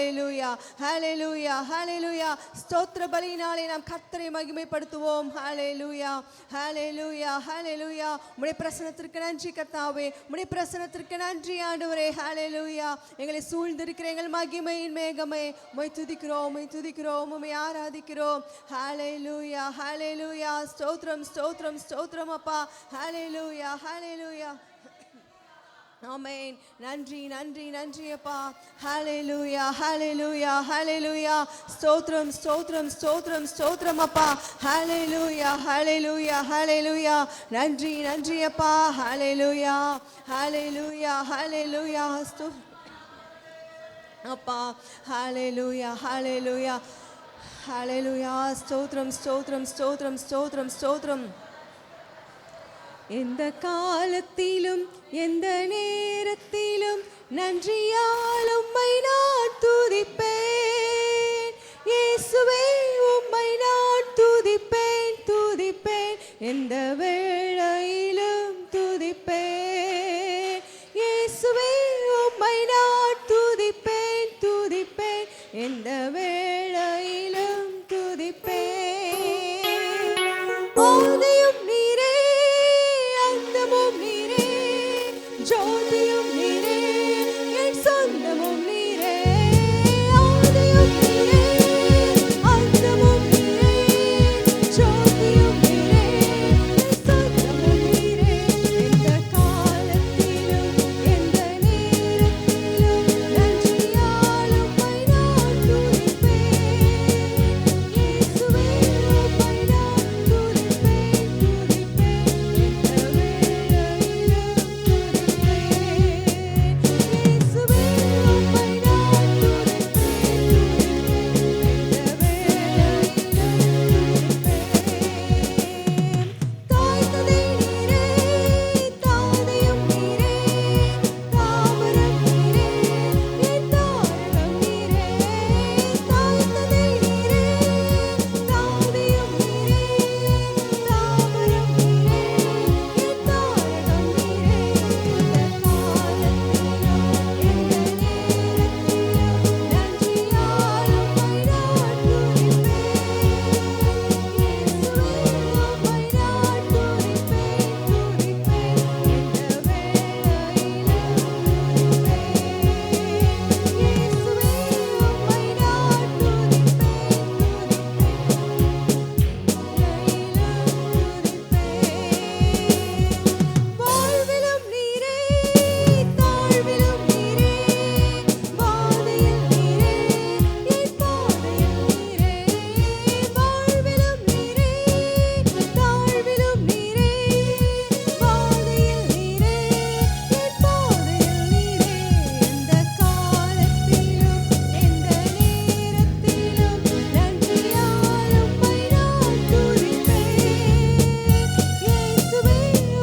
ஹalleluya ஹalleluya ஹalleluya. ஸ்தோத்திர பலியினாலே நாம் கர்த்தரை மகிமைப்படுத்துவோம். ஹalleluya ஹalleluya ஹalleluya. உம்முடைய பிரசன்னத்திற்கு நன்றி கர்த்தாவே, உம்முடைய பிரசன்னத்திற்கு நன்றி ஆண்டவரே. ஹalleluya. எங்களை சூழ்ந்திருக்கிற எங்கள் மகிமையின் மேகமே உம்மை துதிக்கிறோம், உம்மை துதிக்கிறோம், உம்மை ஆராதிக்கிறோம். ஹalleluya ஹalleluya. ஸ்தோத்திரம் ஸ்தோத்திரம் ஸ்தோத்திரம் அப்பா. ஹalleluya ஹalleluya. ஆமென். நன்றி நன்றி நன்றி அப்பா. ஹalleluya ஹalleluya ஹalleluya. ஸ்தோத்திரம் ஸ்தோத்திரம் ஸ்தோத்திரம் ஸ்தோத்திரம் அப்பா. ஹalleluya ஹalleluya ஹalleluya. நன்றி நன்றி அப்பா. ஹalleluya ஹalleluya ஹalleluya. அப்பா ஹalleluya ஹalleluya ஹalleluya. ஸ்தோத்திரம் ஸ்தோத்திரம் ஸ்தோத்திரம் ஸ்தோத்திரம் ஸ்தோத்திரம். எந்த காலத்திலும் எந்த நேரத்திலும் நன்றியால் உம்மை நான் துதிப்பேன். இயேசுவே உம்மை நான் துதிப்பேன் துதிப்பேன். எந்த வேளையிலும் துதிப்பேன். இயேசுவே உம்மை நான் துதிப்பேன் துதிப்பேன். எந்த வேளையிலும் துதிப்பேன். ஆதியும் நீரே, அந்தமும் நீரே, ஜோதியும் நீரே, என் சொந்தமும் நீரே. ஆதியும் நீரே, அந்தமும் நீரே, ஜோதியும் நீரே, என் சொந்தமும் நீரே. எந்த காலத்திலும் எந்த நேரத்திலும் நன்றியால் உம்மை நான் துதிப்பேன். இயேசுவே உம்மை நான் துதிப்பேன் துதிப்பேன். எந்த வேளையிலும் துதிப்பேன். இயேசுவே உம்மை நான் துதிப்பேன் துதிப்பேன். எந்த வேளையிலும் துதிப்பேன். தாய்த்ததை நீரே, தாதையும் நீரே, தாமரம் நீரே, என் தாரகம் நீரே. தாய்த்ததை நீரே, தாதையும் நீரே, தாமரம் நீரே, என் தாரகம் நீரே. எந்த காலத்திலும் எந்த நேரத்திலும் நன்றியால் உம்மை நான் துதிப்பேன். இயேசுவே உம்மை நான் துதிப்பேன் துதிப்பேன். எந்த வேளையிலும் துதிப்பேன். இயேசுவே உம்மை நான் துதிப்பேன் துதிப்பேன். வாழ்விலும் நீரே, தாழ்விலும் நீரே, வாதையில் நீரே, என் பாதையில் நீரே. வாழ்விலும் நீரே, தாழ்விலும் நீரே, வாதையில் நீரே, என் பாதையில் நீரே. எந்த காலத்திலும் எந்த நேரத்திலும் நன்றியால் உம்மை நான் துதிப்பேன். இயேசுவே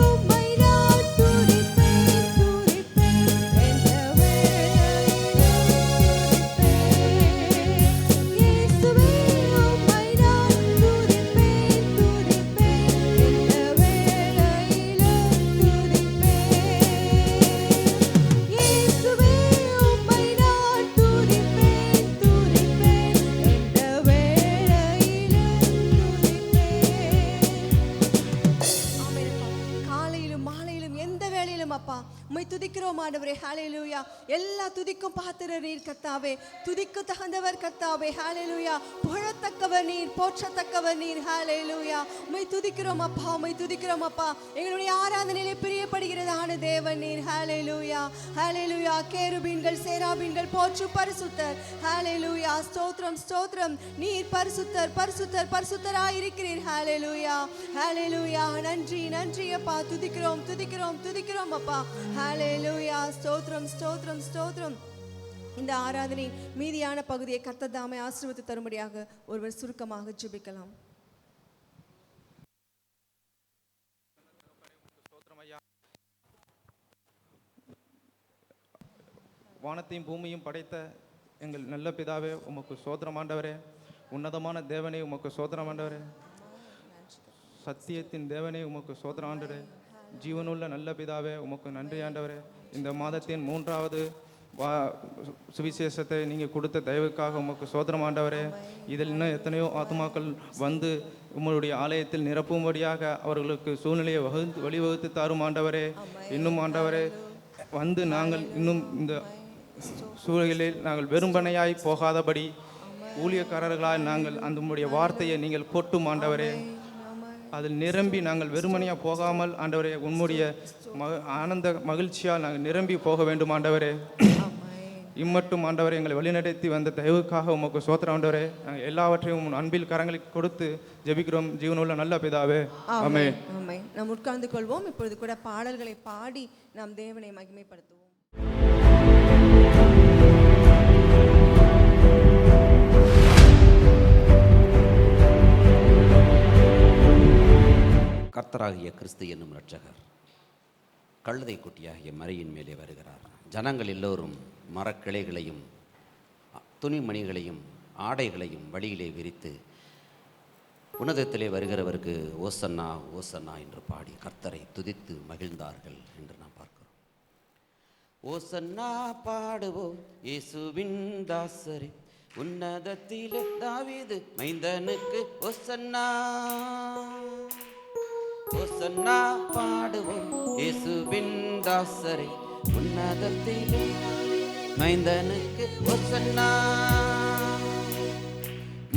உம்மை நான் துதிப்பேன் துதிப்பேன். எந்த வேளையிலும் துதிப்பேன். இயேசுவே உம்மை நான் துதிப்பேன் துதிப்பேன். எந்த வேளையிலும் துதிப்பேன். இயேசுவே உம்மை நான் துதிப்பேன் துதிப்பேன். எந்த வேளையிலும் துதிப்பேன். ஆமென் அப்பா. காலையிலும் மாலையிலும் எந்த வேளையிலும் அப்பா உம்மை துதிக்கிறோம் ஆண்டவரே. ஹalleluya. எல்லா துதிக்கும் பாத்திரர் நீர் கர்த்தாவே, துதிக்கு தகுந்தவர் கர்த்தாவே. ஹalleluya. புகழத்தக்கவர் நீர், போற்றத்தக்கவர் நீர். ஹalleluya. உம்மை துதிக்கிறோம் அப்பா, உம்மை துதிக்கிறோம் அப்பா. எங்களுடைய ஆராதனையிலே பிரியப்படுகிறதான தேவன் நீர். ஹalleluya ஹalleluya. கேருபீன்கள் சேராபீன்கள் போற்று பரிசுத்தர். ஹalleluya. ஸ்தோத்திரம் ஸ்தோத்திரம். நீர் பரிசுத்தர் பரிசுத்தர் பரிசுத்தராய் இருக்கிறீர். ஹalleluya ஹalleluya. நன்றி நன்றி அப்பா. துதிக்கிறோம் துதிக்கிறோம் துதிக்கிறோம் அப்பா. ஹalleluya. ஸ்தோத்திரம் ஸ்தோத்திரம் ஸ்தோத்திரம். இந்த ஆராதனை மீதியான பகுதியை கர்த்தர் தாமே ஆசீர்வதித்து தரும்படியாக ஒருவர் சுருக்கமாக ஜெபிக்கலாம். வானத்தையும் பூமியும் படைத்த எங்கள் நல்ல பிதாவே உமக்கு ஸ்தோத்திரம் ஆண்டவரே. உன்னதமான தேவனே உமக்கு ஸ்தோத்திரம் ஆண்டவரே. சத்தியத்தின் தேவனே உமக்கு ஸ்தோத்திரம் ஆண்டவரே. ஜீவனுள்ள நல்ல பிதாவே உமக்கு நன்றி ஆண்டவரே. இந்த மாதத்தின் 3வது சுவிசேஷத்தை நீங்கள் கொடுத்த தயவுக்காக உமக்கு சோதரம் ஆண்டவரே. இதில் இன்னும் எத்தனையோ ஆத்மாக்கள் வந்து உங்களுடைய ஆலயத்தில் நிரப்பும்படியாக அவர்களுக்கு சூழ்நிலையை வழிவகுத்து தாரும் ஆண்டவரே. இன்னும் ஆண்டவரே வந்து நாங்கள் இன்னும் இந்த சூழலில் நாங்கள் வெறும்பனையாய் போகாதபடி ஊழியக்காரர்களாய் நாங்கள் அந்த வார்த்தையை நீங்கள் கொட்டும் ஆண்டவரே. அதில் நிரம்பி நாங்கள் வெறுமனையாக போகாமல் ஆண்டவரே உம்முடைய ஆனந்த மகிழ்ச்சியால் நாங்கள் நிரம்பி போக வேண்டும் ஆண்டவரே. இம்மட்டும் ஆண்டவரை எங்களை வழிநடத்தி வந்த தயவுக்காக உமக்கு சோத்திரம் ஆண்டவரே. நாங்கள் எல்லாவற்றையும் அன்பில் கரங்களுக்கு கொடுத்து ஜெபிக்கிறோம் ஜீவனுள்ள நல்ல பிதாவே. ஆமென். ஆமென். நாம் உட்கார்ந்து கொள்வோம். இப்பொழுது கூட பாடல்களை பாடி நாம் தேவனை மகிமைப்படுத்துவோம். கர்த்தராகிய கிறிஸ்து என்னும் இரட்சகர் கழுதை குட்டியாகிய மறையின் மேலே வருகிறார். ஜனங்கள் எல்லோரும் மரக்கிளைகளையும் துணிமணிகளையும் ஆடைகளையும் வழியிலே விரித்து உன்னதத்திலே வருகிறவருக்கு ஓசன்னா ஓசன்னா என்று பாடி கர்த்தரை துதித்து மகிழ்ந்தார்கள் என்று நாம் பார்க்கிறோம். ஓசன்னா பாடுவோம் இயேசுவின் தாசரே, உன்னதத்திலே தாவீது மைந்தனுக்கு ஓசன்னா. ஓசன்னா பாடுவோம் இயேசுவின் தாசரே, உன்னதத்திலே மைந்தனுக்கு ஓசன்னா.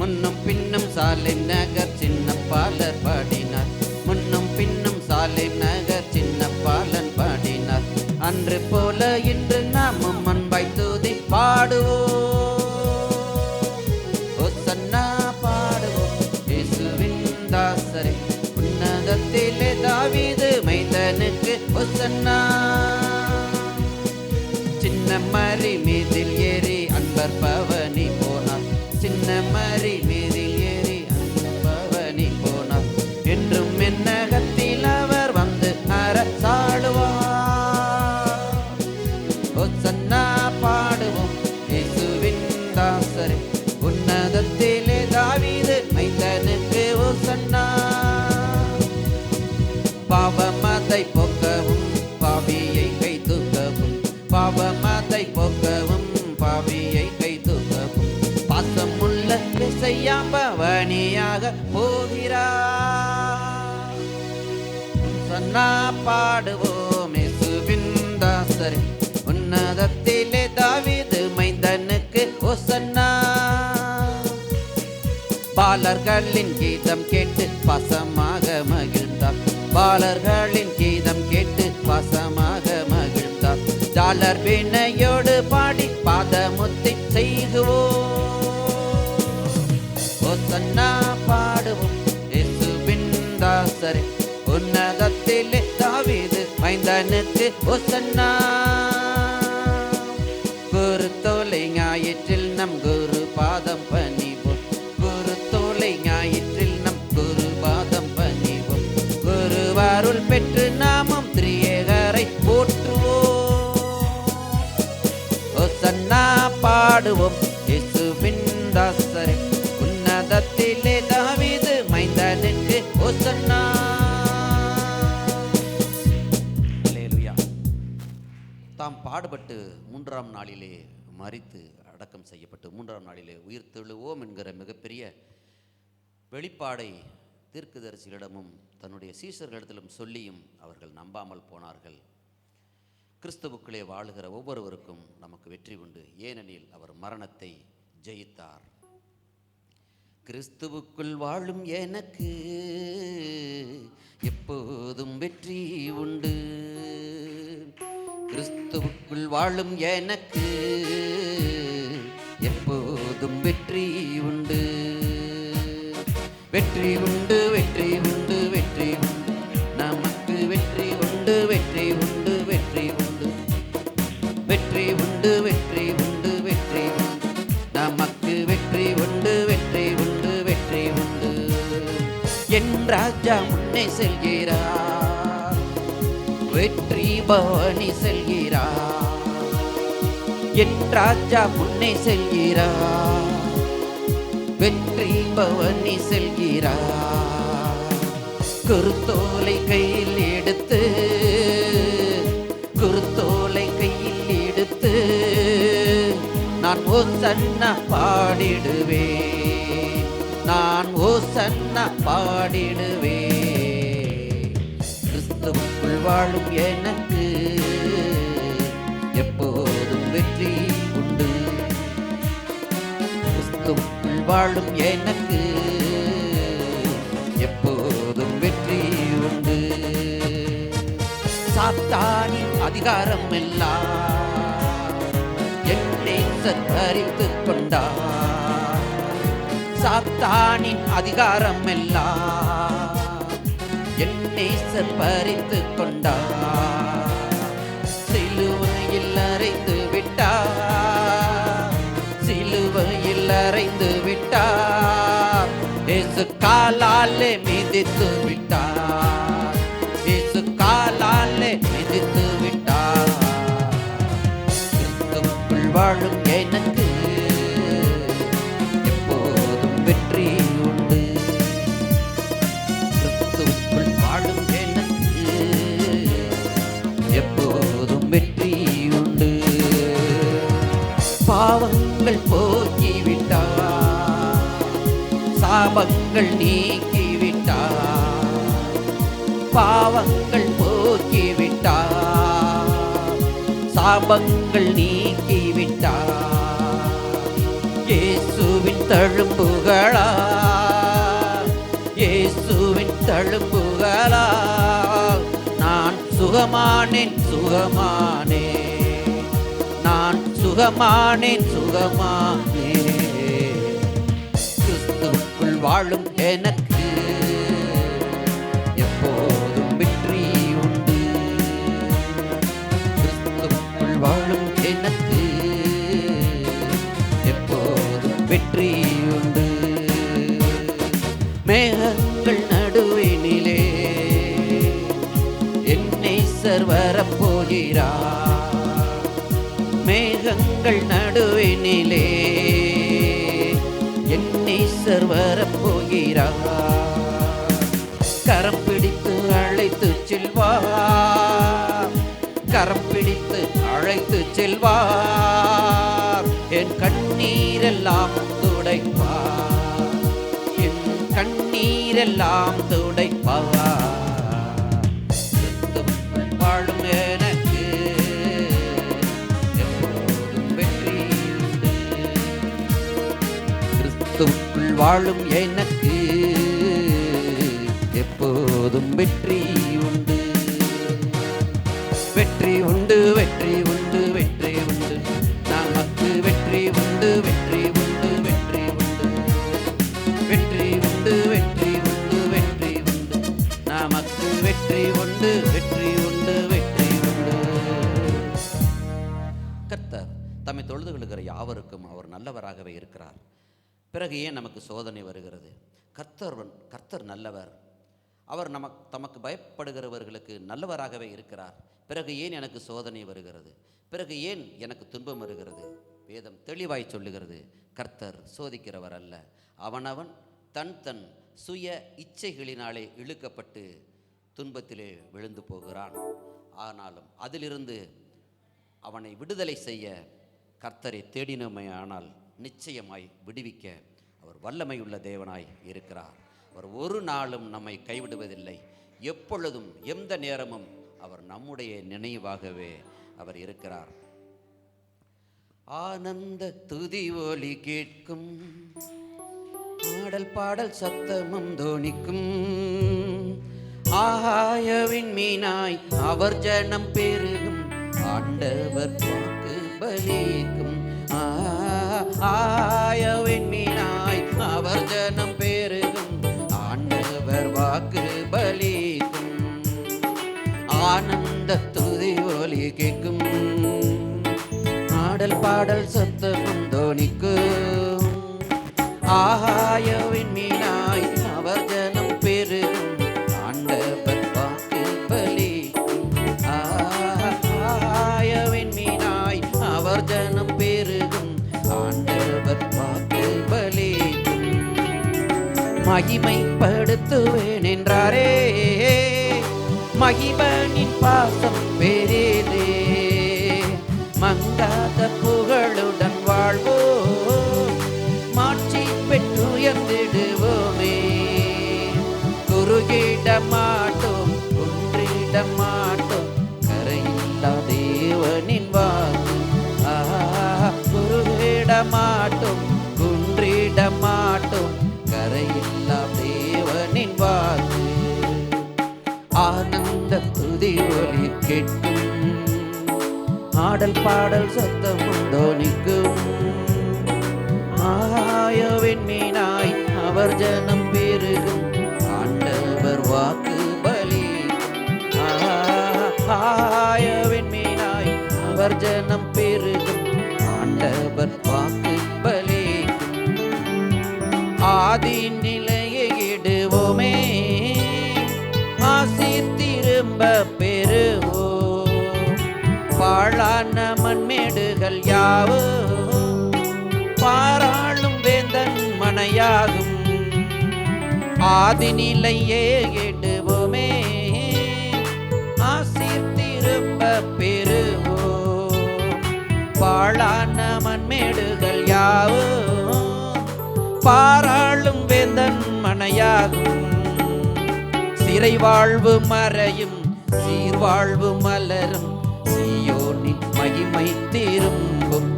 முன்னும் பின்னும் சாலேம் நகர் சின்ன பாலர் பாடினார். முன்னும் பின்னும் சாலேம் நகர் சின்ன பாலன் பாடினார். அன்று போல இன்று நாமும் அன்பாய் துதி பாடுவோம். ஓசன்னா பாடுவோம் இயேசுவின் தாசரே, உன்னதத்திலே தாவீது மைந்தனுக்கு ஓசன்னா. சின்ன மரி மீதில் ஏறி அன்பர் பவனி போனார். சின்ன மரி மீதில் ஏறி அன்பர் பவனி போனார். என்றும் என்னகத்தில் அவர் வந்து அரசாளுவார். ஓசன்னா பாடுவோம் இயேசுவின் தாசரே, உன்னதத்திலே தாவீது மைந்தனுக்கு ஓசன்னா. பாவமதை போக்கவும் பாவியை கை தூக்கவும், பாவமதை போக்கவும் பாவியை கை தூக்கவும், பாசமுள்ள இசையா பவனியாக போகிறார். ஓசன்னா பாடுவோம் இயேசுவின் தாசரே, உன்னதத்திலே தாவீது மைந்தனுக்கு ஓசன்னா. பாலர்களின் கீதம் கேட்டு பாசமாக மகிழ்ந்தார். பாலர்களின் கீதம் கேட்டு பாசமாக மகிழ்ந்தார். ஜாலர் வீணையோடு பாடி பாதமுத்தி செய்குவோம். ஓசன்னா பாடுவோம் இயேசுவின் தாசரே, உன்னதத்திலே தாவீது மைந்தனுக்கு ஓசன்னா. குரு தோலை ஞாயிற்றில் நம் குரு பாதம் பணிவோம். குரு தோலை ஞாயிற்றில் நம் குரு பாதம் பணிவோம். குருவாருள் பெற்று நாமும் திரியேகரை போற்றுவோம். ஓசன்னா பாடுவோம் இயேசுவின் தாசரே, உன்னதத்திலே தாவீது மைந்தனுக்கு ஓசன்னா. அல்லேலூயா. தாம் பாடுபட்டு 3ஆம் நாளிலே மரித்து அடக்கம் செய்யப்பட்டு 3ஆம் நாளிலே உயிர் தெழுவோம் என்கிற மிகப்பெரிய வெளிப்பாடை தீர்க்கதரிசிகளிடமும் தன்னுடைய சீஷர்களிடத்திலும் சொல்லியும் அவர்கள் நம்பாமல் போனார்கள். கிறிஸ்துவுக்குள்ளே வாழுகிற ஒவ்வொருவருக்கும் நமக்கு வெற்றி உண்டு. ஏனெனில் அவர் மரணத்தை ஜெயித்தார். கிறிஸ்துவுக்குள் வாழும் எனக்கு எப்போதும் வெற்றி உண்டு. கிறிஸ்துவுக்குள் வாழும் எனக்கு எப்போதும் வெற்றி உண்டு. வெற்றி உண்டு, வெற்றி உண்டு, வெற்றி உண்டு, நமக்கு வெற்றி உண்டு, வெற்றி உண்டு, வெற்றி உண்டு, வெற்றி உண்டு, வெற்றி உண்டு, வெற்றி உண்டு, நமக்கு வெற்றி உண்டு, வெற்றி உண்டு, வெற்றி உண்டு. என் ராஜா முன்னே செல்கிறார், வெற்றி பவனி செல்கிறார். என் ராஜா முன்னே செல்கிறார், வெற்றி பவனி செல்கிறார். குருத்தோலை கையில் எடுத்து, குருத்தோலை கையில் எடுத்து நான் ஓசன்னா பாடிடுவே, நான் ஓசன்னா பாடிடுவே. கிறிஸ்துவுக்குள் வாழும் எனக்கு எப்போதும் வெற்றி உண்டு. கிறிஸ்துவுக்குள் வாழும் எனக்கு எப்போதும் வெற்றி உண்டு. சாத்தானின் அதிகாரம் எல்லாம் என்னை பறித்துக் கொண்டார். சாத்தானின் அதிகாரம் எல்லாம் என்னை பறித்துக் கொண்டார். சிலுவையில் அறைந்து விட்டார், சிலுவையில் அறைந்து விட்டார். இயேசு காலாலே மிதித்து விட்டார், இயேசு காலாலே மிதித்து விட்டார். கிறிஸ்துவுக்குள் வாழும் எனக்கு எப்போதும் வெற்றி உண்டு. கிறிஸ்துவுக்குள் வாழும் எனக்கு எப்போதும் வெற்றி உண்டு. பாவங்கள் போக்கிவிட்டார், சாபங்கள் நீக்கிவிட்டார். பாவங்கள் போக்கிவிட்டார், சாபங்கள் நீக்கிவிட்டார். இயேசுவின் தழும்புகளால், இயேசுவின் தழும்புகளால் நான் சுகமானேன், சுகமானேன், நான் சுகமானேன், சுகமானேன். கிறிஸ்துவுக்குள் வாழும் எனக்கு எப்போதும் வெற்றி உண்டு. கிறிஸ்துவுக்குள் வாழும் எனக்கு எப்போதும் வெற்றி உண்டு. மேகங்கள் நடுவினிலே என்னை வரப்போகிறார். மேகங்கள் நடுவினிலே என்னை வரப்போகிறார். கரம் பிடித்து அழைத்து செல்வார், கரம் பிடித்து அழைத்து செல்வார். என் கண்ணீரெல்லாம் துடைப்பார், என் கண்ணீரெல்லாம் துடைப்பார். கிறிஸ்துவுக்குள் வாழும் எனக்கு எப்போதும் வெற்றி உண்டு. கிறிஸ்துவுக்குள் வாழும் எனக்கு எப்போதும் வெற்றி உண்டு. வெற்றி உண்டு, வெற்றி உண்டு, வெற்றி உண்டு, நமக்கு வெற்றி உண்டு, வெற்றி உண்டு, வெற்றி உண்டு, வெற்றி உண்டு, வெற்றி உண்டு, வெற்றி உண்டு, நமக்கு வெற்றி உண்டு, வெற்றி உண்டு, வெற்றி உண்டு. கர்த்தர் தம்மை தொழுது கொள்கிற யாவருக்கும் அவர் நல்லவராகவே இருக்கிறார். பிறகு ஏன் நமக்கு சோதனை வருகிறது? கர்த்தர் நல்லவர். அவர் தமக்கு பயப்படுகிறவர்களுக்கு நல்லவராகவே இருக்கிறார். பிறகு ஏன் எனக்கு சோதனை வருகிறது? பிறகு ஏன் எனக்கு துன்பம் வருகிறது? வேதம் தெளிவாய் சொல்லுகிறது, கர்த்தர் சோதிக்கிறவர் அல்ல. அவனவன் தன் சுய இச்சைகளினாலே இழுக்கப்பட்டு துன்பத்திலே விழுந்து போகிறான். ஆனாலும் அதிலிருந்து அவனை விடுதலை செய்ய கர்த்தரை தேடினோமேயானால் நிச்சயமாய் விடுவிக்க அவர் வல்லமையுள்ள தேவனாய் இருக்கிறார். அவர் ஒரு நாளும் நம்மை கைவிடுவதில்லை. எப்பொழுதும் எந்த நேரமும் அவர் நம்முடைய நினைவாகவே அவர் இருக்கிறார். ஆனந்த துதி ஒலி கேட்கும், ஆடல் பாடல் சத்தமும் தோணிக்கும். ஆகாயவின் மீனாய் அவர் ஜனம் பெருகும், ஆண்டவர் வாக்கு பலிக்கும். ஆகாயவின் மீனாய் அவர் ஜனம் பெருகும், ஆண்டவர் வாக்கு பலிக்கும். ஆனந்த துதி ஒலி கேட்கும், ஆடல் பாடல் சத்தமும் தோணிக்கும். ஆகாயவின் மீனாய் அவர் ஜனம் பெருகும், ஆண்டவர் வாக்கு பலிக்கும். ஆகாயவின் மீனாய் அவர் ஜனம் பெருகும், ஆண்டவர் வாக்கு பலிக்கும். மகிமைப்படுத்துவேன் என்றாரே, மகிமனின் பாசம் பெரிதே. மங்காத புகழுடன் வாழ்வு மாட்டோம், குன்றிட மாட்டோம், கரையில்லா தேவனின் வாக்கு. ஆனந்த துதி ஒலி கேட்கும், ஆடல் பாடல் சத்தம் தோனிக்கும். ஆகாயவின் மீனாய் அவர் ஜனம் பெருகும், ஆண்டவர் வாக்கு பலிக்கும். ஆகாயவின் மீனாய் அவர் ஜனம் பெருகும், ஆண்டவர் வாக்கு பலிக்கும். ஆதி நிலையை இடுவோமே, ஆசீர் திரும்ப பெறுவோம். பாழான மண்மேடுகள் யாவும் பாராளும் வேந்தன் மனையாகும். ஆதி நிலையே இடுவோமே, ஆசீர் திரும்ப பெறுவோம். பாழான மண்மேடுகள் யாவும் பாராளும் வேந்தன் மனையாகும். சிறை வாழ்வு மறையும், சீர்வாழ்வு மலரும், சீயோனின் மகிமை திரும்பும்.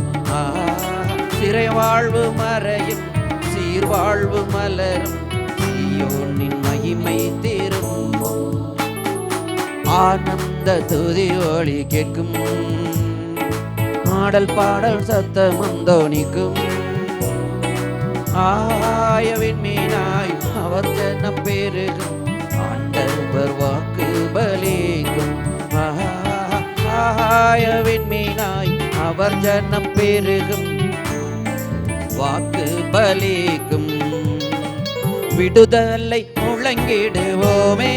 சிறை வாழ்வு மறையும், சீர்வாழ்வு மலரும், சீயோனின் மகிமை திரும்பும். ஆனந்த துதி ஒலி கேட்கும், ஆடல் பாடல் சத்தமும் தோனிக்கும். ஆயவின் மீனாய் அவர் ஜனம் பெருகும், ஆண்டவர் வாக்கு பலிக்கும். ஆயவின் மீனாய் அவர் ஜனம் பெருகும், வாக்கு பலிக்கும். விடுதலை முழங்கிடுவோமே,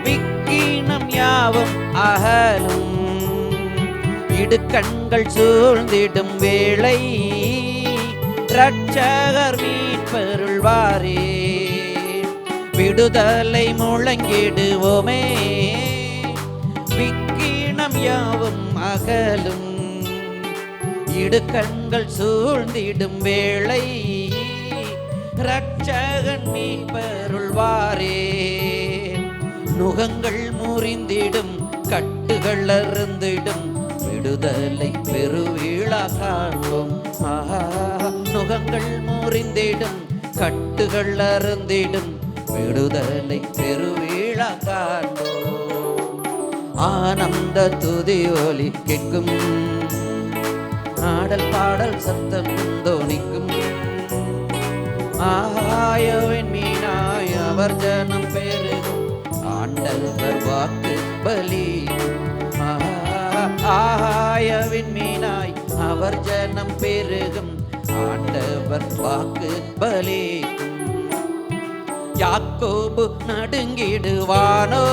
விக்கினம் யாவும் அகலும். இடுக்கண்கள் சூழ்ந்திடும் வேளை, இரட்சகர் மீட்பருள்வாரே. விடுதலை முழங்கிடுவோமே, விக்கினம் யாவும் அகலும். இடுக்கண்கள் சூழ்ந்திடும் வேளை, இரட்சகன் மீட்பருள்வாரே. நுகங்கள் முறிந்திடும், கட்டுகள் அறுந்திடும், விடுதலை பெருவிழா காண்போம். நுகங்கள் முறிந்திடும், கட்டுகள் அறுந்திடும், விடுதலை பெருவிழா காண்போம். ஆனந்த துதி ஒலி கேட்கும், ஆடல் பாடல் சத்தம் தோனிக்கும். ஆயவின் மீனாய் அவர் ஜனம் பெருகும், ஆண்டவர் வாக்கு பலிக்கும். ஆயவின் மீனாய் அவர் ஜனம் பெருகும், ஆண்டவர் வாக்கு பலிக்கும். யாக்கோபு நடுங்கிடுவானோ,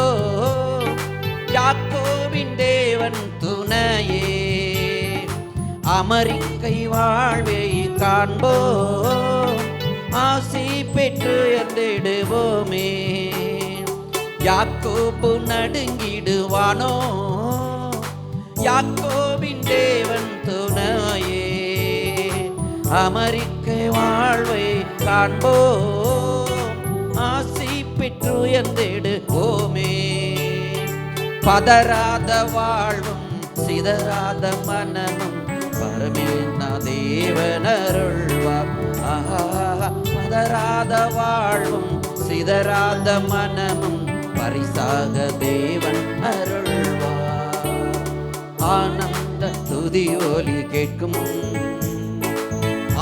யாக்கோபின் தேவன் துணையே. அமரிக்கை வாழ்வை காண்போம், ஆசி பெற்று உயர்ந்திடுவோமே. யாக்கோபு நடுங்கிடுவானோ, யாக்கோபின் தேவன் துணையே. அமரிக்கை வாழ்வை காண்போம், ஆசி பெற்று உயர்ந்திடுவோமே. பதறாத வாழ்வும் சிதறாத மனமும் பரமேனா தேவன் அருள்வார். பதறாத வாழ்வும் சிதறாத மனமும் பரிசாக தேவன் அருள்வார். ஆனந்த துதி ஒலி கேட்கும்,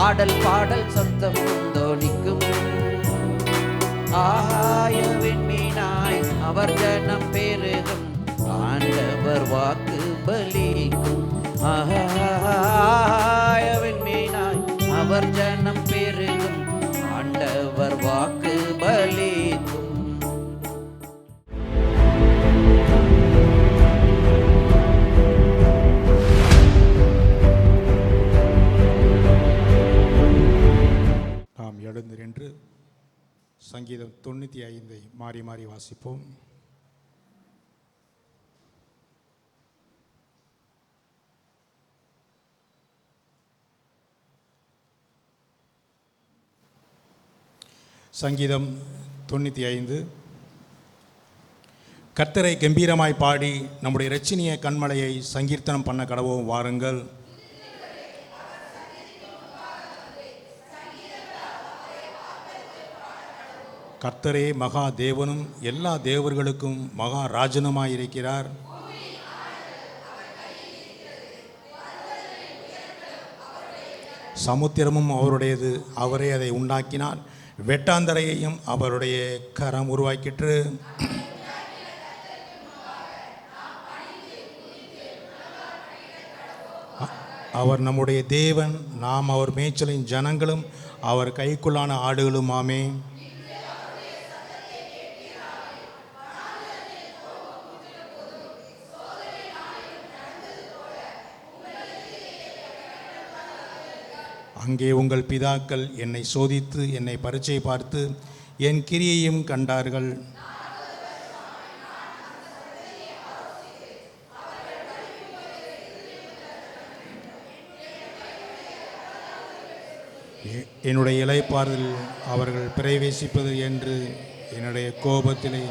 ஆடல் பாடல் சத்தம் தோனிக்கும். ஆயவின் மீனாய் அவர் ஜனம் பெருகும், ஆண்டவர் வாக்கு பலிக்கும். ஆயவின் மீனாய் அவர் ஜனம் பெருகும், ஆண்டவர் வாக்கு பலிக்கும். நாம் எழுந்து நின்று சங்கீதம் 95 மாறி மாறி வாசிப்போம். சங்கீதம் 95. கர்த்தரை கம்பீரமாய் பாடி நம்முடைய இரட்சணிய கண்மலையை சங்கீர்த்தனம் பண்ண கடவோம் வாருங்கள். கர்த்தரே மகா தேவனும் எல்லா தேவர்களுக்கும் மகா ராஜனுமாயிருக்கிறார். சமுத்திரமும் அவருடையது, அவரே அதை உண்டாக்கினார். வெட்டாந்தரையையும் அவருடைய கரம் உருவாக்கிற்று. அவர் நம்முடைய தேவன், நாம் அவர் மேய்ச்சலின் ஜனங்களும் அவர் கைக்குள்ளான ஆடுகளும் ஆமே. அங்கே உங்கள் பிதாக்கள் என்னை சோதித்து என்னை பரீட்சை பார்த்து என் கிரியையும் கண்டார்கள். என்னுடைய இளைப்பாறுதல் அவர்கள் பிரவேசிப்பது என்று என்னுடைய கோபத்திலே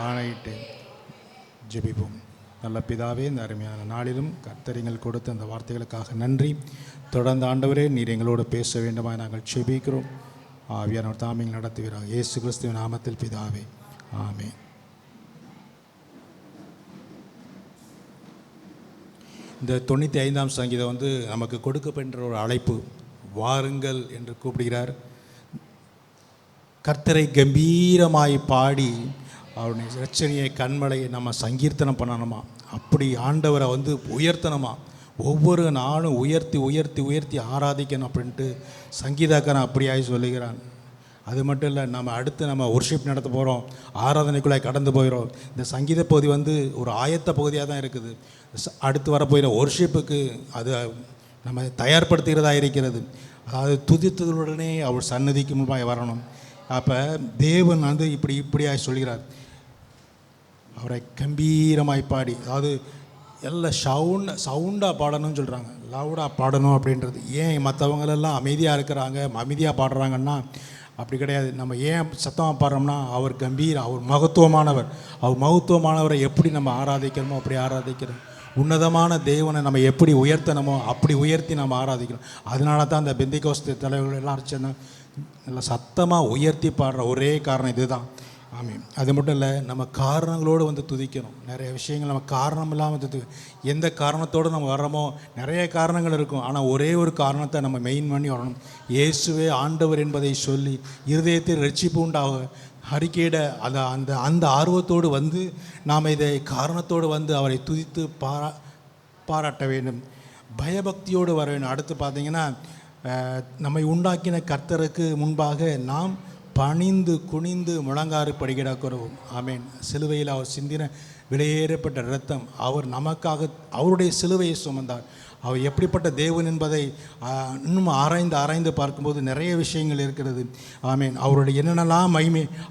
ஆணையிட்டேன். ஜெபிப்போம். நல்ல பிதாவே, இந்த அருமையான நாளிலும் கர்த்தரிங்கள் கொடுத்த அந்த வார்த்தைகளுக்காக நன்றி. தொடர்ந்து ஆண்டவரே, நீர் எங்களோடு பேச வேண்டுமாய் நாங்கள் ஜெபிக்கிறோம். ஆவியானவர் தாமில் நடத்துவீராக. இயேசு கிறிஸ்துவின் நாமத்தில் பிதாவே, ஆமென். இந்த 95ஆம் சங்கீதம் நமக்கு கொடுக்கப்படுகிற ஒரு அழைப்பு. வாருங்கள் என்று கூப்பிடுகிறார். கர்த்தரை கம்பீரமாய் பாடி அவருடைய இரட்சணியை கண்மலையை நம்ம சங்கீர்த்தனம் பண்ணணுமா, அப்படி ஆண்டவரை உயர்த்தணுமா, ஒவ்வொரு நாளும் உயர்த்தி உயர்த்தி உயர்த்தி ஆராதிக்கணும் அப்படின்ட்டு சங்கீதக்காரன் அப்படியாய் சொல்லுகிறான். அது மட்டும் இல்லை, நம்ம ஒர்ஷிப் நடத்த போகிறோம், ஆராதனைக்குள்ளே கடந்து போயிடும். இந்த சங்கீத பகுதி ஒரு ஆயத்த பகுதியாக தான் இருக்குது. அடுத்து வரப்போகிற ஒர்ஷிப்புக்கு அது நம்ம தயார்படுத்துகிறதா இருக்கிறது. அதாவது துதித்ததுடனே அவர் சன்னதிக்கு முன்பாக வரணும். அப்போ தேவன் இப்படியாக சொல்கிறார், அவரை கம்பீரமாய் பாடி, அதாவது எல்லாம் சவுண்டாக பாடணும்னு சொல்கிறாங்க, லவுடாக பாடணும் அப்படின்றது. ஏன் மற்றவங்களெல்லாம் அமைதியாக இருக்கிறாங்க, அமைதியாக பாடுறாங்கன்னா அப்படி கிடையாது. நம்ம ஏன் சத்தமாக பாடுறோம்னா, அவர் அவர் மகத்துவமானவர். அவர் மகத்துவமானவரை எப்படி நம்ம ஆராதிக்கிறோமோ அப்படி ஆராதிக்கிறோம். உன்னதமான தேவனை நம்ம எப்படி உயர்த்தணுமோ அப்படி உயர்த்தி நம்ம ஆராதிக்கிறோம். அதனால தான் அந்த பெந்தைக்கோஸ்து தலைவர்கள் எல்லாம் அரைச்சேன்னா நல்லா சத்தமாக உயர்த்தி பாடுற ஒரே காரணம் இதுதான். ஆமீன். அது மட்டும் இல்லை, நம்ம காரணங்களோடு துதிக்கணும். நிறைய விஷயங்கள் நம்ம காரணம் இல்லாமல் எந்த காரணத்தோடு நம்ம வர்றோமோ, நிறைய காரணங்கள் இருக்கும். ஆனால் ஒரே ஒரு காரணத்தை நம்ம மெயின் பண்ணி வரணும். இயேசுவே ஆண்டவர் என்பதை சொல்லி இருதயத்தில் ரட்சிப்பு உண்டாக அறிக்கையிட அந்த ஆர்வத்தோடு நாம் இதை காரணத்தோடு அவரை துதித்து பாராட்ட வேண்டும். பயபக்தியோடு வர வேண்டும். அடுத்து பார்த்திங்கன்னா, நம்மை உண்டாக்கின கர்த்தருக்கு முன்பாக நாம் பணிந்து குனிந்து முழங்காறு படிக்கிடக்கிறோம். ஆமேன். சிலுவையில் அவர் சிந்தின விலையேறப்பட்ட இரத்தம், அவர் நமக்காக அவருடைய சிலுவையை சுமந்தார். அவர் எப்படிப்பட்ட தேவன் என்பதை இன்னும் ஆராய்ந்து பார்க்கும்போது நிறைய விஷயங்கள் இருக்கிறது. ஆமேன். அவருடைய என்னென்னலாம்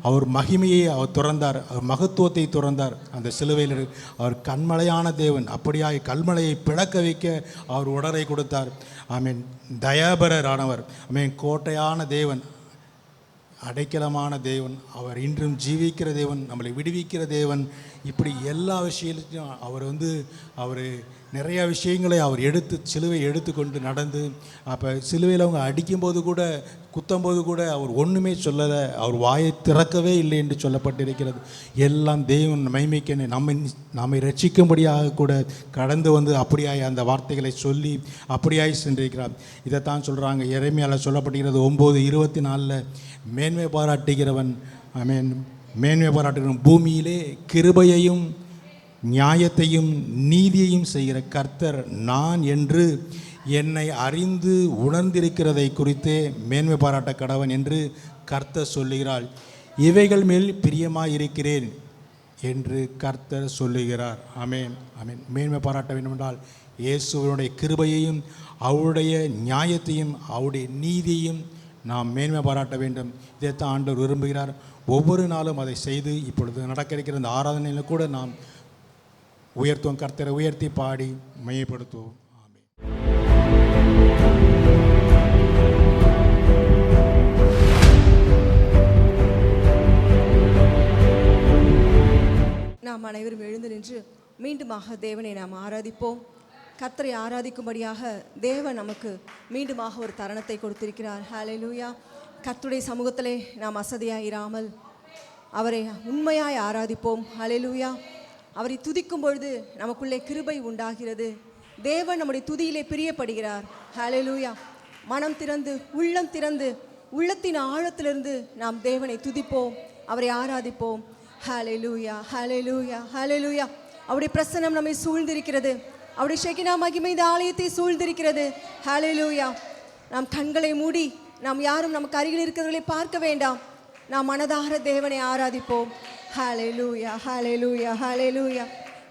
அவர் மகிமையை அவர் துறந்தார், அவர் மகத்துவத்தை துறந்தார் அந்த சிலுவையில். அவர் கண்மலையான தேவன், அப்படியாய் கல்மலையை பிளக்க வைக்க அவர் உடலை கொடுத்தார். ஆமேன். தயாபரரானவர். ஆமேன். கோட்டையான தேவன், அடைக்கலமான தேவன், அவர் இன்றும் ஜீவிக்கிற தேவன், நம்மளை விடுவிக்கிற தேவன். இப்படி எல்லா விஷயத்தையும் அவர் நிறையா விஷயங்களை அவர் சிலுவை எடுத்துக்கொண்டு நடந்து, அப்போ சிலுவையில் அவங்க அடிக்கும்போது கூட குத்தும்போது கூட அவர் ஒன்றுமே சொல்லலை, அவர் வாயை திறக்கவே இல்லை என்று சொல்லப்பட்டிருக்கிறது. எல்லாம் தேவன் மகிமைக்கு நம்மை ரட்சிக்கும்படியாக கூட கடந்து அப்படியாய் அந்த வார்த்தைகளை சொல்லி அப்படியாய் சென்றிருக்கிறார். இதைத்தான் சொல்கிறாங்க, எரேமியாவில் சொல்லப்படுகிறது 9:24, மேன்மை பாராட்டுகிறவன், மேன்மை பாராட்டுகிறவன் பூமியிலே கிருபையையும் நியாயத்தையும் நீதியையும் செய்கிற கர்த்தர் நான் என்று என்னை அறிந்து உணர்ந்திருக்கிறதை குறித்தே மேன்மை பாராட்ட கடவன் என்று கர்த்தர் சொல்லுகிறாள். இவைகள் மேல் பிரியமாயிருக்கிறேன் என்று கர்த்தர் சொல்லுகிறார். ஆமேன். ஆமேன். மேன்மை பாராட்ட வேண்டுமென்றால் இயேசுவனுடைய கிருபையையும் அவருடைய நியாயத்தையும் அவருடைய நீதியையும் நாம் மேன்மை பாராட்ட வேண்டும். இதைத்தான் ஆண்டவர் விரும்புகிறார். ஒவ்வொரு நாளும் அதை செய்து இப்பொழுது நடக்க இருக்கிற இந்த ஆராதனையில் கூட நாம் உயர்த்துவோம். கர்த்தரை உயர்த்தி பாடி மையப்படுத்துவோம். நாம் அனைவரும் எழுந்து நின்று மீண்டுமாக தேவனை நாம் ஆராதிப்போம். கர்த்தரை ஆராதிக்கும்படியாக தேவன் நமக்கு மீண்டுமாக ஒரு தருணத்தை கொடுத்திருக்கிறார். ஹல்லேலூயா. கர்த்தருடைய சமூகத்திலே நாம் அசதியாயிராமல் அவரை உண்மையாய் ஆராதிப்போம். ஹல்லேலூயா. அவரை துதிக்கும் பொழுது நமக்குள்ளே கிருபை உண்டாகிறது. தேவன் நம்முடைய துதியிலே பிரியப்படுகிறார். ஹல்லேலூயா. மனம் திறந்து உள்ளம் திறந்து உள்ளத்தின் ஆழத்திலிருந்து நாம் தேவனை துதிப்போம், அவரை ஆராதிப்போம். ஹல்லேலூயா, ஹல்லேலூயா, ஹல்லேலூயா. அவருடைய பிரசன்னம் நம்மை சூழ்ந்திருக்கிறது. அவருடைய ஷெகினா மகிமை இந்த ஆலயத்தை சூழ்ந்திருக்கிறது. ஹல்லேலூயா. நாம் கண்களை மூடி நாம் யாரும் நமக்கு அருகில் இருக்கிறவர்களை பார்க்க வேண்டாம். நாம் மனதார தேவனை ஆராதிப்போம். ஹல்லேலூயா, ஹல்லேலூயா, ஹல்லேலூயா.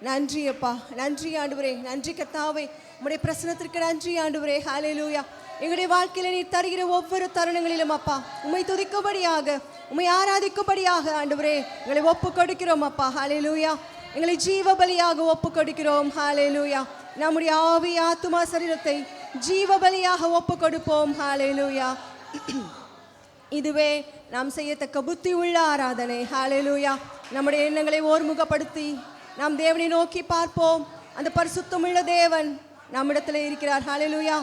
நன்றி அப்பா, நன்றி ஆண்டவரே, நன்றி கர்த்தாவே, உம்முடைய பிரசன்னத்திற்கு நன்றி ஆண்டவரே. ஹல்லேலூயா. எங்களுடைய வாழ்க்கையில் நீர் தருகிற ஒவ்வொரு தருணங்களிலும் அப்பா உம்மை துதிக்கும்படியாக, உம்மை ஆராதிக்கும்படியாக ஆண்டவரே எங்களை ஒப்பு கொடுக்கிறோம் அப்பா. ஹல்லேலூயா. எங்களை ஜீவ பலியாக ஒப்பு கொடுக்கிறோம். ஹல்லேலூயா. நம்முடைய ஆவி ஆத்துமா சரீரத்தை ஜீவ பலியாக ஒப்பு கொடுப்போம். ஹல்லேலூயா. இதுவே நாம் செய்யத்தக்க புத்தி உள்ள ஆராதனை. ஹல்லேலூயா. நம்முடைய எண்ணங்களை ஓர்முகப்படுத்தி நாம் தேவனை நோக்கி பார்ப்போம். அந்த பரிசுத்தமுள்ள தேவன் நம்மிடத்தில் இருக்கிறார். ஹல்லேலூயா.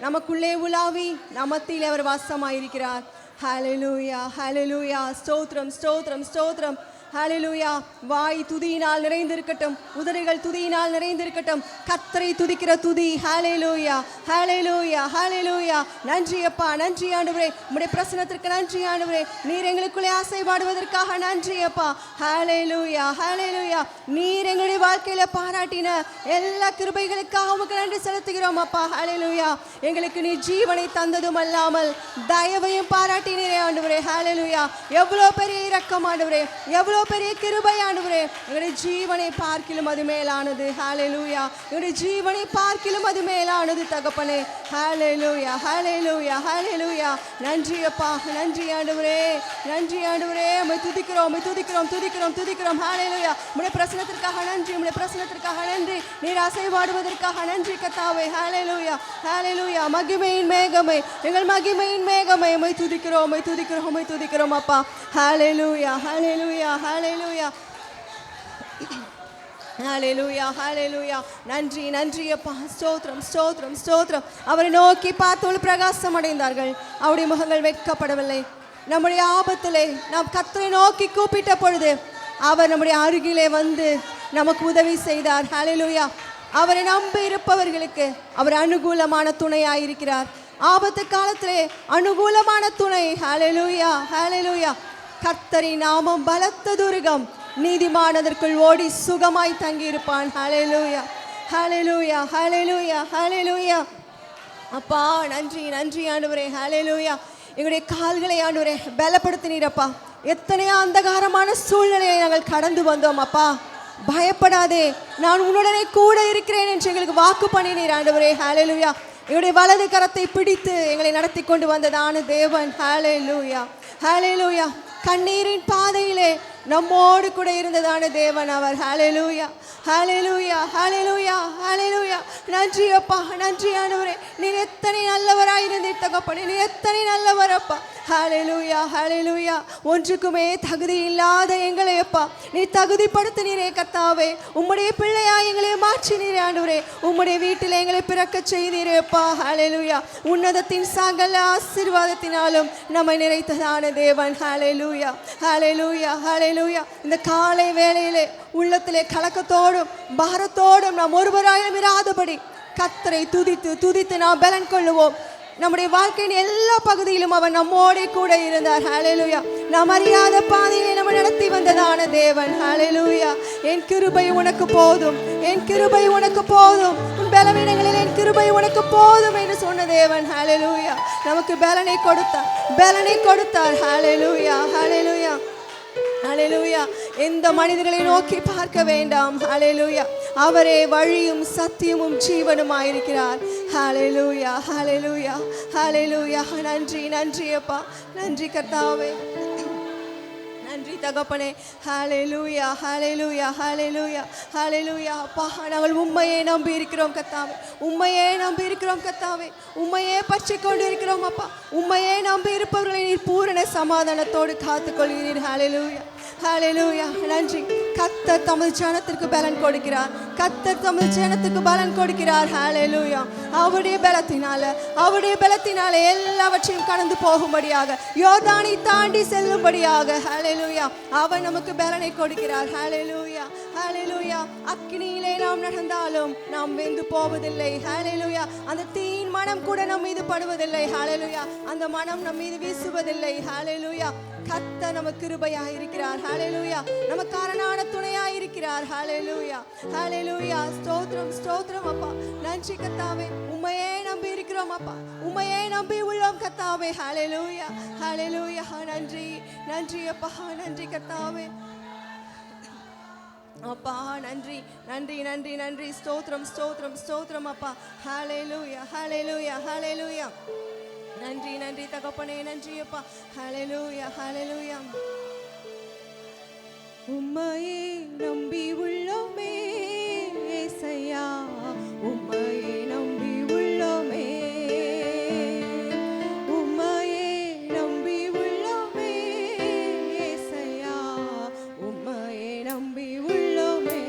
நமக்குள்ளே உலாவி நம் மத்தியிலே அவர் வாசமாயிருக்கிறார். ஹல்லேலூயா, ஹல்லேலூயா. ஸ்தோத்திரம், ஸ்தோத்திரம், ஸ்தோத்திரம். ஹல்லேலூயா. வாய் துதியினால் நிறைந்திருக்கட்டும், உதடுகள் துதியினால் நிறைந்திருக்கட்டும். கர்த்தரை துதிக்கிற துதி. ஹல்லேலூயா, ஹல்லேலூயா, ஹல்லேலூயா. நன்றி அப்பா, நன்றி ஆண்டவரே, உம்முடைய பிரசன்னத்திற்கு நன்றி ஆண்டவரே. நீர் எங்களுக்குள்ளே ஆசைப்படுவதற்காக நன்றி அப்பா. ஹல்லேலூயா, ஹல்லேலூயா. நீர் எங்களுடைய வாழ்க்கையில பாராட்டின எல்லா கிருபைகளுக்காக உமக்கு நன்றி செலுத்துகிறோம் அப்பா. ஹல்லேலூயா. எங்களுக்கு நீ ஜீவனை தந்ததும் அல்லாமல் தயவையும் பாராட்டினீரே ஆண்டவரே. ஹல்லேலூயா. எவ்வளோ பெரிய இரக்கம் ஆண்டவரே, எவ்வளோ பெரிய கிருபை ஆண்டவரே. எங்களுடைய ஜீவனை பார்க்கிலும் அது மேலானது. ஹல்லேலூயா. எங்களுடைய ஜீவனை பார்க்கிலும் அது மேலானது தகப்பனே. ஹல்லேலூயா, ஹல்லேலூயா, ஹல்லேலூயா. நன்றி அப்பா, நன்றி ஆண்டவரே, நன்றி ஆண்டவரே. உம்மை துதிக்கிறோம், உம்மை துதிக்கிறோம், துதிக்கிறோம், துதிக்கிறோம். ஹல்லேலூயா. உம்முடைய பிரசன்னத்திற்காக நன்றி, உம்முடைய பிரசன்னத்திற்காக நன்றி. நீர் அசைவாடுவதற்காக நன்றி கர்த்தாவே. ஹல்லேலூயா, ஹல்லேலூயா. மகிமையின் மேகமே, எங்கள் மகிமையின் மேகமே, உம்மை துதிக்கிறோம், உம்மை துதிக்கிறோம், உம்மை துதிக்கிறோம் அப்பா. ஹல்லேலூயா, ஹல்லேலூயா, ஹல்லேலூயா, ஹல்லேலூயா, ஹல்லேலூயா. நன்றி, நன்றி அப்பா. ஸ்தோத்திரம், ஸ்தோத்திரம், ஸ்தோத்திரம். அவரை நோக்கி பார்த்தவர்கள் பிரகாசம் அடைந்தார்கள், அவருடைய முகங்கள் வெட்கப்படவில்லை. நம்முடைய ஆபத்திலே நாம் கர்த்தரை நோக்கி கூப்பிட்ட பொழுது அவர் நம்முடைய அருகிலே வந்து நமக்கு உதவி செய்தார். ஹல்லேலூயா. அவரை நம்பி இருப்பவர்களுக்கு அவர் அனுகூலமான துணையாயிருக்கிறார். ஆபத்து காலத்திலே அனுகூலமான துணை. ஹல்லேலூயா, ஹல்லேலூயா. கர்த்தரின் நாமம் பலத்த துருகம், நீதிமானதற்குள் ஓடி சுகமாய் தங்கியிருப்பான். ஹல்லேலூயா, ஹல்லேலூயா, ஹல்லேலூயா, ஹல்லேலூயா. அப்பா நன்றி, நன்றி ஆண்டவரே. ஹல்லேலூயா. எங்களுடைய கால்களை ஆண்டவரே பலப்படுத்தினீரப்பா. எத்தனையோ அந்தகாரமான சூழ்நிலையை நாங்கள் கடந்து வந்தோம் அப்பா. பயப்படாதே, நான் உன்னுடனே கூட இருக்கிறேன் என்று எங்களுக்கு வாக்கு பண்ணினீர் ஆண்டவரே. ஹல்லேலூயா. எங்களுடைய வலது கரத்தை பிடித்து எங்களை நடத்தி கொண்டு வந்ததான தேவன். ஹல்லேலூயா, ஹல்லேலூயா. கண்ணீரின் பாதையிலே நம்மோடு கூட இருந்ததான தேவன் அவர். ஹல்லேலூயா, ஹல்லேலூயா, ஹல்லேலூயா, ஹல்லேலூயா. நன்றி அப்பா, நன்றி ஆண்டவரே. நீர் எத்தனை நல்லவராய் இருந்தீர் தகப்பனே, நீர் எத்தனை நல்லவர் அப்பா. ஹல்லேலூயா, ஹல்லேலூயா. ஒன்றுக்குமே தகுதி இல்லாத எங்களை அப்பா நீ தகுதிப்படுத்தினீரே கர்த்தாவே. உம்முடைய பிள்ளையா எங்களை மாற்றினீரே ஆண்டவரே. உம்முடைய வீட்டில் எங்களை பிறக்க செய்தீரே அப்பா. ஹல்லேலூயா. உன்னதத்தின் சகல ஆசீர்வாதத்தினாலும் நம்மை நிறைத்ததான தேவன். ஹல்லேலூயா, ஹல்லேலூயா, ஹல்லேலூயா. இந்த காலை வேளையிலே உள்ளத்திலே கலக்கத்தோடும் பாரத்தோடும் நாம் ஒருவராயும் இராதபடி கர்த்தரை துதித்து துதித்து நாம் பலன் கொள்ளுவோம். நம்முடைய வாழ்க்கையின் எல்லா பகுதியிலும் அவர் நம்மோடே கூட இருந்தார். ஹல்லேலூயா. நாம் அறியாத பாதையை நம்ம நடத்தி வந்ததான தேவன். ஹல்லேலூயா. என் கிருபை உனக்கு போதும், என் கிருபை உனக்கு போதும், உன் பலவீனங்களில் என் கிருபை உனக்கு போதும் என்று சொன்ன தேவன். ஹல்லேலூயா. நமக்கு பலனை கொடுத்தார், பலனை கொடுத்தார். ஹல்லேலூயா, ஹல்லேலூயா, ஹல்லேலூயா. எந்த மனிதர்களை நோக்கி பார்க்க வேண்டாம். ஹல்லேலூயா. அவரே வழியும் சத்தியமும் ஜீவனுமாயிருக்கிறார். ஹல்லேலூயா, ஹல்லேலூயா, ஹல்லேலூயா. நன்றி, நன்றி அப்பா, நன்றி கர்த்தாவே, நன்றி தகப்பனே. ஹல்லேலூயா, ஹல்லேலூயா, ஹல்லேலூயா, ஹல்லேலூயா. அப்பா நாங்கள் உம்மையே நம்பி இருக்கிறோம் கர்த்தாவே, உம்மையே நம்பி இருக்கிறோம் கர்த்தாவே, உம்மையே பற்றி கொண்டு இருக்கிறோம் அப்பா. உம்மையே நம்பி இருப்பவர்களை நீர் பூரண சமாதானத்தோடு காத்துக்கொள்கிறீர். ஹல்லேலூயா, ஹல்லேலூயா. நன்றி கர்த்தர் தமது ஜனத்திற்கு பலன் கொடுக்கிறார். கர்த்தர் தமது ஜனத்துக்கு பலன் கொடுக்கிறார். ஹalleluya. அவருடைய பலத்தினால எல்லாவற்றையும் கடந்து போகும்படியாக, யோர்தானை தாண்டி செல்லும்படியாக, ஹalleluya, அவர் நமக்கு பலனை கொடுக்கிறார். ஹalleluya, ஹalleluya. அக்கினியிலே நாம் நடந்தாலும் நாம் வெந்து போவதில்லை. ஹalleluya. அந்த தீயின் மனம் கூட நம் மீது படுவதில்லை. ஹalleluya. அந்த மனம் நம் மீது வீசுவதில்லை. ஹalleluya. கர்த்தர் நமக்கு கிருபையாக இருக்கிறார். ஹalleluya. நமக்காரனான துணையாக இருக்கிறார். ஹalleluya, ஹalleluya. ஸ்தோத்திரம், ஸ்தோத்திரம் அப்பா. நன்றி கர்த்தாவே, உம்மையே நம்பி இருக்கிறோம் அப்பா. உம்மையே நம்பி உள்ளோம் கர்த்தாவே. ஹalleluya, ஹalleluya. நன்றி, நன்றி அப்பா. நன்றி கர்த்தாவே. அப்பா நன்றி, நன்றி, நன்றி, நன்றி. ஸ்தோத்திரம், ஸ்தோத்திரம், ஸ்தோத்திரம் அப்பா. ஹalleluya, ஹalleluya, ஹalleluya. நன்றி, நன்றி தகப்பனே. நன்றி அப்பா. ஹalleluya, ஹalleluya. உம்மையே நம்பி உள்ளோமே ஏசையா, உம்மையே நம்பி உள்ளோமே, உம்மையே நம்பி உள்ளோமே ஏசையா, உம்மையே நம்பி உள்ளோமே,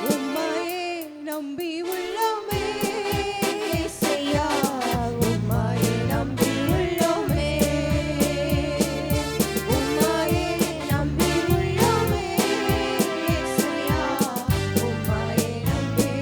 உம்மையே நம்பி உள்ளோமே ஏசையா, உம்மையே நம்பி உள்ளோமே, உம்மையே நம்பி உள்ளோமே ஏசையா, உம்மையே நம்பி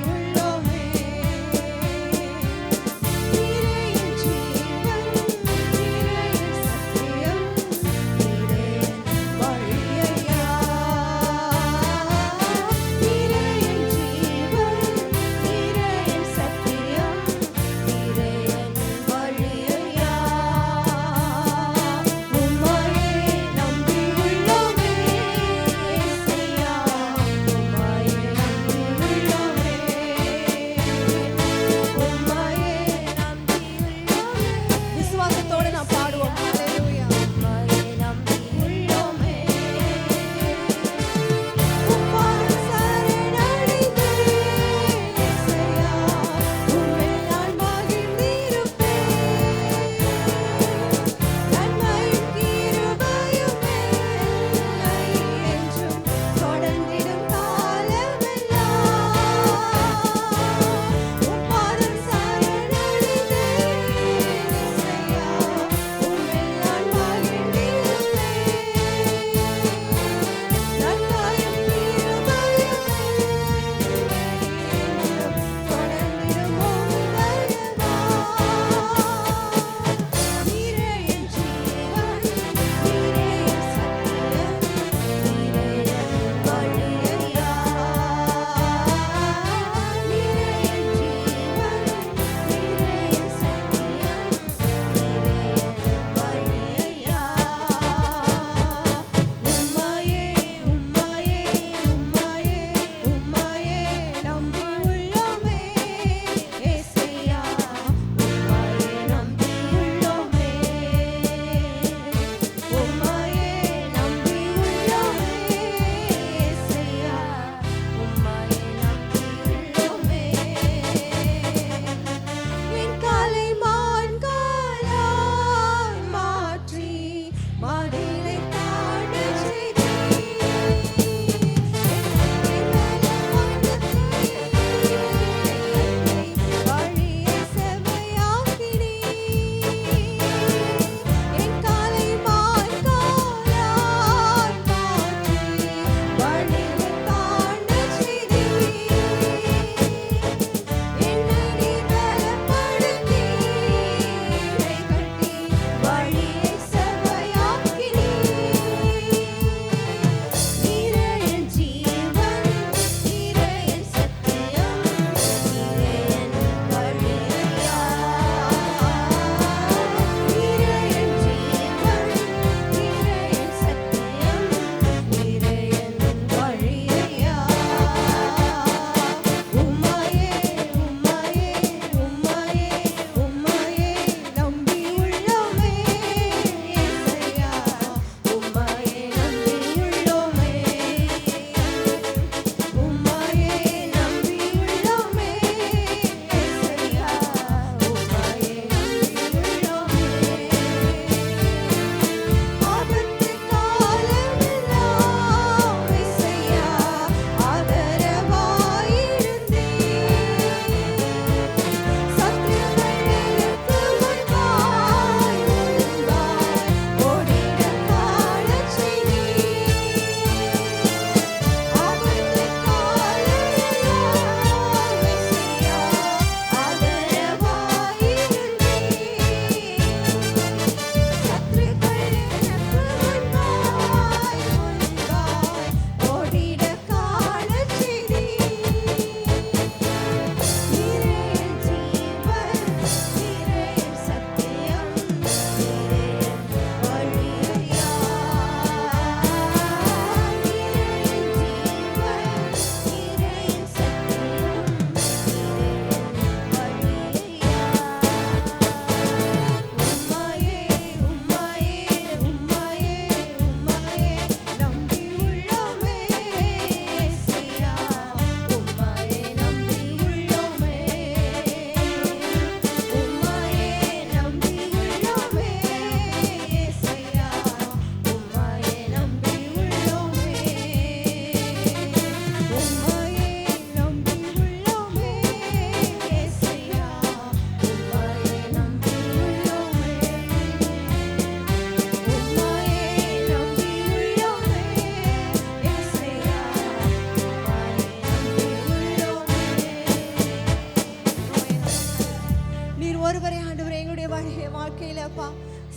ஒருவரே ஆண்டவரே எங்களுடைய வாழ்க்கையில அப்பா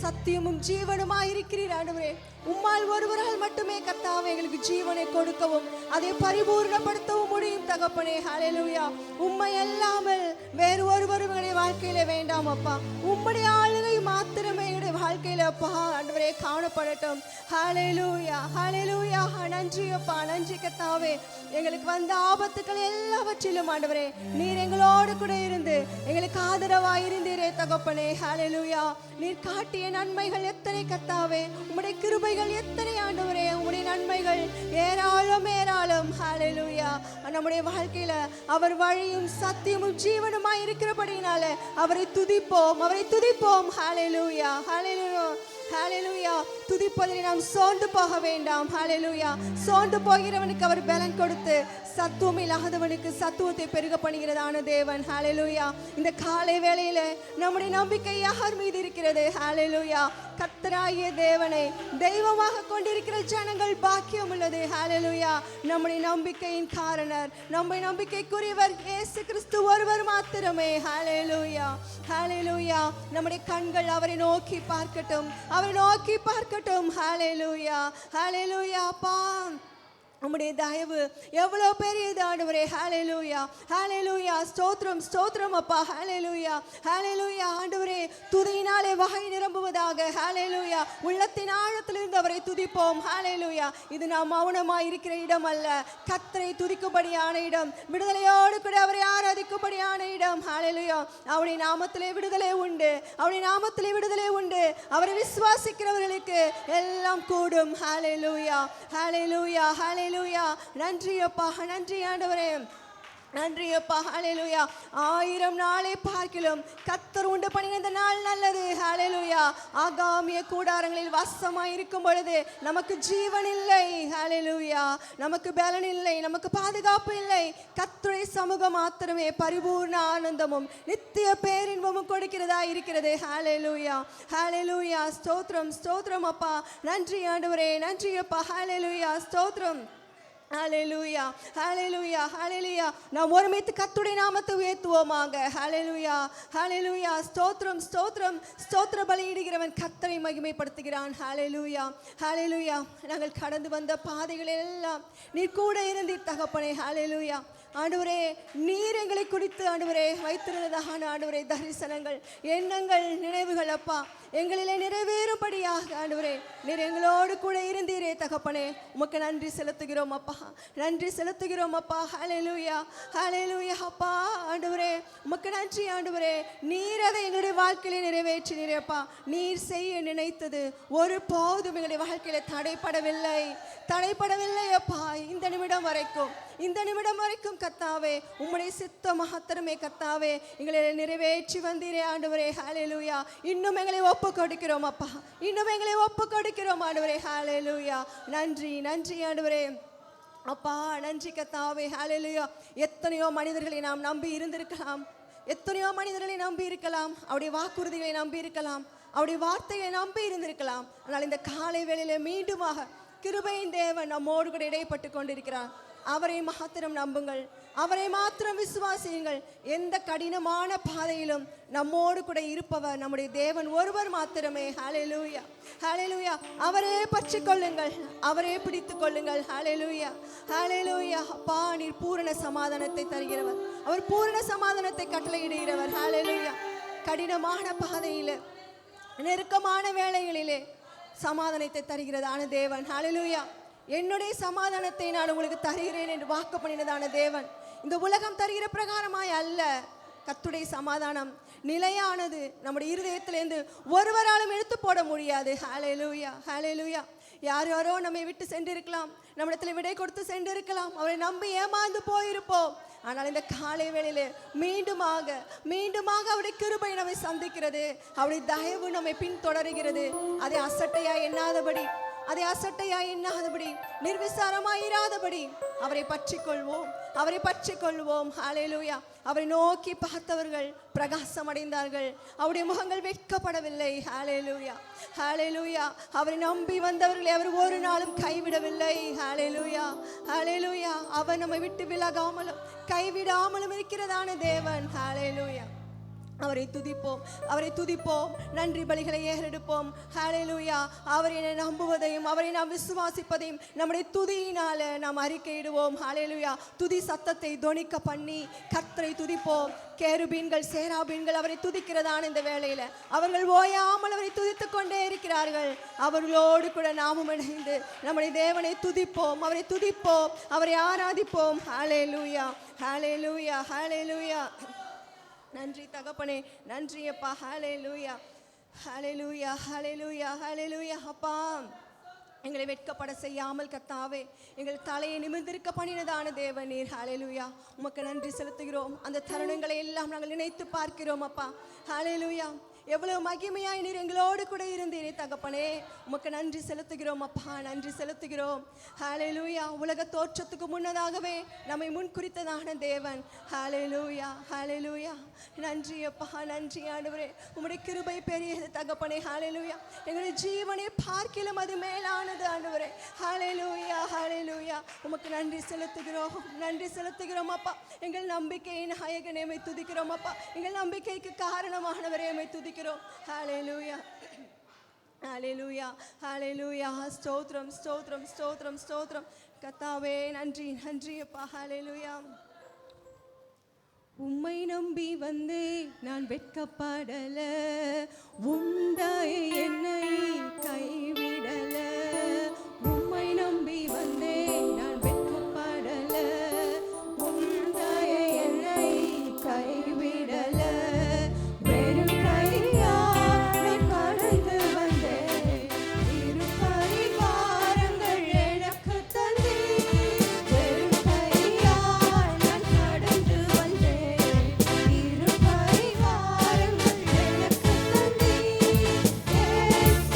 சத்தியமும் ஜீவனுமாய் இருக்கிறீர் ஆண்டவரே. உம்மால் ஒருவரால் மட்டுமே கர்த்தாவே எங்களுக்கு ஜீவனை கொடுக்கவும் அதை பரிபூர்ணப்படுத்தவும் முடியும் தகப்பனே. ஹல்லேலூயா. உம்மை அல்லாமல் வேறு ஒருவரும் எங்களுடைய வாழ்க்கையில வேண்டாம் அப்பா. உம்முடைய ஆளுகை மாத்திரமே எங்களுடைய வாழ்க்கையில அப்பா ஆண்டவரே காணப்படட்டும். ஹல்லேலூயா, ஹல்லேலூயா. நன்றி அப்பா, நன்றி கர்த்தாவே. எங்களுக்கு வந்த ஆபத்துக்கள் எல்லாவற்றிலும் ஆண்டவரே நீர் எங்களோடு கூட இருந்து எங்களுக்கு ஆதரவாய் இருந்தீரே தகப்பனே. ஹல்லேலூயா. நீர் காட்டிய நன்மைகள் எத்தனை கர்த்தாவே, உம்முடைய கிருபைகள் எத்தனை ஆண்டவரே, உம்முடைய நன்மைகள் ஏராளம் ஏராளம். ஹல்லேலூயா. நம்முடைய வாழ்க்கையில அவர் வழியும் சத்தியமும் ஜீவனுமாய் இருக்கிறபடினால அவரை துதிப்போம், அவரை துதிப்போம். ஹல்லேலூயா, ஹல்லேலூயா, ஹல்லேலூயா. துதிப்பதில் நாம் சோர்ந்து போக வேண்டாம். ஹல்லேலூயா. சோர்ந்து போகிறவனுக்கு அவர் பலன் கொடுத்து சத்துவம் இல்லாதவனுக்கு சத்துவத்தை பெருக பண்ணுகிறதான தேவன். ஹல்லேலூயா. இந்த காலை வேளையில நம்முடைய நம்பிக்கை யார் மீது இருக்கிறது? ஹல்லேலூயா. கர்த்தராகிய தேவனை தெய்வமாக கொண்டிருக்கிற ஜனங்கள் பாக்கியம் உள்ளது. ஹல்லேலூயா. நம்முடைய நம்பிக்கையின் காரணர், நம்முடைய நம்பிக்கைக்குரியவர் இயேசு கிறிஸ்து ஒருவர் மாத்திரமே. ஹல்லேலூயா, ஹல்லேலூயா. நம்முடைய கண்கள் அவரை நோக்கி பார்க்கட்டும், அவரை நோக்கி பார்க்கட்டும். ஹல்லேலூயா, ஹல்லேலூயா. அப்பா உம்முடைய தயவு எவ்வளவு பெரியது ஆண்டவரே. ஹல்லேலூயா, ஹல்லேலூயா. ஸ்தோத்திரம், ஸ்தோத்திரம் அப்பா. ஹல்லேலூயா, ஹல்லேலூயா. ஆண்டவரே துதியினாலே வாய் நிரம்புவதாக. ஹல்லேலூயா. உள்ளத்தின் ஆழத்திலிருந்து அவரை துதிப்போம். ஹல்லேலூயா. இது நாம் மௌனமாய் இருக்கிற இடம் அல்ல, கர்த்தரை துதிக்கும்படியான இடம், விடுதலையோடு கூட அவரை ஆராதிக்கும்படியான இடம். ஹல்லேலூயா. அவருடைய நாமத்திலே விடுதலை உண்டு, அவருடைய நாமத்திலே விடுதலை உண்டு. அவரை விசுவாசிக்கிறவர்களுக்கு எல்லாம் கூடும். ஹல்லேலூயா, ஹல்லேலூயா, ஹல்லேலூயா. நன்றி அப்பா, நன்றி ஆண்டவரே, நன்றி அப்பா. ஹல்லேலூயா. 1000 நாளை பார்க்கிலும் கர்த்தர் உண்டு பண்ணின இந்த நாள் நல்லது. ஹல்லேலூயா. ஆகாமிய கூடாரங்களில் வசமாய் இருக்கும் பொழுது நமக்கு ஜீவன் இல்லை. ஹல்லேலூயா. நமக்கு பலன் இல்லை, நமக்கு பாதுகாப்பு இல்லை. கர்த்தருடைய சமூகம் மாத்திரமே பரிபூர்ண ஆனந்தமும் நித்திய பேரின்பமும் கொடுக்கிறதா இருக்கிறது. ஹல்லேலூயா, ஹல்லேலூயா. ஸ்தோத்திரம், ஸ்தோத்திரம் அப்பா. நன்றி ஆண்டவரே, நன்றி அப்பா. ஹல்லேலூயா, ஸ்தோத்திரம். ஹல்லேலூயா, ஹல்லேலூயா, ஹல்லேலூயா. நாம் ஒருமித்து கர்த்தருடைய நாமத்தை உயர்த்துவோமாக. ஹல்லேலூயா, ஹல்லேலூயா. ஸ்தோத்திரம், ஸ்தோத்திரம். ஸ்தோத்திர பலியிடுகிறவன் கர்த்தரை மகிமைப்படுத்துகிறான். ஹல்லேலூயா, ஹல்லேலூயா. நாங்கள் கடந்து வந்த பாதைகள் எல்லாம் நீர் கூட இருந்தீர் தகப்பனே. ஹல்லேலூயா. ஆண்டவரே நீர் எங்களை குறித்து ஆண்டவரே வைத்திருந்ததான ஆண்டவரே தரிசனங்கள், எண்ணங்கள், நினைவுகள் அப்பா எங்களிலே நிறைவேறும்படியாக ஆண்டவரே நீர் எங்களோடு கூட இருந்தீரே தகப்பனே. உமக்கு நன்றி செலுத்துகிறோம் அப்பா, நன்றி செலுத்துகிறோம் அப்பா. ஹல்லேலூயா, ஹல்லேலூயா அப்பா. ஆண்டவரே உமக்கு நன்றி ஆண்டவரே. நீர் அதை எங்களுடைய வாழ்க்கையிலே நிறைவேற்றினீரே அப்பா. நீர் செய்ய நினைத்தது ஒரு போதும் எங்களுடைய வாழ்க்கையில தடைப்படவில்லை, தடைப்படவில்லை அப்பா. இந்த நிமிடம் வரைக்கும், இந்த நிமிடம் வரைக்கும் கர்த்தாவே உம்முடைய சித்த மாத்திரமே கர்த்தாவே எங்களை நிறைவேற்றி வந்தீரே ஆண்டவரே. ஹல்லேலூயா. இன்னும் எங்களை ஒப்பு கொடுக்கிறோம் அப்பா, இன்னும் எங்களை ஒப்பு கொடுக்கிறோம் ஆண்டவரே. ஹல்லேலூயா. நன்றி, நன்றி ஆண்டவரே அப்பா, நன்றி கர்த்தாவே. ஹல்லேலூயா. எத்தனையோ மனிதர்களை நாம் நம்பி இருந்திருக்கலாம், எத்தனையோ மனிதர்களை நம்பி இருக்கலாம், அவருடைய வாக்குறுதிகளை நம்பி இருக்கலாம், அவருடைய வார்த்தையை நம்பி இருந்திருக்கலாம். ஆனால் இந்த காலை வேளையில மீண்டுமாக கிருபையின் தேவன் நம்மோடு கூட இடைப்பட்டு கொண்டிருக்கிறார். அவரை மாத்திரம் நம்புங்கள், அவரை மாத்திரம் விசுவாசியுங்கள். எந்த கடினமான பாதையிலும் நம்மோடு கூட இருப்பவர் நம்முடைய தேவன் ஒருவர் மாத்திரமே. ஹல்லேலூயா, ஹல்லேலூயா. அவரே பற்றி கொள்ளுங்கள், அவரே பிடித்து கொள்ளுங்கள். ஹல்லேலூயா, ஹல்லேலூயா. அப்பா நீர் பூரண சமாதானத்தை தருகிறவர், அவர் பூரண சமாதானத்தை கட்டளையிடுகிறவர். ஹல்லேலூயா. கடினமான பாதையில, நெருக்கமான வேளைகளிலே சமாதானத்தை தருகிறதான தேவன். ஹல்லேலூயா. என்னுடைய சமாதானத்தை நான் உங்களுக்கு தருகிறேன் என்று வாக்கு பண்ணினதான தேவன். இந்த உலகம் தருகிற பிரகாரமாய் அல்ல. கர்த்தருடைய சமாதானம் நிலையானது, நம்முடைய இருதயத்திலிருந்து ஒருவராலும் எடுத்து போட முடியாது. ஹல்லேலூயா, ஹல்லேலூயா. யார் யாரோ நம்மை விட்டு சென்றிருக்கலாம், நம்மிடத்தில் விடை கொடுத்து சென்றிருக்கலாம், அவரை நம்பி ஏமாந்து போயிருப்போம். ஆனால் இந்த காலை வேளையிலே மீண்டுமாக மீண்டுமாக அவருடைய கிருபை நம்மை சந்திக்கிறது, அவருடைய தயவு நம்மை பின்தொடருகிறது. அதை அசட்டையா எண்ணாதபடி, அதை அசட்டையா எண்ணாதபடி, நிர்விசாரமாயிராதபடி அவரை பற்றி கொள்வோம், அவரை பற்றி கொள்வோம். ஹல்லேலூயா. அவரை நோக்கி பார்த்தவர்கள் பிரகாசம் அடைந்தார்கள், அவருடைய முகங்கள் வெட்கப்படவில்லை. ஹல்லேலூயா, ஹல்லேலூயா. அவரை நம்பி வந்தவர்களை அவர் ஒரு நாளும் கைவிடவில்லை. ஹல்லேலூயா, ஹல்லேலூயா. அவர் நம்மை விட்டு விலகாமலும் கைவிடாமலும் இருக்கிறதான தேவன். ஹல்லேலூயா, அவரை துதிப்போம், அவரை துதிப்போம், நன்றி பலிகளை ஏறெடுப்போம். ஹல்லேலூயா. அவரை நம்புவதையும் அவரை நாம் விசுவாசிப்பதையும் நம்முடைய துதியினால நாம் அறிக்கையிடுவோம். ஹல்லேலூயா. துதி சத்தத்தை தொனிக்க பண்ணி கர்த்தரை துதிப்போம். கேருபீன்கள் சேராபீன்கள் அவரை துதிக்கிறதான இந்த வேளையில அவர்கள் ஓயாமல் அவரை துதித்துக் கொண்டே இருக்கிறார்கள். அவர்களோடு கூட நாமும் இணைந்து நம்முடைய தேவனை துதிப்போம், அவரை துதிப்போம், அவரை ஆராதிப்போம். ஹல்லேலூயா, ஹல்லேலூயா, ஹல்லேலூயா. நன்றி தகப்பனே, நன்றி அப்பா. ஹல்லேலூயா, ஹல்லேலூயா, ஹல்லேலூயா, ஹல்லேலூயா. அப்பா, எங்களை வெட்கப்பட செய்யாமல் கர்த்தாவே எங்கள் தலையை நிமிர்ந்திருக்க பண்ணினதான தேவன் நீர். ஹல்லேலூயா. உமக்கு நன்றி செலுத்துகிறோம். அந்த தருணங்களை எல்லாம் நாங்கள் நினைத்து பார்க்கிறோம் அப்பா. ஹல்லேலூயா. எவ்வளவு மகிமையாய் நீர் எங்களோடு கூட இருந்தீரே தகப்பனே. உமக்கு நன்றி செலுத்துகிறோம் அப்பா, நன்றி செலுத்துகிறோம். ஹல்லேலூயா. உலக தோற்றத்துக்கு முன்னதாகவே நம்மை முன்குறித்ததான தேவன். ஹல்லேலூயா, ஹல்லேலூயா. நன்றி அப்பா, நன்றி ஆண்டவரே. உம்முடைய கிருபை பெரியது தகப்பனே. ஹல்லேலூயா. எங்களுடைய ஜீவனை பார்க்கிலும் அது மேலானது ஆண்டவரே. ஹல்லேலூயா, ஹல்லேலூயா. உமக்கு நன்றி செலுத்துகிறோம், நன்றி செலுத்துகிறோம் அப்பா. எங்கள் நம்பிக்கையின் நாயகனே உம்மை துதிக்கிறோம் அப்பா. எங்கள் நம்பிக்கைக்கு காரணமானவரே உம்மை துதிக்கிறோம். ஹல்லேலூயா, ஹல்லேலூயா, ஹல்லேலூயா. ஸ்தோத்திரம், ஸ்தோத்திரம், ஸ்தோத்திரம், ஸ்தோத்திரம் கர்த்தாவே. நன்றி, நன்றி அப்பா. ஹல்லேலூயா. உம்மை நம்பி வந்தே நான் வெட்கப்படல, உண்டாய் என்னை கைவிடல. உம்மை நம்பி வந்தே நான் வெட்கப்படல, உண்டாய் என்னை கைவிடல. வெறும் கையாய் கடந்து வந்தேன், இரு பரிவாரங்கள் எனக்கு தந்தே. வெறும் கையாய் நான் கடந்து வந்தேன், இரு பரிவாரங்கள் எனக்கு தந்தே.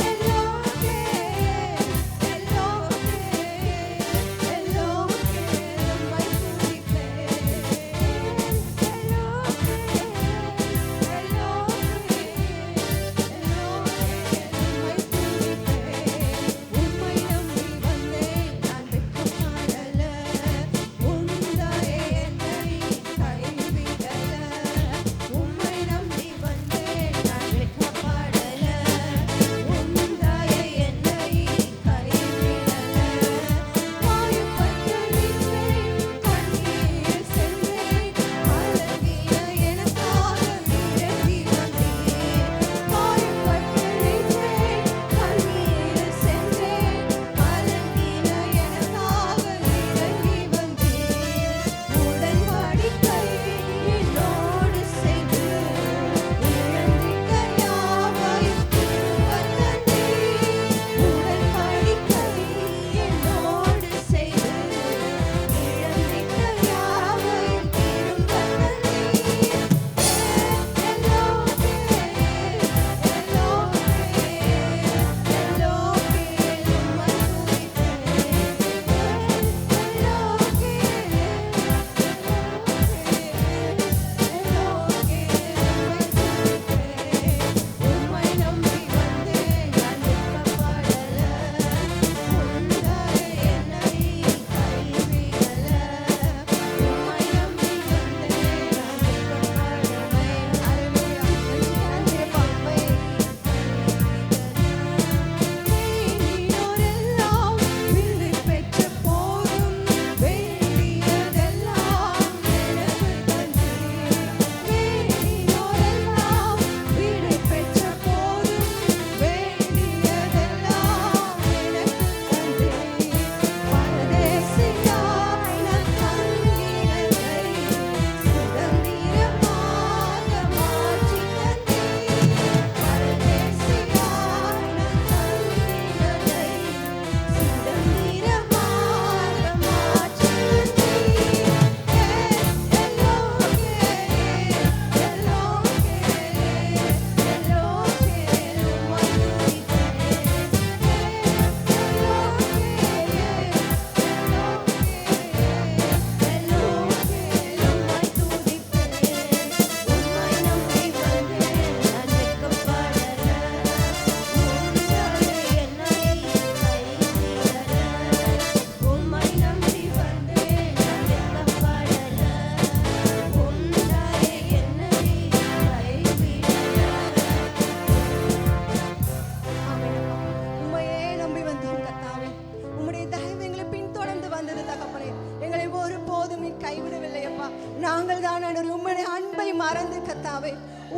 எல்லோரே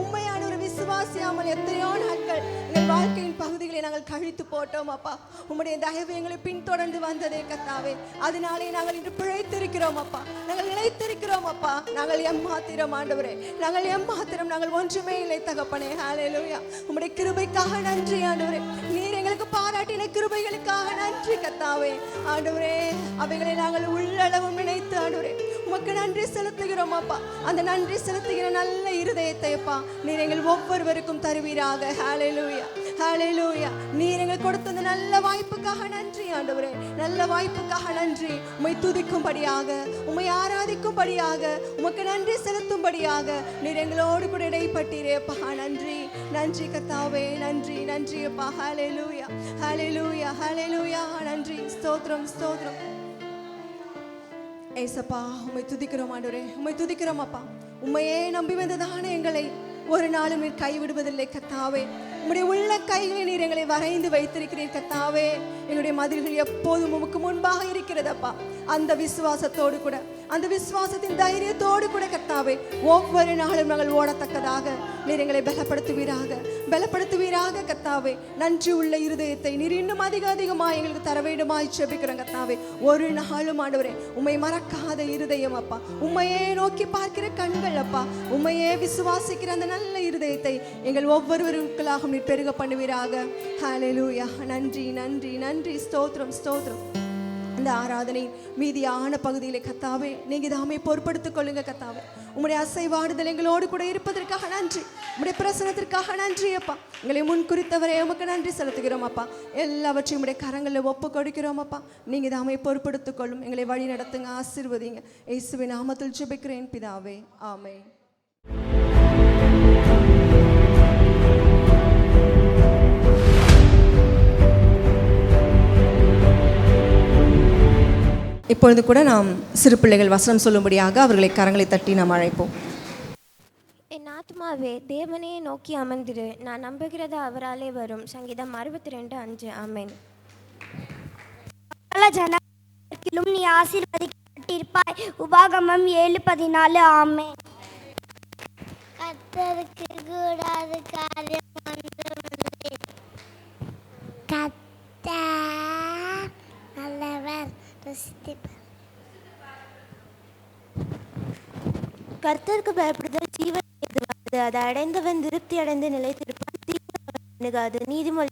உண்மையான ஒரு விசுவாசியாமல் எத்தனையோ நாட்கள் எங்கள் வாழ்க்கையின் பகுதிகளை நாங்கள் கழித்து போட்டோம் அப்பா. உம்முடைய தயவு எங்களை பின்தொடர்ந்து வந்ததே கர்த்தாவே. அதனாலே நாங்கள் இன்று பிழைத்திருக்கிறோம் அப்பா, நாங்கள் நிலைத்திருக்கிறோம் அப்பா. நாங்கள் எம்மாத்திரம் ஆண்டவரே, நாங்கள் எம்மாத்திரம், நாங்கள் ஒன்றுமே இல்லை தகப்பனே. ஹல்லேலூயா. உம்முடைய கிருபைக்காக நன்றி ஆண்டவரே. நீர் எங்களுக்கு பாராட்டின கிருபைகளுக்காக நன்றி கர்த்தாவே. ஆண்டவரே, அவைகளை நாங்கள் உள்ளளவு நினைத்து ஆண்டவரே உமக்கு நன்றி செலுத்துகிறோம் அப்பா. அந்த நன்றி செலுத்துகிற நல்ல இருதயத்தை அப்பா நீர் எங்கள் ஒவ்வொருவருக்கும் தருவீராக. ஹல்லேலூயா, ஹல்லேலூயா. நீர் எங்களுக்கு கொடுத்த அந்த நல்ல வாய்ப்புக்காக நன்றி ஆண்டவரே, நல்ல வாய்ப்புக்காக நன்றி. உம்மை துதிக்கும்படியாக, உம்மை ஆராதிக்கும்படியாக, உமக்கு நன்றி செலுத்தும்படியாக நீர் எங்களோடு கூட இடைப்பட்டீரே அப்பா. நன்றி, நன்றி கர்த்தாவே, நன்றி, நன்றி அப்பா. ஹல்லேலூயா, ஹல்லேலூயா, ஹல்லேலூயா. நன்றி, ஸ்தோத்திரம், ஸ்தோத்திரம். ஏசப்பா, உம்மை துதிக்கிறோம் ஆண்டவரே, உம்மை துதிக்கிறோம் அப்பா. உம்மையே நம்பி வந்ததான எங்களை ஒரு நாளும் நீர் கைவிடுவதில்லை கர்த்தாவே. உம்முடைய உள்ள கைகளை நீர் எங்களை வரைந்து வைத்திருக்கிறீர் கர்த்தாவே. எங்களுடைய மதில்கள் எப்போதும் உமக்கு முன்பாக இருக்கிறதப்பா. அந்த விசுவாசத்தோடு கூட, அந்த விசுவாசத்தின் தைரியத்தோடு கூட கர்த்தாவே ஒவ்வொரு நாளும் நாங்கள் ஓடத்தக்கதாக நீர் எங்களை பலப்படுத்துவீராக, பலப்படுத்துவீராக கர்த்தாவே. நன்றி உள்ள இருதயத்தை நீர் இன்னும் அதிகமாக எங்களுக்கு தர வேண்டுமாய் ஜெபிக்கிறோம் கர்த்தாவே. ஒரு நாளும் ஆண்டவரே உம்மை மறக்காத இருதயம் அப்பா, உம்மையே நோக்கி பார்க்கிற கண்கள் அப்பா, உம்மையே விசுவாசிக்கிற அந்த நல்ல இருதயத்தை எங்கள் ஒவ்வொருவருக்குள்ளாக நீர் பெருக பண்ணுவீராக. ஹல்லேலூயா. நன்றி, நன்றி, நன்றி. ஸ்தோத்திரம், ஸ்தோத்திரம். இந்த ஆராதனை மீதியான பகுதியிலே கர்த்தாவே நீங்க தாமே பொறுப்படுத்திக் கொள்ளுங்க கர்த்தாவே. உம்முடைய அசைவாடுதல் எங்களோடு கூட இருப்பதற்காக நன்றி, உம்முடைய பிரசனத்திற்காக நன்றி அப்பா. எங்களை முன் குறித்தவரே உமக்கு நன்றி செலுத்துகிறோம் அப்பா. எல்லாவற்றையும் உம்முடைய கரங்களில் ஒப்பு கொடுக்கிறோம் அப்பா. நீங்க தாமே பொறுப்படுத்திக் கொள்ளும், எங்களை வழி நடத்துங்க, ஆசீர்வதிங்க. இயேசுவின் நாமத்தில் ஜெபிக்கிறேன் பிதாவே, ஆமென். இப்பொழுது கூட நாம் சிறு பிள்ளைகள் வசனம் சொல்லும்படியாக அவர்களை கரங்களை தட்டி நாம் அழைப்போம். என் ஆத்மாவே தேவனே நோக்கி அமர்ந்திரு, நான் நம்புகிறது அவராலே வரும். சங்கீதம் 62:5. ஆமென். ஜனத்திலும் நீ ஆசீர்வதிக்கப்பட்டிருப்பாய். உபாகமம் 7:14. ஆமென். கர்த்தருக்கு கூடாத காரியம் ஒன்றுமில்லை. கர்த்தர் நல்லவர். கர்த்தருக்கு பயப்படுதல் ஜீவன் ஏதுவானது, அதை அடைந்தவன் திருப்தி அடைந்து நிலைத்திருப்பான். நீதிமொழி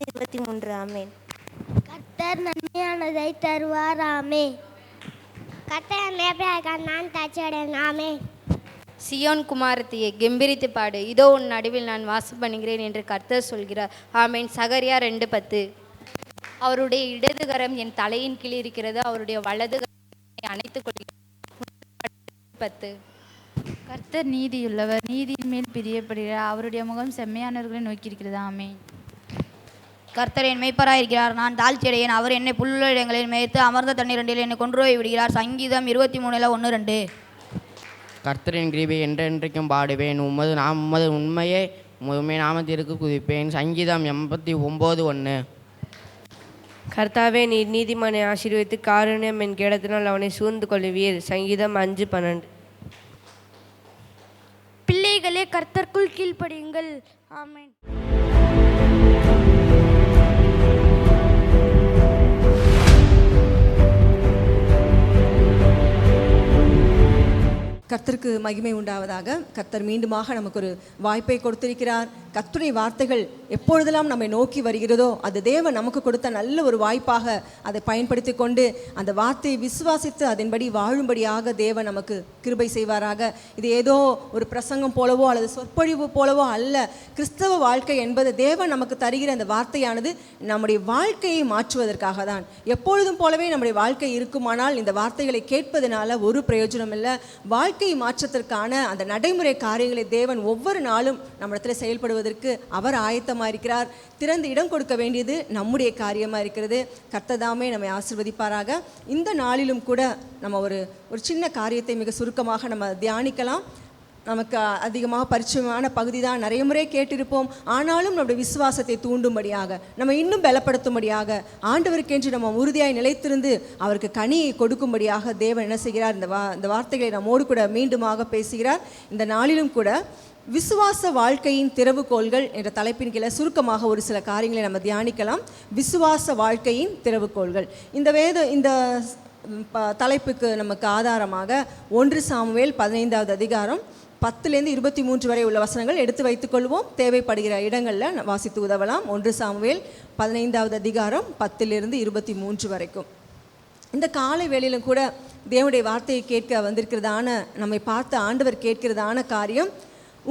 23. ஆமென். கர்த்தர் நன்மையானதை தருவார். ஆமென். கர்த்தர் மேய்ப்பனாக நான் தாழ்ச்சியடைந்தேன். ஆமென். சியோன் குமாரத்தியை கெம்பீரித்து பாடு, இதோ உன் நடுவில் நான் வாசம் பண்ணுகிறேன் என்று கர்த்தர் சொல்கிறார். ஆமென். சகரியா 2:10. அவருடைய இடதுகரம் என் தலையின் கீழ் இருக்கிறது, அவருடைய வலது அணைத்துக் கொள்கிறார். 10. கர்த்தர் நீதியுள்ளவர், நீதியின் மேல் பிரியப்படுகிறார், அவருடைய முகம் செம்மையானவர்களை நோக்கியிருக்கிறது. ஆமென். கர்த்தர் என் மேய்ப்பராயிருக்கிறார், நான் தாழ்ச்சியடையேன். அவர் என்னை புல்லுள்ள இடங்களில் மேய்த்து அமர்ந்த தண்ணீரண்டில் என்னை கொன்று போய் விடுகிறார். சங்கீதம் 23:1-2. கர்த்தரின் கிருபை என்றென்றைக்கும் பாடுவேன், உமது உண்மையை உண்மை நாமத்திற்கு குதிப்பேன். சங்கீதம் 89:1. கர்த்தாவே, நீர் நீதிமானை ஆசீர்வதித்து காருண்யம் என் கேடத்தினால் அவனை சூழ்ந்து கொள்ளுவீர். சங்கீதம் 5:12. பிள்ளைகளே, கர்த்தருக்குள் கீழ்ப்படியுங்கள். ஆமென். கர்த்தருக்கு மகிமை உண்டாவதாக. கர்த்தர் மீண்டுமாக நமக்கு ஒரு வாய்ப்பை கொடுத்திருக்கிறார். கர்த்தருடைய வார்த்தைகள் எப்பொழுதெல்லாம் நம்மை நோக்கி வருகிறதோ அது தேவன் நமக்கு கொடுத்த நல்ல ஒரு வாய்ப்பாக அதை பயன்படுத்தி கொண்டு அந்த வார்த்தையை விசுவாசித்து அதன்படி வாழும்படியாக தேவன் நமக்கு கிருபை செய்வாராக. இது ஏதோ ஒரு பிரசங்கம் போலவோ அல்லது சொற்பொழிவு போலவோ அல்ல. கிறிஸ்தவ வாழ்க்கை என்பது தேவன் நமக்கு தருகிற அந்த வார்த்தையானது நம்முடைய வாழ்க்கையை மாற்றுவதற்காக தான். எப்பொழுதும் போலவே நம்முடைய வாழ்க்கை இருக்குமானால் இந்த வார்த்தைகளை கேட்பதனால ஒரு பிரயோஜனம் இல்லை. வாழ்க்கை மாற்றத்திற்கான அந்த நடைமுறை காரியங்களை தேவன் ஒவ்வொரு நாளும் நம்மிடத்தில் செயல்படுவதற்கு அவர் ஆயத்தமாக இருக்கிறார். திறந்து இடம் கொடுக்க வேண்டியது நம்முடைய காரியமாக இருக்கிறது. கர்த்ததாமே நம்மை ஆசீர்வதிப்பாராக. இந்த நாளிலும் கூட நம்ம ஒரு சின்ன காரியத்தை மிக சுருக்கமாக நம்ம தியானிக்கலாம். நமக்கு அதிகமாக பரிச்சயமான பகுதி தான், நிறைய முறை கேட்டிருப்போம். ஆனாலும் நம்முடைய விசுவாசத்தை தூண்டும்படியாக, நம்ம இன்னும் பலப்படுத்தும்படியாக, ஆண்டவருக்கென்று நம்ம உறுதியாய் நிலைத்திருந்து அவருக்கு கனியை கொடுக்கும்படியாக தேவன் என்ன செய்கிறார்? இந்த வார்த்தைகளை நம்மோடு கூட மீண்டுமாக பேசுகிறார். இந்த நாளிலும் கூட விசுவாச வாழ்க்கையின் திறவுகோள்கள் என்ற தலைப்பின் கீழே சுருக்கமாக ஒரு சில காரியங்களை நம்ம தியானிக்கலாம். விசுவாச வாழ்க்கையின் திறவுகோள்கள். இந்த தலைப்புக்கு நமக்கு ஆதாரமாக 1 சாமுவேல் 15வது அதிகாரம் 10லேருந்து 23 வரை உள்ள வசனங்கள் எடுத்து வைத்துக்கொள்வோம். தேவைப்படுகிற இடங்களில் வாசித்து உதவலாம். 1 சாமுவேல் 15வது அதிகாரம் 10லிருந்து 23 வரைக்கும். இந்த காலை வேளையிலும் கூட தேவனுடைய வார்த்தையை கேட்க வந்திருக்கிறதான நம்மை பார்த்து ஆண்டவர் கேட்கிறதான காரியம்,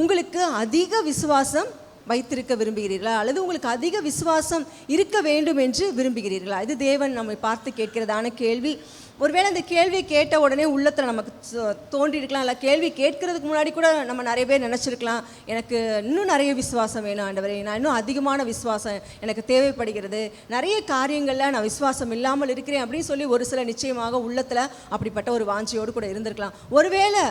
உங்களுக்கு அதிக விசுவாசம் வைத்திருக்க விரும்புகிறீர்களா, அல்லது உங்களுக்கு அதிக விசுவாசம் இருக்க வேண்டும் என்று விரும்புகிறீர்களா? இது தேவன் நம்மை பார்த்து கேட்கிறதான கேள்வி. ஒருவேளை இந்த கேள்வியை கேட்ட உடனே உள்ளத்தில் நமக்கு தோன்றியிருக்கலாம், இல்லை கேள்வி கேட்கறதுக்கு முன்னாடி கூட நம்ம நிறைய பேர் நினச்சிருக்கலாம், எனக்கு இன்னும் நிறைய விசுவாசம் வேணும் ஆண்டவரே, நான் இன்னும் அதிகமான விசுவாசம் எனக்கு தேவைப்படுகிறது, நிறைய காரியங்களில் நான் விசுவாசம் இல்லாமல் இருக்கிறேன் அப்படின்னு சொல்லி ஒரு சில நிச்சயமாக உள்ளத்தில் அப்படிப்பட்ட ஒரு வாஞ்சையோடு கூட இருந்திருக்கலாம். ஒருவேளை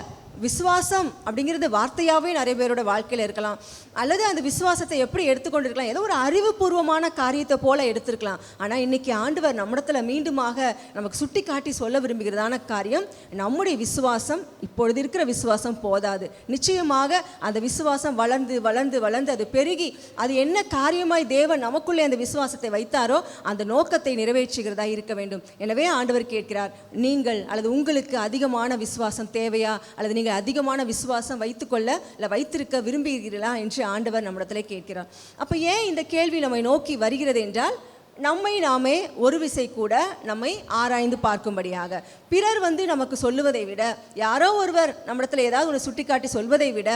விசுவாசம் அப்படிங்கிறது வார்த்தையாகவே நிறைய பேரோட வாழ்க்கையில் இருக்கலாம், அல்லது அந்த விசுவாசத்தை எப்படி எடுத்துக்கொண்டிருக்கலாம், ஏதோ ஒரு அறிவுபூர்வமான காரியத்தை போல எடுத்திருக்கலாம். ஆனால் இன்னைக்கு ஆண்டவர் நம்மிடத்தில் மீண்டுமாக நமக்கு சுட்டி காட்டி சொல்ல விரும்புகிறதான காரியம், நம்முடைய விசுவாசம் இப்பொழுது இருக்கிற விசுவாசம் போதாது. நிச்சயமாக அந்த விசுவாசம் வளர்ந்து வளர்ந்து வளர்ந்து அது பெருகி அது என்ன காரியமாய் தேவன் நமக்குள்ளே அந்த விசுவாசத்தை வைத்தாரோ அந்த நோக்கத்தை நிறைவேற்றுகிறதா இருக்க வேண்டும். எனவே ஆண்டவர் கேட்கிறார், நீங்கள் அல்லது உங்களுக்கு அதிகமான விசுவாசம் தேவையா, அல்லது நீங்கள் அதிகமான விசுவாசம் வைத்துக்கொள்ள இல்லை வைத்திருக்க விரும்புகிறீர்களா என்று ஆண்டவர் நம்மிடத்தில் கேட்கிறார். அப்போ ஏன் இந்த கேள்வி நம்மை நோக்கி வருகிறது என்றால், நம்மை நாமே ஒரு விசை கூட நம்மை ஆராய்ந்து பார்க்கும்படியாக, பிறர் நமக்கு சொல்லுவதை விட, யாரோ ஒருவர் நம்மிடத்தில் ஏதாவது ஒன்று சுட்டி காட்டி சொல்வதை விட,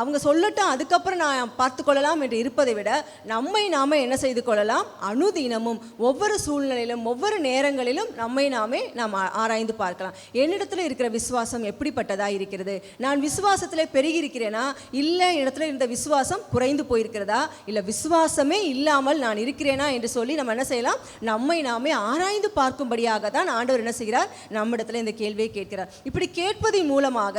அவங்க சொல்லட்டும் அதுக்கப்புறம் நான் பார்த்து கொள்ளலாம் என்று இருப்பதை விட, நம்மை நாமே என்ன செய்து கொள்ளலாம், அனுதினமும் ஒவ்வொரு சூழ்நிலையிலும் ஒவ்வொரு நேரங்களிலும் நம்மை நாமே நாம் ஆராய்ந்து பார்க்கலாம். என்னிடத்தில் இருக்கிற விசுவாசம் எப்படிப்பட்டதாக இருக்கிறது, நான் விசுவாசத்தில் பெருகி இருக்கிறேனா, இல்லை இடத்துல இருந்த விசுவாசம் குறைந்து போயிருக்கிறதா, இல்லை விசுவாசமே இல்லாமல் நான் இருக்கிறேனா என்று சொல்லி நம்ம என்ன செய்யலாம், நம்மை நாமே ஆராய்ந்து பார்க்கும்படியாக தான் ஆண்டவர் என்ன செய்கிறார், நம்மிடத்தில் இந்த கேள்வியை கேட்கிறார். இப்படி கேட்பதின் மூலமாக,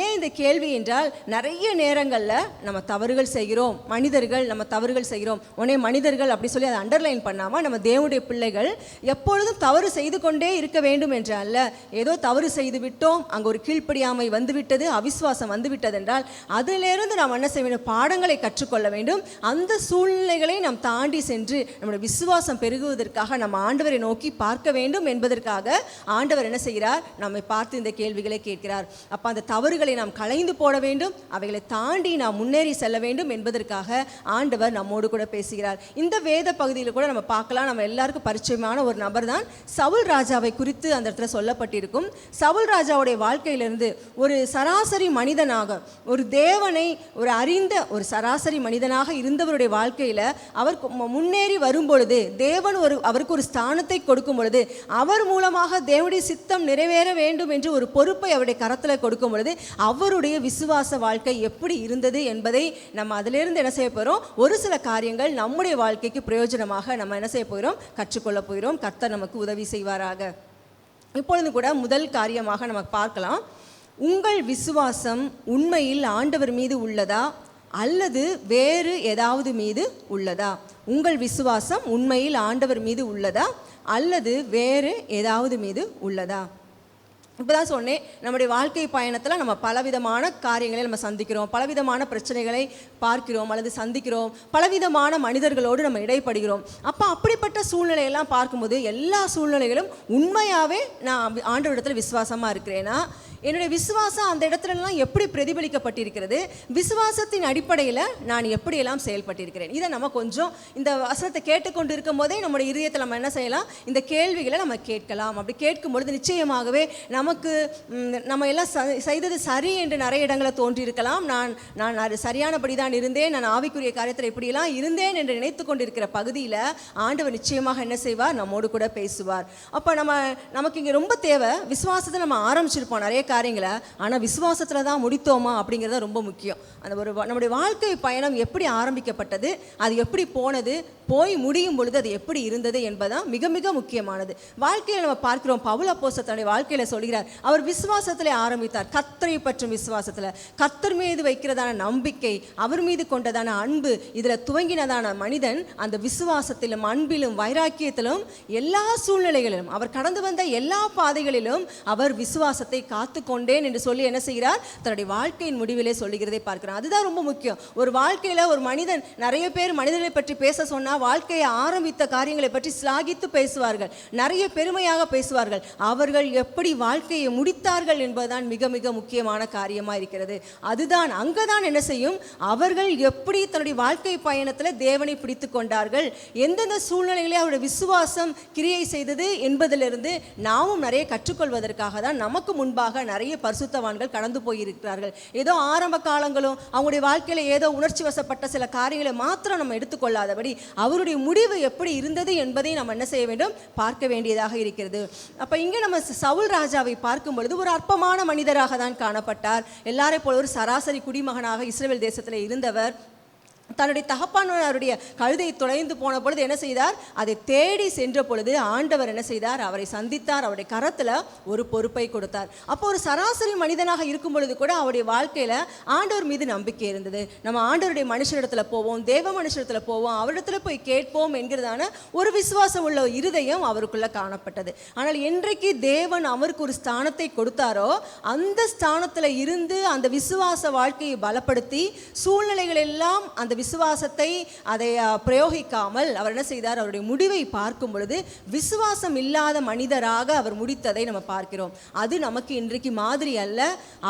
ஏன் இந்த கேள்வி என்றால், நிறைய நேரங்களில் நம்ம தவறுகள் செய்கிறோம், மனிதர்கள் நம்ம தவறுகள் செய்கிறோம். உடனே மனிதர்கள் அப்படி சொல்லி அதை அண்டர்லைன் பண்ணாமல், நம்ம தேவனுடைய பிள்ளைகள் எப்பொழுதும் தவறு செய்து கொண்டே இருக்க வேண்டும் என்று அல்ல. ஏதோ தவறு செய்து விட்டோம், அங்கே ஒரு கீழ்ப்படியாமை வந்துவிட்டது, அவிசுவாசம் வந்துவிட்டது என்றால் அதிலிருந்து நாம் என்ன செய்ய வேண்டும், பாடங்களை கற்றுக்கொள்ள வேண்டும். அந்த சூழ்நிலைகளை நாம் தாண்டி சென்று நம்முடைய விசுவாசம் பெருகுவதற்காக நம்ம ஆண்டவரை நோக்கி பார்க்க வேண்டும் என்பதற்காக ஆண்டவர் என்ன செய்கிறார், நம்மை பார்த்து இந்த கேள்விகளை கேட்கிறார். அப்போ அந்த தவறுகளை நாம் களைந்து போட வேண்டும், அவைகளை தாண்டி நாம் முன்னேறி செல்ல வேண்டும் என்பதற்காக ஆண்டவர் நம்மோடு கூட பேசுகிறார். இந்த வேத பகுதியில் கூட நம்ம பார்க்கலாம், நம்ம எல்லாருக்கும் பரிச்சயமான ஒரு நபர் தான் சவுல் ராஜாவை குறித்து அந்த இடத்துல சொல்லப்பட்டிருக்கும். சவுல் ராஜாவுடைய வாழ்க்கையிலிருந்து ஒரு சராசரி மனிதனாக, ஒரு தேவனை ஒரு அறிந்த ஒரு சராசரி மனிதனாக இருந்தவருடைய வாழ்க்கையில் அவர் முன்னேறி வரும்பொழுது, தேவன் அவருக்கு ஒரு ஸ்தானத்தை கொடுக்கும் பொழுது, அவர் மூலமாக தேவனுடைய சித்தம் நிறைவேற வேண்டும் என்று ஒரு பொறுப்பை அவருடைய கரத்தில் கொடுக்கும் பொழுது, அவருடைய விசுவாச வாழ்க்கை எப்படி இருந்தது என்பதை நம்ம அதிலிருந்து என்ன செய்ய போகிறோம், ஒரு சில காரியங்கள் நம்முடைய வாழ்க்கைக்கு பிரயோஜனமாக நம்ம என்ன செய்ய போகிறோம், கற்றுக்கொள்ள போகிறோம். கர்த்தர் நமக்கு உதவி செய்வாராக. இப்பொழுது கூட முதல் காரியமாக நம்ம பார்க்கலாம், உங்கள் விசுவாசம் உண்மையில் ஆண்டவர் மீது உள்ளதா அல்லது வேறு ஏதாவது மீது உள்ளதா? உங்கள் விசுவாசம் உண்மையில் ஆண்டவர் மீது உள்ளதா அல்லது வேறு ஏதாவது மீது உள்ளதா? இப்போ தான் சொன்னேன், நம்முடைய வாழ்க்கை பயணத்தில் நம்ம பலவிதமான காரியங்களை நம்ம சந்திக்கிறோம், பலவிதமான பிரச்சனைகளை பார்க்கிறோம் அல்லது சந்திக்கிறோம், பலவிதமான மனிதர்களோடு நம்ம இடைப்படுகிறோம். அப்போ அப்படிப்பட்ட சூழ்நிலையெல்லாம் பார்க்கும்போது, எல்லா சூழ்நிலைகளும் உண்மையாகவே நான் ஆண்டவரிடத்தில் விசுவாசமாக இருக்கிறேன்னா, என்னுடைய விசுவாசம் அந்த இடத்துலலாம் எப்படி பிரதிபலிக்கப்பட்டிருக்கிறது, விசுவாசத்தின் அடிப்படையில் நான் எப்படியெல்லாம் செயல்பட்டிருக்கிறேன், இதை நம்ம கொஞ்சம் இந்த வசனத்தை கேட்டுக்கொண்டு இருக்கும் போதே நம்முடைய இதயத்தில் நம்ம என்ன செய்யலாம், இந்த கேள்விகளை நம்ம கேட்கலாம். அப்படி கேட்கும் பொழுது நிச்சயமாகவே நமக்கு நம்ம எல்லாம் செய்தது சரி என்று நிறைய இடங்களில் தோன்றியிருக்கலாம். நான் சரியானபடி தான் இருந்தேன், நான் ஆவிக்குரிய காரியத்தில் இப்படியெல்லாம் இருந்தேன் என்று நினைத்து கொண்டிருக்கிற பகுதியில் ஆண்டவர் நிச்சயமாக என்ன செய்வார், நம்மோடு கூட பேசுவார். அப்போ நமக்கு இங்கே ரொம்ப தேவை, விசுவாசத்தை நம்ம ஆரம்பிச்சிருப்போம் நிறைய காரியங்களை, ஆனால் விசுவாசத்தில் தான் முடித்தோமா அப்படிங்கிறத ரொம்ப முக்கியம். அந்த நம்முடைய வாழ்க்கை பயணம் எப்படி ஆரம்பிக்கப்பட்டது, அது எப்படி போனது, போய் முடியும் பொழுது அது எப்படி இருந்தது என்பதுதான் மிக மிக முக்கியமானது. வாழ்க்கையில் நம்ம பார்க்கிறோம், பவுல் அப்போஸ்தலன் தன்னுடைய வாழ்க்கையில் சொல்கிறார், அவர் விசுவாசத்தில் ஆரம்பித்தார், கர்த்தரை பற்றும் விசுவாசத்தில், கர்த்தர் மீது வைக்கிறதான நம்பிக்கை, அவர் மீது கொண்டதான அன்பு, இதில் துவங்கினதான மனிதன் அந்த விசுவாசத்திலும் அன்பிலும் வைராக்கியத்திலும் எல்லா சூழ்நிலைகளிலும் அவர் கடந்து வந்த எல்லா பாதைகளிலும் அவர் விசுவாசத்தை காத்து கொண்டேன் என்று சொல்லி என்ன செய்கிறார், தன்னுடைய வாழ்க்கையின் முடிவிலே சொல்லுகிறதை பார்க்கிறோம். அதுதான் ரொம்ப முக்கியம். ஒரு வாழ்க்கையில் ஒரு மனிதன், நிறைய பேர் மனிதர்களை பற்றி பேச சொன்னால் வாழ்க்கையை ஆரம்பித்த காரியங்களை பற்றி சிலாகித்து பேசுவார்கள், நிறைய பெருமையாக பேசுவார்கள். அவர்கள் எப்படி வாழ்க்கையை முடித்தார்கள் என்பதுதான் மிக மிக முக்கியமான காரியமாக இருக்கிறது. அதுதான் அங்கதான் என்ன செய்யும், அவர்கள் எப்படி தன்னுடைய வாழ்க்கை பயணத்தில் தேவனை பிடித்து கொண்டார்கள், எந்தெந்த சூழ்நிலைகளே அவருடைய விசுவாசம் கிரியை செய்தது என்பதிலிருந்து நாமும் நிறைய கற்றுக்கொள்வதற்காக தான் நமக்கு முன்பாக நிறைய பரிசுத்தவான்கள் கடந்து போயிருக்கிறார்கள். ஏதோ ஆரம்ப காலங்களும் அவங்களுடைய வாழ்க்கையில் ஏதோ உணர்ச்சி வசப்பட்ட சில காரியங்களை மாத்திரம் நம்ம எடுத்துக்கொள்ளாதபடி அவருடைய முடிவு எப்படி இருந்தது என்பதை நம்ம என்ன செய்ய வேண்டும், பார்க்க வேண்டியதாக இருக்கிறது. அப்போ இங்கே நம்ம சவுல் ராஜாவை பார்க்கும் பொழுது ஒரு அற்பமான மனிதராக தான் காணப்பட்டார். எல்லாரையும் போல ஒரு சராசரி குடிமகனாக இஸ்ரவேல் தேசத்தில் இருந்தவர். தன்னுடைய தகப்பானவருடைய கழுதையை தொலைந்து போன பொழுது என்ன செய்தார், அதை தேடி சென்ற பொழுது ஆண்டவர் என்ன செய்தார், அவரை சந்தித்தார், அவருடைய கரத்தில் ஒரு பொறுப்பை கொடுத்தார். அப்போ ஒரு சராசரி மனிதனாக இருக்கும் பொழுது கூட அவருடைய வாழ்க்கையில் ஆண்டவர் மீது நம்பிக்கை இருந்தது. நம்ம ஆண்டவருடைய மனுஷனிடத்தில் போவோம், தேவ மனுஷனிடத்தில் போவோம், அவரிடத்துல போய் கேட்போம் என்கிறதான ஒரு விசுவாசம் உள்ள இருதயம் அவருக்குள்ள காணப்பட்டது. ஆனால் என்றைக்கு தேவன் அவருக்கு ஒரு ஸ்தானத்தை கொடுத்தாரோ அந்த ஸ்தானத்தில் இருந்து அந்த விசுவாச வாழ்க்கையை பலப்படுத்தி சூழ்நிலைகள் எல்லாம் அந்த விசுவாசத்தை அதை பிரயோகிக்காமல் அவர் என்ன செய்தார், அவருடைய முடிவை பார்க்கும் பொழுது விசுவாசம் இல்லாத மனிதராக அவர் முடித்ததை நம்ம பார்க்கிறோம். அது நமக்கு இன்றைக்கு மாதிரி அல்ல.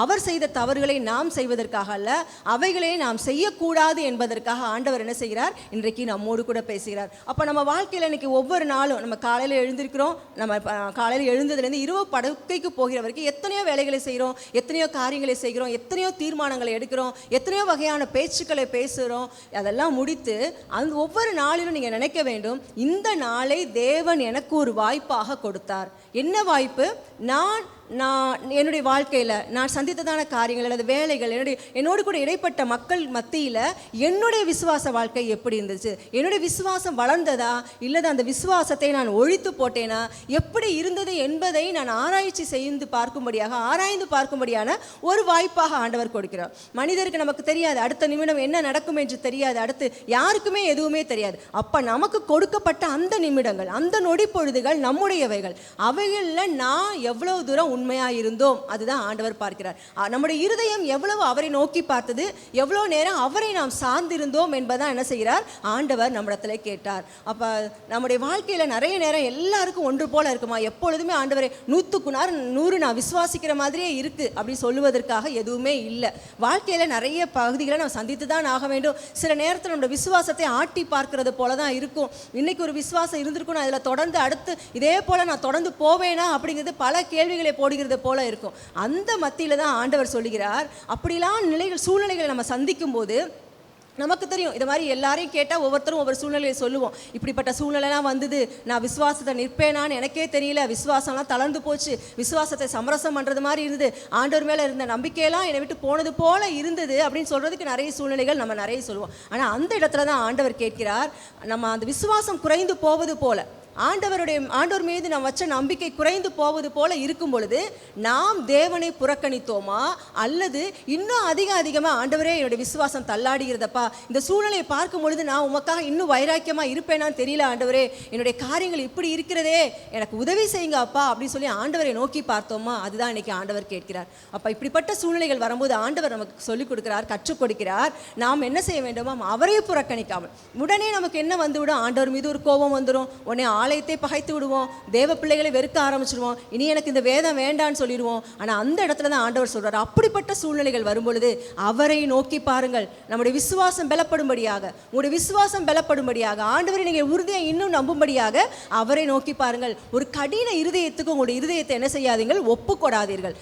அவர் செய்த தவறுகளை நாம் செய்வதற்காக அல்ல, அவைகளை நாம் செய்யக்கூடாது என்பதற்காக ஆண்டவர் என்ன செய்கிறார், இன்றைக்கு நம்மோடு கூட பேசுகிறார். அப்போ நம்ம வாழ்க்கையில் இன்னைக்கு ஒவ்வொரு நாளும் நம்ம காலையில் எழுந்திருக்கிறோம், நம்ம காலையில் எழுந்ததுலேருந்து இரவு படுக்கைக்கு போகிற வரைக்கும் எத்தனையோ வேலைகளை செய்கிறோம், எத்தனையோ காரியங்களை செய்கிறோம், எத்தனையோ தீர்மானங்களை எடுக்கிறோம், எத்தனையோ வகையான பேச்சுக்களை பேசுகிறோம். அதெல்லாம் முடித்து அந்த ஒவ்வொரு நாளிலும் நீங்கள் நினைக்க வேண்டும், இந்த நாளை தேவன் எனக்கு ஒரு வாய்ப்பாக கொடுத்தார். என்ன வாய்ப்பு? நான் என்னுடைய வாழ்க்கையில் நான் சந்தித்ததான காரியங்கள் அல்லது வேலைகள், என்னோடு கூட இடைப்பட்ட மக்கள் மத்தியில் என்னுடைய விசுவாச வாழ்க்கை எப்படி இருந்துச்சு, என்னுடைய விசுவாசம் வளர்ந்ததா இல்லது அந்த விசுவாசத்தை நான் ஒழித்து போட்டேனா, எப்படி இருந்தது என்பதை நான் ஆராய்ச்சி செய்து ஆராய்ந்து பார்க்கும்படியான ஒரு வாய்ப்பாக ஆண்டவர் கொடுக்கிறார். மனிதருக்கு நமக்கு தெரியாது அடுத்த நிமிடம் என்ன நடக்கும் என்று தெரியாது, அடுத்து யாருக்குமே எதுவுமே தெரியாது. அப்போ நமக்கு கொடுக்கப்பட்ட அந்த நிமிடங்கள், அந்த நொடி பொழுதுகள் நம்முடையவைகள். அவைகளில் நான் எவ்வளவு தூரம் உண்மையாக இருந்தோம் அதுதான் ஆண்டவர் பார்க்கிறார். நம்முடைய இருதயம் எவ்வளவு அவரை நோக்கி பார்த்தது, எவ்வளோ நேரம் அவரை நாம் சார்ந்திருந்தோம் என்பதான் என்ன செய்கிறார், ஆண்டவர் நம்மிடத்துல கேட்டார். அப்போ நம்முடைய வாழ்க்கையில் நிறைய நேரம் எல்லாருக்கும் ஒன்று போல இருக்குமா, எப்பொழுதுமே ஆண்டவரை 100% நான் விசுவாசிக்கிற மாதிரியே இருக்கு அப்படி சொல்லுவதற்காக எதுவுமே இல்லை. வாழ்க்கையில் நிறைய பகுதிகளை நம்ம சந்தித்து தான் ஆக வேண்டும். சில நேரத்தில் நம்முடைய விசுவாசத்தை ஆட்டி பார்க்கறது போல தான் இருக்கும். இன்னைக்கு ஒரு விசுவாசம் இருந்திருக்கும், நான் அதில் தொடர்ந்து அடுத்து இதே போல் நான் தொடர்ந்து போவேனா அப்படிங்கிறது பல கேள்விகளை போடுகிறது போல இருக்கும். அந்த மத்தியில் தான் ஆண்டவர் சொல்லுகிறார், அப்படிலாம் சூழ்நிலைகளை நம்ம சந்திக்கும் போது நமக்கு தெரியும், இது மாதிரி எல்லாரையும் கேட்டால் ஒவ்வொருத்தரும் ஒவ்வொரு சூழ்நிலையை சொல்லுவோம். இப்படிப்பட்ட சூழ்நிலைலாம் வந்தது, நான் விசுவாசத்தை நிற்பேனான்னு எனக்கே தெரியல, விசுவாசம்லாம் தளர்ந்து போச்சு, விசுவாசத்தை சமரசம் பண்ணுறது மாதிரி இருந்தது, ஆண்டவர் மேலே இருந்த நம்பிக்கையெல்லாம் என்னை விட்டு போனது போல இருந்தது அப்படின்னு சொல்கிறதுக்கு நிறைய சூழ்நிலைகள் நம்ம நிறைய சொல்லுவோம். ஆனால் அந்த இடத்துல தான் ஆண்டவர் கேட்கிறார், நம்ம அந்த விசுவாசம் குறைந்து போவது போல, ஆண்டவர் மீது நாம் வச்ச நம்பிக்கை குறைந்து போவது போல இருக்கும் பொழுது நாம் தேவனை புறக்கணித்தோமா, அல்லது இன்னும் அதிகமாக ஆண்டவரே என்னுடைய விசுவாசம் தள்ளாடுகிறதப்பா, இந்த சூழ்நிலையை பார்க்கும் பொழுது நான் உமக்காக இன்னும் வைராக்கியமாக இருப்பேனான்னு தெரியல ஆண்டவரே, என்னுடைய காரியங்கள் இப்படி இருக்கிறதே, எனக்கு உதவி செய்யுங்க அப்பா அப்படின்னு சொல்லி ஆண்டவரை நோக்கி பார்த்தோமா, அதுதான் இன்னைக்கு ஆண்டவர் கேட்கிறார். அப்போ இப்படிப்பட்ட சூழ்நிலைகள் வரும்போது ஆண்டவர் நமக்கு சொல்லிக் கொடுக்கிறார், கற்றுக் கொடுக்கிறார். நாம் என்ன செய்ய வேண்டுமா, அவரையே புறக்கணிக்காமல் உடனே நமக்கு என்ன வந்துவிடும், ஆண்டவர் மீது ஒரு கோபம் வந்துடும், உடனே ஆலயத்தை பகைத்து விடுவோம், தேவ பிள்ளைகளை வெறுக்க ஆரம்பிச்சிடுவோம், இனி எனக்கு இந்த வேதம் வேண்டான்னு சொல்லிடுவோம். ஆனால் அந்த இடத்துல தான் ஆண்டவர் சொல்றார், அப்படிப்பட்ட சூழ்நிலைகள் வரும்பொழுது அவரை நோக்கி பாருங்கள், நம்முடைய விசுவாசம் பலப்படும்படியாக, உங்களுடைய விசுவாசம் பலப்படும்படியாக, ஆண்டவரை நீங்கள் உறுதியை இன்னும் நம்பும்படியாக அவரை நோக்கி பாருங்கள். ஒரு கடின இருதயத்துக்கு உங்களுடைய இருதயத்தை என்ன செய்யாதீர்கள், ஒப்புக்கொடாதீர்கள்.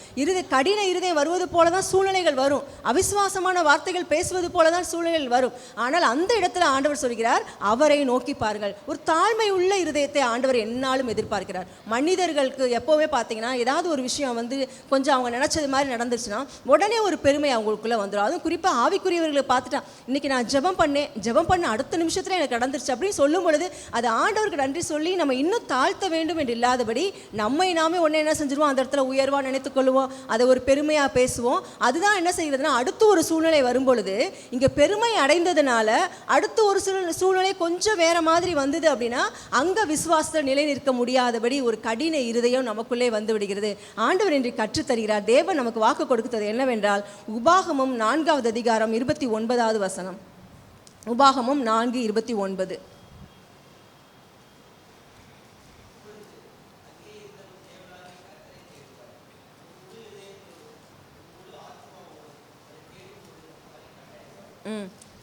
கடின இருதயம் வருவது போல தான் சூழ்நிலைகள் வரும், அவிசுவாசமான வார்த்தைகள் பேசுவது போல தான் சூழ்நிலைகள் வரும். ஆனால் அந்த இடத்துல ஆண்டவர் சொல்கிறார், அவரை நோக்கி பாருங்கள். ஒரு தாழ்மை உள்ள இருதயத்தை ஆண்டவர் என்னாலும் எதிர்பார்க்கிறார். மனிதர்களுக்கு எப்போவுமே பார்த்தீங்கன்னா ஏதாவது ஒரு விஷயம் கொஞ்சம் அவங்க நினச்சது மாதிரி நடந்துச்சுன்னா உடனே ஒரு பெருமை அவங்களுக்குள்ளே வந்துடும். அதுவும் குறிப்பாக ஆவிக்குரியவர்களை பார்த்துட்டா, இன்னைக்கு நான் ஜெபம் பண்ண அடுத்த நிமிஷத்தில் எனக்கு நடந்துருச்சு அப்படின்னு சொல்லும் பொழுது அது ஆண்டவருக்கு நன்றி சொல்லி நம்ம இன்னும் தாழ்த்த வேண்டும் என்று இல்லாதபடி நம்மை நாமே ஒன்று என்ன செஞ்சிருவோம், அந்த இடத்துல உயர்வாக நினைத்து கொள்வோம், அதை ஒரு பெருமையாக பேசுவோம். அதுதான் என்ன செய்வதுன்னா, அடுத்து ஒரு சூழ்நிலை வரும் பொழுது இங்கே பெருமை அடைந்ததுனால அடுத்து ஒரு சூழ்நிலை கொஞ்சம் வேற மாதிரி வந்தது அப்படின்னா அங்கே விசுவாசத்தில் நிலை நிற்க முடியாதபடி ஒரு கடின இருதயம் நமக்குள்ளே வந்து விடுகிறது. ஆண்டவர் இன்று கற்றுத்தருகிறார். தேவன் நமக்கு வாக்கு கொடுத்தது என்னவென்றால், உபாகமம் 4வது அதிகாரம் 29வது வசனம். உபாகமம் 4:29.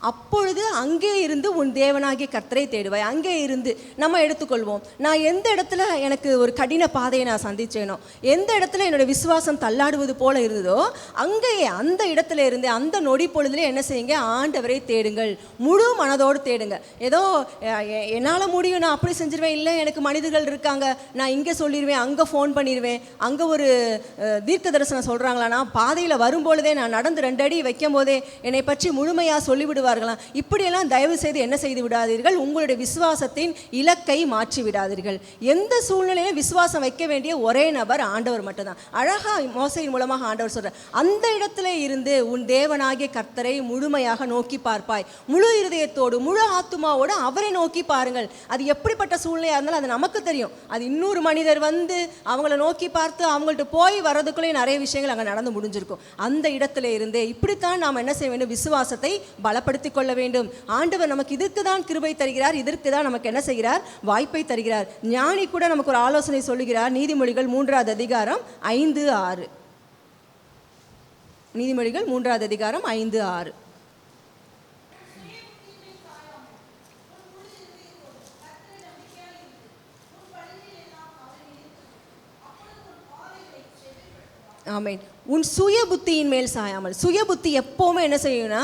அப்பொழுது அங்கே இருந்து உன் தேவனாகிய கர்த்தரை தேடுவாய். அங்கே இருந்து நம்ம எடுத்துக்கொள்வோம். நான் எந்த இடத்துல எனக்கு ஒரு கடின பாதையை நான் சந்திச்சேனோ, எந்த இடத்துல என்னுடைய விசுவாசம் தள்ளாடுவது போல இருந்ததோ, அங்கேயே அந்த இடத்துல இருந்து அந்த நொடி பொழுதுல என்ன செய்யுங்க, ஆண்டவரை தேடுங்கள். முழு மனதோடு தேடுங்க. ஏதோ என்னால் முடியும், நான் அப்படி செஞ்சிருவேன், இல்லை எனக்கு மனிதர்கள் இருக்காங்க, நான் இங்கே சொல்லிடுவேன், அங்கே ஃபோன் பண்ணிடுவேன், அங்கே ஒரு தீர்க்க தரிசனம் சொல்கிறாங்களா, நான் பாதையில் வரும்பொழுதே நான் நடந்து 2 அடி வைக்கும் போதே என்னை பற்றி முழுமையாக சொல்லிவிடுவார்களாம். இப்படியெல்லாம் தயவு செய்து என்ன செய்து விடாதீர்கள், உங்களுடைய விசுவாசத்தின் இலக்கை மாற்றி விடாதீர்கள். எந்த சூழ்நிலையிலும் விசுவாசம் வைக்க வேண்டிய ஒரே நபர் ஆண்டவர் மட்டும்தான். அழகா மோசையின் மூலமாக ஆண்டவர் சொல்றார், அந்த இடத்துல இருந்து உன் தேவனாகிய கர்த்தரை முழுமையாக நோக்கி பார்ப்பாய். முழு இருதயத்தோடு முழு ஆத்துமாவோடு அவரை நோக்கி பாருங்கள். அது எப்படிப்பட்ட சூழ்நிலையாக இருந்தாலும் அது நமக்கு தெரியும். அது இன்னொரு மனிதர் வந்து அவங்கள நோக்கி பார்த்து அவங்கள்ட்ட போய் வர்றதுக்குள்ளே நிறைய விஷயங்கள் அங்கே நடந்து முடிஞ்சிருக்கும். அந்த இடத்துல இருந்தே இப்படித்தான் நாம் என்ன செய்ய வேண்டும், விசுவாசத்தை பலப்படுத்திக் கொள்ள வேண்டும். ஆண்டவர் நமக்கு இதற்கு தான் கிருபை தருகிறார், இதற்கு தான் நமக்கு என்ன செய்கிறார், வாய்ப்பை தருகிறார். ஞானி கூட நமக்கு ஒரு ஆலோசனை சொல்லுகிறார். நீதிமொழிகள் 3வது அதிகாரம் 5-6. நீதிமொழிகள் 3வது அதிகாரம் 5-6. ஆமென். உன் சுய புத்தியின் மேல் சாயாமல். சுய புத்தி எப்போவுமே என்ன செய்யும்னா,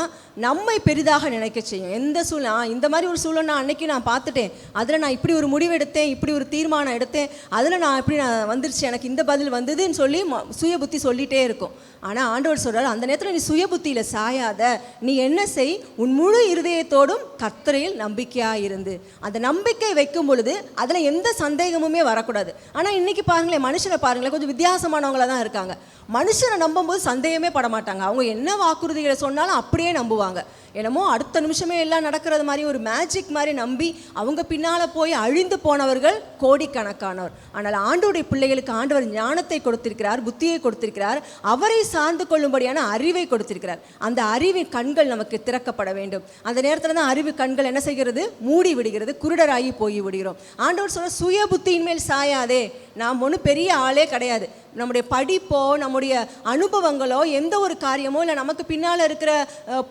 நம்மை பெரிதாக நினைக்க செய்யும். எந்த சூழ்நிலை, இந்த மாதிரி ஒரு சூழ்நிலை நான் அன்னைக்கு நான் பார்த்துட்டேன், அதில் நான் இப்படி ஒரு முடிவு எடுத்தேன், இப்படி ஒரு தீர்மானம் எடுத்தேன், அதில் நான் இப்படி நான் வந்துருச்சு, எனக்கு இந்த பதில் வந்ததுன்னு சொல்லி சுய புத்தி சொல்லிகிட்டே இருக்கும். ஆனால் ஆண்டவர் சொல்கிறார், அந்த நேரத்தில் நீ சுய புத்தியில் சாயாத, நீ என்ன செய், உன் முழு இருதயத்தோடும் கர்த்தரில் நம்பிக்கையாக இருந்து. அந்த நம்பிக்கை வைக்கும் பொழுது அதில் எந்த சந்தேகமுமே வரக்கூடாது. ஆனால் இன்றைக்கி பாருங்களேன், மனுஷனை பாருங்களேன், கொஞ்சம் வித்தியாசமானவங்களாக தான் இருக்காங்க. மனுஷனை நம்பும்போது சந்தேகமே பட மாட்டாங்க. அவங்க என்ன வாக்குறுதிகளை சொன்னாலும் அப்படியே நம்புவாங்க. என்னமோ அடுத்த நிமிஷமே எல்லாம் நடக்கிறது மாதிரி, ஒரு மேஜிக் மாதிரி நம்பி அவங்க பின்னால் போய் அழிந்து போனவர்கள் கோடிக்கணக்கானவர். ஆனால் ஆண்டவருடைய பிள்ளைகளுக்கு ஆண்டவர் ஞானத்தை கொடுத்திருக்கிறார், புத்தியை கொடுத்திருக்கிறார், அவரை சார்ந்து கொள்ளும்படியான அறிவை கொடுத்திருக்கிறார். அந்த அறிவின் கண்கள் நமக்கு திறக்கப்பட வேண்டும். அந்த நேரத்தில் தான் அறிவு கண்கள் என்ன செய்கிறது, மூடி விடுகிறது, குருடராகி போய் விடுகிறோம். ஆண்டவர் சொல்ற, சுய புத்தியின் மேல் சாயாதே. நாம் ஒன்றும் பெரிய ஆளே கிடையாது. நம்முடைய படிப்போ நம்முடைய அனுபவங்களோ எந்த ஒரு காரியமோ இல்லை நமக்கு பின்னால் இருக்கிற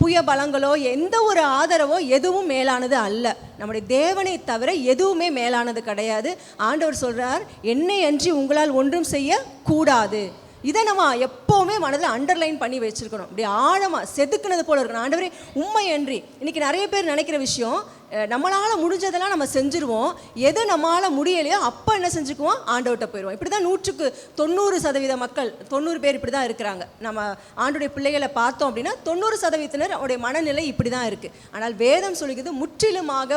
புய பலங்களோ எந்த ஒரு ஆதரவோ எதுவும் மேலானது அல்ல. நம்முடைய தேவனை தவிர எதுவுமே மேலானது கிடையாது. ஆண்டவர் சொல்றார், என்னை அன்றி உங்களால் ஒன்றும் செய்ய கூடாது. இதை நம்ம எப்போவுமே மனதில் அண்டர்லைன் பண்ணி வச்சுருக்கணும். இப்படி ஆழமாக செதுக்குனது போல இருக்கணும். ஆண்டவரே உண்மை அன்றி. இன்றைக்கி நிறைய பேர் நினைக்கிற விஷயம், நம்மளால் முடிஞ்சதெல்லாம் நம்ம செஞ்சுருவோம், எது நம்மளால் முடியலையோ அப்போ என்ன செஞ்சுக்குவோம், ஆண்டவர்கிட்ட போயிடுவோம். இப்படி தான் 100% மக்கள், 90 பேர் இப்படி தான் இருக்கிறாங்க. நம்ம ஆண்டுடைய பிள்ளைகளை பார்த்தோம் அப்படின்னா 90% அவருடைய மனநிலை இப்படி தான் இருக்குது. ஆனால் வேதம் சொல்லுகிறது,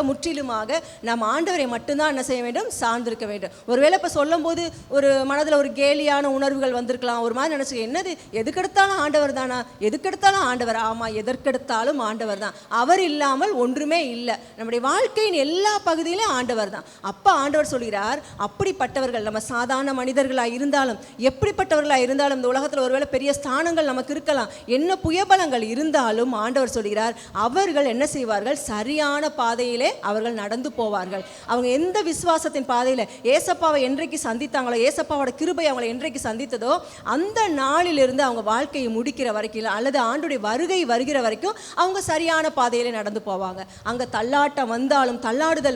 முற்றிலுமாக நம்ம ஆண்டவரை மட்டும்தான் என்ன செய்ய வேண்டும், சார்ந்திருக்க வேண்டும். ஒருவேளை இப்போ சொல்லும் போது ஒரு மனதில் ஒரு கேலியான உணர்வுகள் வந்திருக்கலாம். ஒரு மாதிரி நினச்சி, என்னது எதுக்கெடுத்தாலும் ஆண்டவர் தானா, எதுக்கெடுத்தாலும் ஆண்டவர். ஆமாம், எதற்கெடுத்தாலும் ஆண்டவர் தான். அவர் இல்லாமல் ஒன்றுமே இல்லை. நம்முடைய வாழ்க்கையின் எல்லா பகுதியிலும் ஆண்டவர் தான். அப்போ ஆண்டவர் சொல்கிறார், அப்படிப்பட்டவர்கள், நம்ம சாதாரண மனிதர்களாக இருந்தாலும் எப்படிப்பட்டவர்களாக இருந்தாலும் இந்த உலகத்தில் ஒருவேளை பெரிய ஸ்தானங்கள் நமக்கு இருக்கலாம், என்ன புயபலங்கள் இருந்தாலும் ஆண்டவர் சொல்கிறார், அவர்கள் என்ன செய்வார்கள், சரியான பாதையிலே அவர்கள் நடந்து போவார்கள். அவங்க எந்த விசுவாசத்தின் பாதையில் ஏசப்பாவை என்றைக்கு சந்தித்தாங்களோ, ஏசப்பாவோட கிருபை அவங்களை என்றைக்கு சந்தித்ததோ அந்த நாளிலிருந்து அவங்க வாழ்க்கையை முடிக்கிற வரைக்கும் அல்லது ஆண்டுடைய வருகை வருகிற வரைக்கும் அவங்க சரியான பாதையிலே நடந்து போவாங்க. அங்கே தள்ளாடுதல்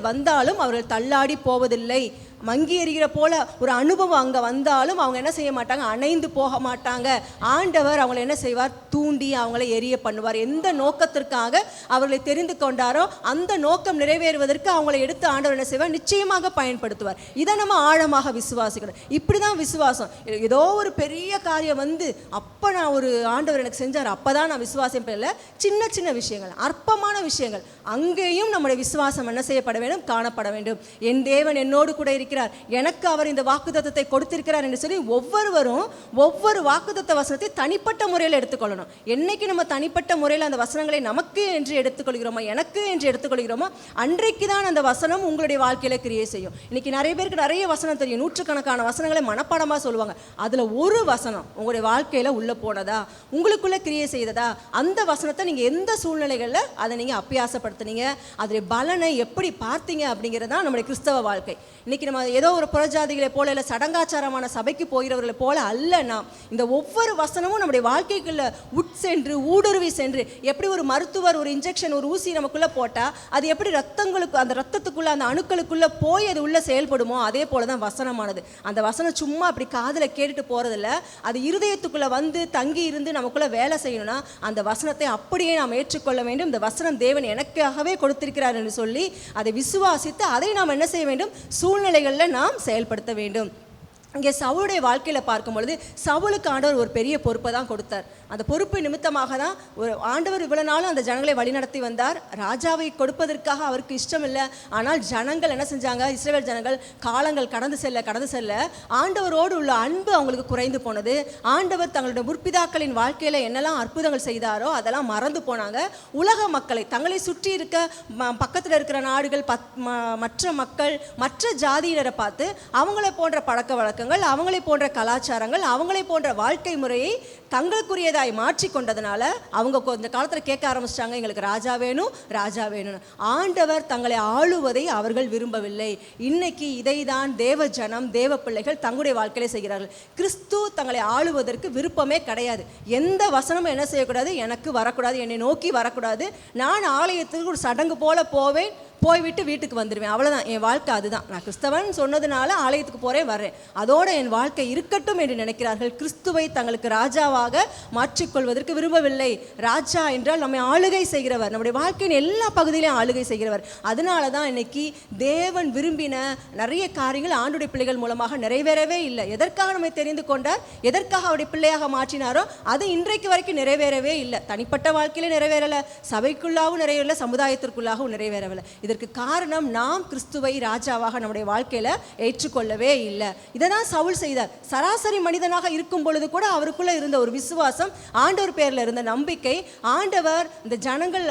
வந்தாலும் அவர்கள் தள்ளாடி போவதில்லை. மங்கி எறிகிற போல ஒரு அனுபவம் அங்கே வந்தாலும் அவங்க என்ன செய்ய மாட்டாங்க, அணைந்து போக மாட்டாங்க. ஆண்டவர் அவங்களை என்ன செய்வார், தூண்டி அவங்களை எரிய பண்ணுவார். எந்த நோக்கத்திற்காக அவர்களை தெரிந்து கொண்டாரோ அந்த நோக்கம் நிறைவேறுவதற்கு அவங்களை எடுத்து ஆண்டவர் என்ன செய்வார், நிச்சயமாக பயன்படுத்துவார். இதை நம்ம ஆழமாக விசுவாசிக்கணும். இப்படி தான் விசுவாசம். ஏதோ ஒரு பெரிய காரியம் வந்து அப்போ நான் ஒரு ஆண்டவர் எனக்கு செஞ்சார் அப்போ தான் நான் விசுவாசம் இல்லை. சின்ன சின்ன விஷயங்கள், அற்பமான விஷயங்கள், அங்கேயும் நம்முடைய விசுவாசம் என்ன செய்யப்பட வேண்டும், காணப்பட வேண்டும். என் தேவன் என்னோடு கூட கேட்கிறார், எனக்கு அவர் இந்த வாக்குத்தத்தத்தை கொடுத்திருக்கிறார் என்று சொல்லி ஒவ்வொருவரும் ஒவ்வொரு வாக்குத்தத்த வசனத்தை தனிப்பட்ட முறையில் எடுத்துக்கொள்ளணும். என்னைக்கு நம்ம தனிப்பட்ட முறையில் அந்த வசனங்களை நமக்கு என்று எடுத்துக்கொள்கிறோமோ, எனக்கு என்று எடுத்துக்கொள்கிறோமோ, அன்றைக்கு தான் அந்த வசனம் உங்களுடைய வாழ்க்கையில கிரியை செய்யும். இன்னைக்கு நிறைய பேருக்கு நிறைய வசனம் தெரியும், நூற்றுக்கணக்கான வசனங்களை மனப்பாடமாக சொல்லுவாங்க. அதில் ஒரு வசனம் உங்களுடைய வாழ்க்கையில் உள்ள போனதா, உங்களுக்குள்ள கிரியை செய்ததா, அந்த வசனத்தை நீங்கள் எந்த சூழ்நிலைகளில் அதை நீங்கள் அப்பியாசப்படுத்தினீங்க, அதோடைய பலனை எப்படி பார்த்தீங்க அப்படிங்கிறது தான் நம்முடைய கிறிஸ்தவ வாழ்க்கை. இன்னைக்கு நம்ம ஏதோ ஒரு புறஜாதிகளை போல இல்லை சடங்காச்சாரமான சபைக்கு போகிறவர்களை போல அல்லனா, இந்த ஒவ்வொரு வசனமும் நம்முடைய வாழ்க்கைக்குள்ள உட்சென்று ஊடுருவி சென்று, எப்படி ஒரு மருத்துவர் ஒரு இன்ஜெக்ஷன் ஒரு ஊசி நமக்குள்ள போட்டா அது எப்படி அந்த ரத்தத்துக்குள்ள அந்த அணுக்களுக்குள்ள போய் அது உள்ள செயல்படுமோ, அதே போலதான் வசனமானது. அந்த வசனம் சும்மா அப்படி காதுல கேட்டுட்டு போறதில்ல, அது இருதயத்துக்குள்ள வந்து தங்கி இருந்து நமக்குள்ள வேலை செய்யணும்னா அந்த வசனத்தை அப்படியே நாம் ஏற்றுக்கொள்ள வேண்டும். இந்த வசனம் தேவன் எனக்காகவே கொடுத்திருக்கிறார் என்று சொல்லி அதை விசுவாசித்து அதை நாம் என்ன செய்ய வேண்டும், சூழ்நிலைகளில் நாம் செயல்படுத்த வேண்டும். இங்கே சவுளுடைய வாழ்க்கையில் பார்க்கும் பொழுது சவுலுக்கு ஆண்டவர் ஒரு பெரிய பொறுப்பை தான் கொடுத்தார். அந்த பொறுப்பு நிமித்தமாக தான் ஒரு ஆண்டவர் இவ்வளவு நாளும் அந்த ஜனங்களை வழிநடத்தி வந்தார். ராஜாவை கொடுப்பதற்காக அவருக்கு இஷ்டம் இல்லை. ஆனால் ஜனங்கள் என்ன செஞ்சாங்க, இஸ்ரவேல் ஜனங்கள் காலங்கள் கடந்து செல்ல ஆண்டவரோடு உள்ள அன்பு அவங்களுக்கு குறைந்து போனது. ஆண்டவர் தங்களுடைய முற்பிதாக்களின் வாழ்க்கையில் என்னெல்லாம் அற்புதங்கள் செய்தாரோ அதெல்லாம் மறந்து போனாங்க. உலக மக்களை, தங்களை சுற்றி இருக்க பக்கத்தில் இருக்கிற நாடுகள், மற்ற மக்கள், மற்ற ஜாதியினரை பார்த்து அவங்களை போன்ற பழக்க வழக்கங்கள், அவங்களை போன்ற கலாச்சாரங்கள், அவங்களை போன்ற வாழ்க்கை முறையை தங்களுக்குரியதாய் மாற்றி கொண்டதுனால அவங்க இந்த காலத்தில் கேட்க ஆரம்பிச்சிட்டாங்க, எங்களுக்கு ராஜா வேணும், ராஜா வேணும்னு. ஆண்டவர் தங்களை ஆளுவதை அவர்கள் விரும்பவில்லை. இன்னைக்கு இதை தான் தேவ ஜனம், தேவ பிள்ளைகள் தங்களுடைய வாழ்க்கையில செய்கிறார்கள். கிறிஸ்து தங்களை ஆளுவதற்கு விருப்பமே கிடையாது. எந்த வசனமும் என்ன செய்யக்கூடாது, எனக்கு வரக்கூடாது, என்னை நோக்கி வரக்கூடாது. நான் ஆலயத்துக்கு ஒரு சடங்கு போல போவேன், போய்விட்டு வீட்டுக்கு வந்துடுவேன், அவ்வளோதான் என் வாழ்க்கை. அதுதான் நான் கிறிஸ்தவன் சொன்னதுனால ஆலயத்துக்கு போகிறேன் வர்றேன், அதோட என் வாழ்க்கை இருக்கட்டும் என்று நினைக்கிறார்கள். கிறிஸ்துவை தங்களுக்கு ராஜாவாக மாற்றிக்கொள்வதற்கு விரும்பவில்லை. ராஜா என்றால் நம்மை ஆளுகை செய்கிறவர், நம்முடைய வாழ்க்கையின் எல்லா பகுதியிலையும் ஆளுகை செய்கிறவர். அதனால தான் இன்னைக்கு தேவன் விரும்பின நிறைய காரியங்கள் ஆண்டுடைய பிள்ளைகள் மூலமாக நிறைவேறவே இல்லை. எதற்காக நம்மை தெரிந்து கொண்டார், எதற்காக அவருடைய பிள்ளையாக மாற்றினாரோ அது இன்றைக்கு வரைக்கும் நிறைவேறவே இல்லை. தனிப்பட்ட வாழ்க்கையில நிறைவேறலை, சபைக்குள்ளாகவும் நிறைவேறலை, சமுதாயத்திற்குள்ளாகவும் நிறைவேறவில்லை. இதற்கு காரணம் நாம் கிறிஸ்துவை ராஜாவாக நம்முடைய வாழ்க்கையில ஏற்றுக்கொள்ளவே இல்லை. இதை தான் சவுல் செய்தார். சராசரி மனிதனாக இருக்கும் பொழுது கூட அவருக்குள்ள இருந்த ஒரு விசுவாசம், ஆண்டவர் பேரில் இருந்த நம்பிக்கை, ஆண்டவர் இந்த ஜனங்கள்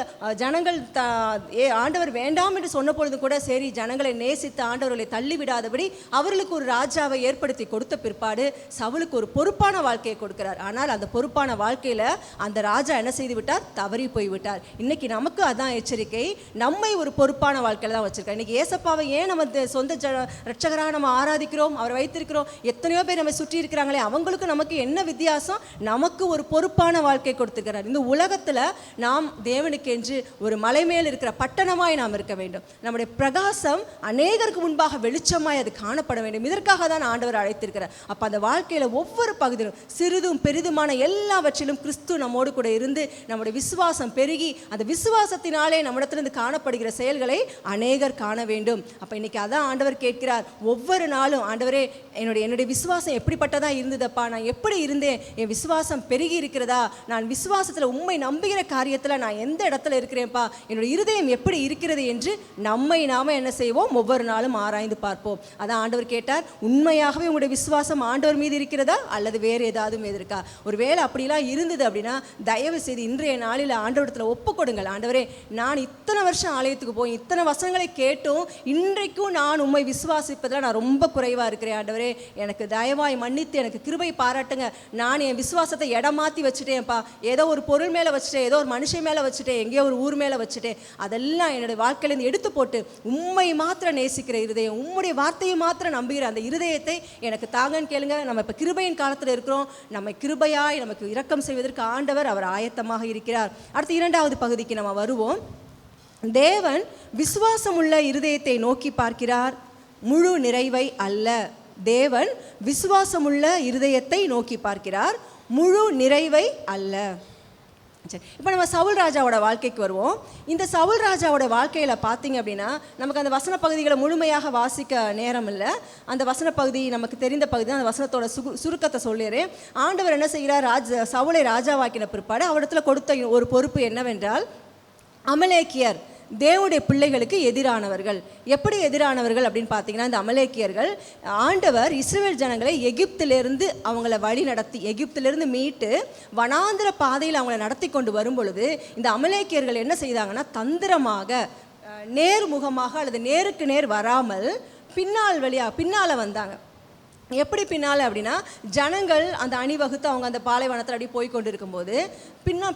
ஆண்டவர் வேண்டாம் என்று சொன்ன பொழுது கூட சரி ஜனங்களை நேசித்து ஆண்டவர்களை தள்ளிவிடாதபடி அவர்களுக்கு ஒரு ராஜாவை ஏற்படுத்தி கொடுத்த பிற்பாடு சவுலுக்கு ஒரு பொறுப்பான வாழ்க்கையை கொடுக்கிறார். ஆனால் அந்த பொறுப்பான வாழ்க்கையில அந்த ராஜா என்ன செய்து விட்டார், தவறி போய்விட்டார். இன்னைக்கு நமக்கு அதான் எச்சரிக்கை, நம்மை ஒரு பொறுப்பான வாழ்க்கையில தான் வச்சிருக்கோம். இன்னைக்கு ஏசப்பாவை ஏன் நம்ம சொந்த ரட்சகராக நம்ம ஆராதிக்கிறோம், அவர் வைத்திருக்கிறோம், எத்தனையோ பேர் நம்ம சுற்றி இருக்கிறாங்களே, அவங்களுக்கு நமக்கு என்ன வித்தியாசம், நமக்கு ஒரு பொறுப்பான வாழ்க்கை கொடுத்திருக்கிறார். இந்த உலகத்துல நாம் தேவனுக்கு என்று ஒரு மலை மேல் இருக்கிற பட்டணமாய் நாம் இருக்க வேண்டும். நம்முடைய பிரகாசம் அநேகருக்கு முன்பாக வெளிச்சமாய் அது காணப்பட வேண்டும். இதற்காக தான் ஆண்டவர் அழைத்திருக்கிறார். அப்ப அந்த வாழ்க்கையில ஒவ்வொரு பகுதியிலும் சிறிதும் பெரிதுமான எல்லாவற்றிலும் கிறிஸ்து நம்மோடு கூட இருந்து நம்முடைய விசுவாசம் பெருகி அந்த விசுவாசத்தினாலே நம்மிடத்திலிருந்து காணப்படுகிற செயல்களை அநேகர் காண வேண்டும். அப்ப இன்னைக்கு அதான் ஆண்டவர் கேட்கிறார். ஒவ்வொரு நாளும் ஆண்டவரே என்னுடைய விசுவாசம் எப்படிப்பட்டதா இருந்ததப்பா, நான் எப்படி இருந்தேன், என் விசுவாசம் பெருகி இருக்கிறதா, நான் விசுவாசத்துல உண்மை நம்புகிற காரியத்துல நான் எந்த இடத்துல இருக்கிறேன்ப்பா, என்னுடைய இருதயம் எப்படி இருக்கிறது என்று நம்மை நாம என்ன செய்வோம், ஒவ்வொரு நாளும் ஆராய்ந்து பார்ப்போம். அதான் ஆண்டவர் கேட்டார், உண்மையாகவே உங்களுடைய விசுவாசம் ஆண்டவர் மீது இருக்கிறதா அல்லது வேறு ஏதாவது மீது இருக்கா? ஒருவேளை அப்படிலாம் இருந்தது அப்படின்னா தயவு செய்து இன்றைய நாளில் ஆண்டவரத்துல ஒப்பு கொடுங்கள். ஆண்டவரே, நான் இத்தனை வருஷம் ஆலயத்துக்கு போய் இத்தனை வசனங்களை கேட்டும் இன்றைக்கும் நான் உண்மை விசுவாசிப்பதில் நான் ரொம்ப குறைவாக இருக்கிறேன். ஆண்டவரே, எனக்கு தயவாய் மன்னித்து எனக்கு கிருபை பாராட்டுங்க. நான் என் விசுவாசத்தை இடமாற்றி வச்சுட்டேன்ப்பா, ஏதோ ஒரு பொருள் மேலே வச்சுட்டேன், ஏதோ ஒரு மனுஷன் மேலே வச்சுட்டேன், எங்கேயோ ஒரு ஊர் மேலே வச்சுட்டேன். அதெல்லாம் என்னுடைய வாழ்க்கையிலேருந்து எடுத்து போட்டு உண்மை மாத்திரம் நேசிக்கிற இருதயம், உம்முடைய வார்த்தையை மாத்திரம் நம்புகிற அந்த இருதயத்தை எனக்கு தாங்கன்னு கேளுங்க. நம்ம இப்போ கிருபையின் காலத்தில் இருக்கிறோம். நம்ம கிருபையாய் நமக்கு இரக்கம் செய்வதற்கு ஆண்டவர் அவர் ஆயத்தமாக இருக்கிறார். அடுத்து இரண்டாவது பகுதிக்கு நம்ம வருவோம். தேவன் விசுவாசமுள்ள இருதயத்தை நோக்கி பார்க்கிறார், முழு நிறைவை அல்ல. தேவன் விசுவாசமுள்ள இருதயத்தை நோக்கி பார்க்கிறார், முழு நிறைவை அல்ல. சரி, இப்போ நம்ம சவுல் ராஜாவோட வாழ்க்கைக்கு வருவோம். இந்த சவுல் ராஜாவோட வாழ்க்கையில் பார்த்தீங்க அப்படின்னா நமக்கு அந்த வசன பகுதிகளை முழுமையாக வாசிக்க நேரம் இல்லை. அந்த வசன பகுதி நமக்கு தெரிந்த பகுதி, அந்த வசனத்தோட சுருக்கத்தை சொல்லிடுறேன். ஆண்டவர் என்ன செய்கிறார், சவுலை ராஜாவாக்கின பிற்பாடு அவரிடத்துல கொடுத்த ஒரு பொறுப்பு என்னவென்றால், அமலேக்கியர் தேவனுடைய பிள்ளைகளுக்கு எதிரானவர்கள். எப்படி எதிரானவர்கள் அப்படின்னு பார்த்தீங்கன்னா, இந்த அமலேக்கியர்கள் ஆண்டவர் இஸ்ரவேல் ஜனங்களை எகிப்திலிருந்து அவங்கள வழி நடத்தி எகிப்திலிருந்து மீட்டு வனாந்திர பாதையில் அவங்கள நடத்தி கொண்டு வரும் பொழுது இந்த அமலேக்கியர்கள் என்ன செய்தாங்கன்னா, தந்திரமாக நேர்முகமாக அல்லது நேருக்கு நேர் வராமல் பின்னால் வந்தாங்க. எப்படி பின்னால் அப்படின்னா, ஜனங்கள் அந்த அணிவகுத்து அவங்க அந்த பாலைவனத்தில் அப்படி போய் கொண்டு இருக்கும்போது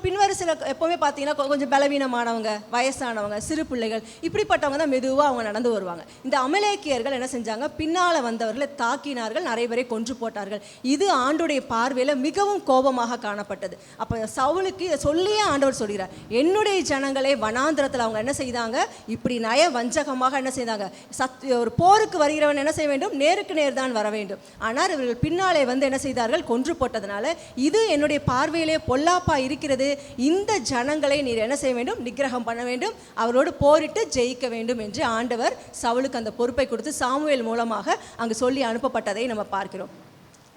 பின்வரிசையில் எப்போவுமே பார்த்தீங்கன்னா கொஞ்சம் பலவீனமானவங்க, வயசானவங்க, சிறு பிள்ளைகள், இப்படிப்பட்டவங்க தான் மெதுவாக அவங்க நடந்து வருவாங்க. இந்த அமலேக்கியர்கள் என்ன செஞ்சாங்க, பின்னால் வந்தவர்களை தாக்கினார்கள், நிறைய பேரை கொன்று போட்டார்கள். இது ஆண்டோடைய பார்வையில் மிகவும் கோபமாக காணப்பட்டது. அப்போ சவுலுக்கு இதை சொல்லியே ஆண்டவர் சொல்கிறார், என்னுடைய ஜனங்களை வனாந்திரத்தில் அவங்க என்ன செய்தாங்க, இப்படி நய வஞ்சகமாக என்ன செய்தாங்க, ஒரு போருக்கு வருகிறவன் என்ன செய்ய வேண்டும், நேருக்கு நேர் தான் வர வேண்டும். ஆனால் இவர்கள் பின்னாலே வந்து என்ன செய்தார்கள், கொன்று போட்டதுனால இது என்னுடைய பார்வையிலே பொல்லாப்பா இருக்கிறது. இந்த ஜனங்களை நீர் என்ன செய்ய வேண்டும், நிக்கிரகம் பண்ண வேண்டும், அவரோடு போரிட்டு ஜெயிக்க வேண்டும் என்று ஆண்டவர் சவுலுக்கு அந்த பொறுப்பை கொடுத்து சாமுவேல் மூலமாக அங்கு சொல்லி அனுப்பப்பட்டதை நம்ம பார்க்கிறோம்.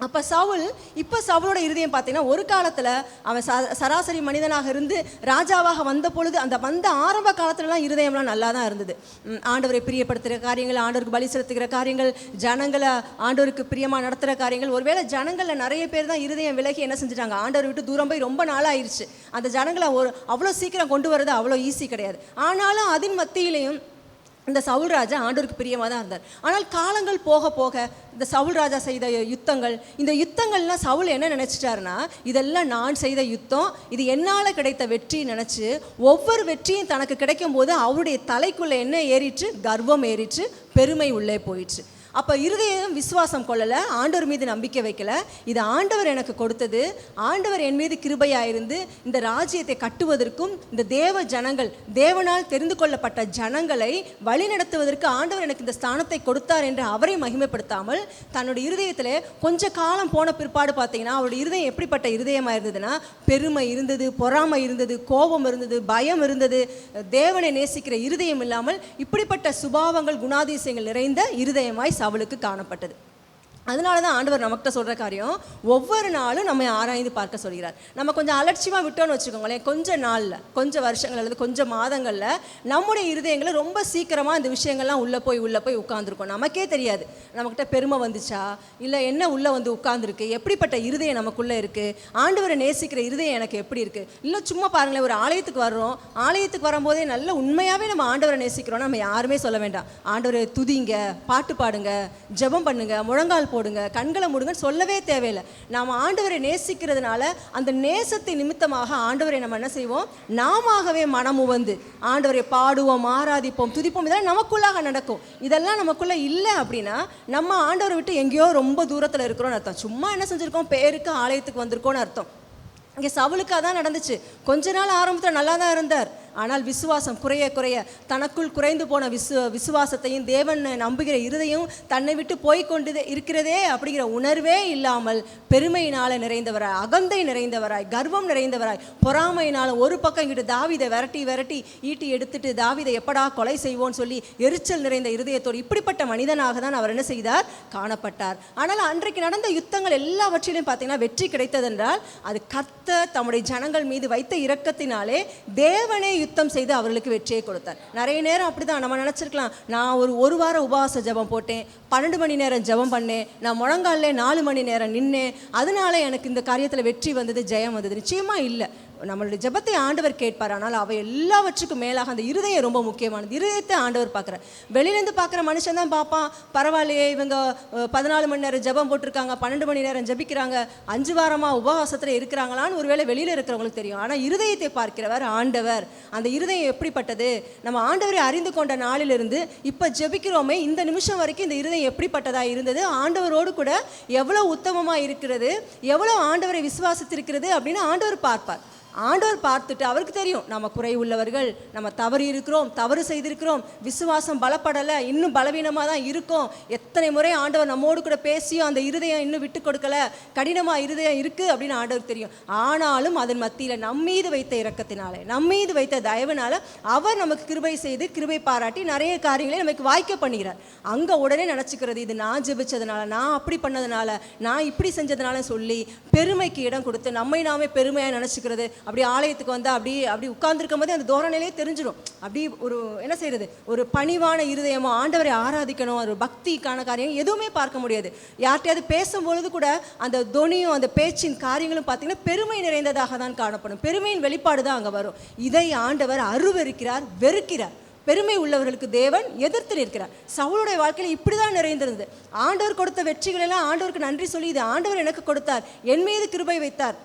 அப்போ சவுலோட இருதயம் பார்த்தீங்கன்னா, ஒரு காலத்தில் அவன் சராசரி மனிதனாக இருந்து ராஜாவாக வந்த பொழுது அந்த ஆரம்ப காலத்துலலாம் இருதயம்லாம் நல்லா தான் இருந்தது. ஆண்டவரை பிரியப்படுத்துகிற காரியங்கள், ஆண்டவருக்கு பலி செலுத்துகிற காரியங்கள், ஜனங்களை ஆண்டவருக்கு பிரியமாக நடத்துகிற காரியங்கள். ஒருவேளை ஜனங்களில் நிறைய பேர் தான் இருதயம் விலகி என்ன செஞ்சுட்டாங்க, ஆண்டவர் விட்டு தூரம் போய் ரொம்ப நாளாயிருச்சு. அந்த ஜனங்களை அவ்வளோ சீக்கிரம் கொண்டு வரது அவ்வளோ ஈஸி கிடையாது. ஆனாலும் அதன் மத்தியிலையும் இந்த சவுல் ராஜா ஆண்டவருக்கு பிரியமாக தான் இருந்தார். ஆனால் காலங்கள் போக போக இந்த சவுல் ராஜா செய்த இந்த யுத்தங்கள்லாம் சவுல் என்ன நினச்சிட்டாருன்னா, இதெல்லாம் நான் செய்த யுத்தம், இது என்னால் கிடைத்த வெற்றி நினச்சி ஒவ்வொரு வெற்றியும் தனக்கு கிடைக்கும் போது அவருடைய தலைக்குள்ளே என்ன ஏறிற்று, கர்வம் ஏறிற்று, பெருமை உள்ளே போயிடுச்சு. அப்போ இருதயம் விசுவாசம் கொள்ளலை, ஆண்டவர் மீது நம்பிக்கை வைக்கல. இது ஆண்டவர் எனக்கு கொடுத்தது, ஆண்டவர் என் மீது கிருபையாயிருந்து இந்த ராஜ்யத்தை கட்டுவதற்கும் இந்த ஜனங்கள் தேவனால் தெரிந்து கொள்ளப்பட்ட ஜனங்களை வழிநடத்துவதற்கு ஆண்டவர் எனக்கு இந்த ஸ்தானத்தை கொடுத்தார் என்று அவரை மகிமைப்படுத்தாமல் தன்னுடைய இருதயத்தில் கொஞ்ச காலம் போன பிற்பாடு பார்த்தீங்கன்னா அவருடைய இருதயம் எப்படிப்பட்ட இருதயமாக இருந்ததுன்னா, பெருமை இருந்தது, பொறாமை இருந்தது, கோபம் இருந்தது, பயம் இருந்தது, தேவனை நேசிக்கிற இருதயம் இல்லாமல் இப்படிப்பட்ட சுபாவங்கள், குணாதிசயங்கள் நிறைந்த இருதயமாய் அவளுக்கு காணப்பட்டது. அதனால தான் ஆண்டவர் நமக்கிட்ட சொல்கிற காரியம், ஒவ்வொரு நாளும் நம்ம ஆராய்ந்து பார்க்க சொல்கிறார். நம்ம கொஞ்சம் அலட்சியமாக விட்டோன்னு வச்சுக்கோங்களேன், கொஞ்சம் நாளில், கொஞ்சம் வருஷங்கள் அல்லது கொஞ்சம் மாதங்களில் நம்முடைய இருதயங்களை ரொம்ப சீக்கிரமாக இந்த விஷயங்கள்லாம் உள்ளே போய் உட்காந்துருக்கோம். நமக்கே தெரியாது நம்மக்கிட்ட பெருமை வந்துச்சா, இல்லை என்ன உள்ளே வந்து உட்காந்துருக்கு, எப்படிப்பட்ட இருதயம் நமக்குள்ளே இருக்குது, ஆண்டவரை நேசிக்கிற இருதயம் எனக்கு எப்படி இருக்குது. இல்லை சும்மா பாருங்களேன், ஒரு ஆலயத்துக்கு வர்றோம், ஆலயத்துக்கு வரும்போதே நல்ல உண்மையாகவே நம்ம ஆண்டவரை நேசிக்கிறோம், நம்ம யாருமே சொல்ல வேண்டாம், ஆண்டவரை துதிங்க, பாட்டு பாடுங்க, ஜெபம் பண்ணுங்க, முழங்கால் போடுங்க, கண்களை மூடுங்கன்னு சொல்லவே தேவையில்லை. நாம் ஆண்டவரை நேசிக்கிறதுனால அந்த நேசத்தை நிமித்தமாக ஆண்டவரை நம்ம என்ன செய்வோம், நாமவே மனமு வந்து ஆண்டவரை பாடுவோம், ஆராதிப்போம், துதிப்போம். இதெல்லாம் நமக்குள்ளாக நடக்கும். இதெல்லாம் நமக்குள்ளே இல்லை அப்படின்னா நம்ம ஆண்டவரை விட்டு எங்கேயோ ரொம்ப தூரத்தில் இருக்கிறோன்னு அர்த்தம். சும்மா என்ன செஞ்சுருக்கோம், பேருக்கு ஆலயத்துக்கு வந்திருக்கோன்னு அர்த்தம். இங்கே சவுலுக்கு அதான் நடந்துச்சு. கொஞ்ச நாள் ஆரம்பத்தில் நல்லா தான் இருந்தார், ஆனால் விசுவாசம் குறைய குறைய தனக்குள் குறைந்து போன விசுவாசத்தையும் தேவனை நம்புகிற இருதையும் தன்னை விட்டு போய்கொண்டு இருக்கிறதே அப்படிங்கிற உணர்வே இல்லாமல் பெருமையினால் நிறைந்தவராய், அகந்தை நிறைந்தவராய், கர்வம் நிறைந்தவராய், பொறாமையினால் ஒரு பக்கம் இங்கிட்டு தாவீதை விரட்டி ஈட்டி எடுத்துட்டு தாவீதை எப்படா கொலை செய்வோன்னு சொல்லி எரிச்சல் நிறைந்த இருதயத்தோடு இப்படிப்பட்ட மனிதனாக தான் அவர் என்ன செய்தார், காணப்பட்டார். ஆனால் அன்றைக்கு நடந்த யுத்தங்கள் எல்லாவற்றிலும் பார்த்தீங்கன்னா வெற்றி கிடைத்ததென்றால் அது கர்த்தர் தம்முடைய ஜனங்கள் மீது வைத்த இரக்கத்தினாலே தேவனே யுத்தம் செய்து அவர்களுக்கு வெற்றியை கொடுத்தார். நிறைய நேரம் அப்படிதான் நம்ம நினச்சிருக்கலாம், நான் ஒரு வாரம் உபவாச ஜெபம் போட்டேன், 12 மணி நேரம் ஜெபம் பண்ணேன், நான் முழங்காலே 4 மணி நேரம் நின்னேன், அதனால எனக்கு இந்த காரியத்தில் வெற்றி வந்தது, ஜெயம் வந்தது. நிச்சயமாக இல்லை. நம்மளுடைய ஜெபத்தை ஆண்டவர் கேட்பார். ஆனால் அவை எல்லாவற்றுக்கும் மேலாக அந்த இருதயம் ரொம்ப முக்கியமானது. இருதயத்தை ஆண்டவர் பார்க்குறார். வெளியிலேருந்து பார்க்குற மனுஷன் தான் பார்ப்பான், பரவாயில்லையே இவங்க 14 மணி நேரம் ஜெபம் போட்டிருக்காங்க, 12 மணி நேரம் ஜெபிக்கிறாங்க, 5 வாரமாக உபவாசத்தில் இருக்கிறாங்களான்னு ஒருவேளை வெளியில் இருக்கிறவங்களுக்கு தெரியும். ஆனால் இருதயத்தை பார்க்கிறவர் ஆண்டவர். அந்த இருதயம் எப்படிப்பட்டது, நம்ம ஆண்டவரை அறிந்து கொண்ட நாளிலிருந்து இப்போ ஜெபிக்கிறோமே இந்த நிமிஷம் வரைக்கும் இந்த இருதயம் எப்படிப்பட்டதாக இருந்தது, ஆண்டவரோடு கூட எவ்வளோ உத்தமமாக இருக்கிறது, எவ்வளோ ஆண்டவரை விசுவாசித்திருக்கிறது அப்படின்னு ஆண்டவர் பார்ப்பார். ஆண்டவர் பார்த்துட்டு அவருக்கு தெரியும் நம்ம குறை உள்ளவர்கள், நம்ம தவறு செய்திருக்கிறோம், விசுவாசம் பலப்படலை, இன்னும் பலவீனமாக தான் இருக்கும். எத்தனை முறை ஆண்டவர் நம்மோடு கூட பேசியும் அந்த இருதயம் இன்னும் விட்டு கொடுக்கல, கடினமாக இருதயம் இருக்குது அப்படின்னு ஆண்டவர் தெரியும். ஆனாலும் அதன் மத்தியில் நம்மீது வைத்த இரக்கத்தினால, நம்மீது வைத்த தயவுனால அவர் நமக்கு கிருபை செய்து கிருபை பாராட்டி நிறைய காரியங்களை நமக்கு வாய்க்க பண்ணுகிறார். அங்கே உடனே நினச்சிக்கிறது, இது நான் ஜெபிச்சதுனால, நான் அப்படி பண்ணதுனால, நான் இப்படி செஞ்சதுனால சொல்லி பெருமைக்கு இடம் கொடுத்து நம்மை நாமே பெருமையாக நினச்சிக்கிறது, அப்படி ஆலயத்துக்கு வந்தால் அப்படி உட்கார்ந்துருக்கும் போதே அந்த தோரணையிலே தெரிஞ்சிடும். அப்படி ஒரு என்ன செய்கிறது, ஒரு பணிவான இருதயமோ, ஆண்டவரை ஆராதிக்கணும், ஒரு பக்திக்கான காரியம் எதுவுமே பார்க்க முடியாது. யார்கிட்டையாவது பேசும்பொழுது கூட அந்த தொனியும் அந்த பேச்சின் காரியங்களும் பார்த்தீங்கன்னா பெருமை நிறைந்ததாக தான் காணப்படும். பெருமையின் வெளிப்பாடு தான் அங்கே வரும். இதை ஆண்டவர் அருவருக்கிறார், வெறுக்கிறார். பெருமை உள்ளவர்களுக்கு தேவன் எதிர்த்து நிற்கிறார். சவுளுடைய வாழ்க்கையில் இப்படி தான் நிறைந்திருந்தது. ஆண்டவர் கொடுத்த வெற்றிகளெல்லாம் ஆண்டவருக்கு நன்றி சொல்லி, இது ஆண்டவர் எனக்கு கொடுத்தார், என் மீது கிருபை வைத்தார்,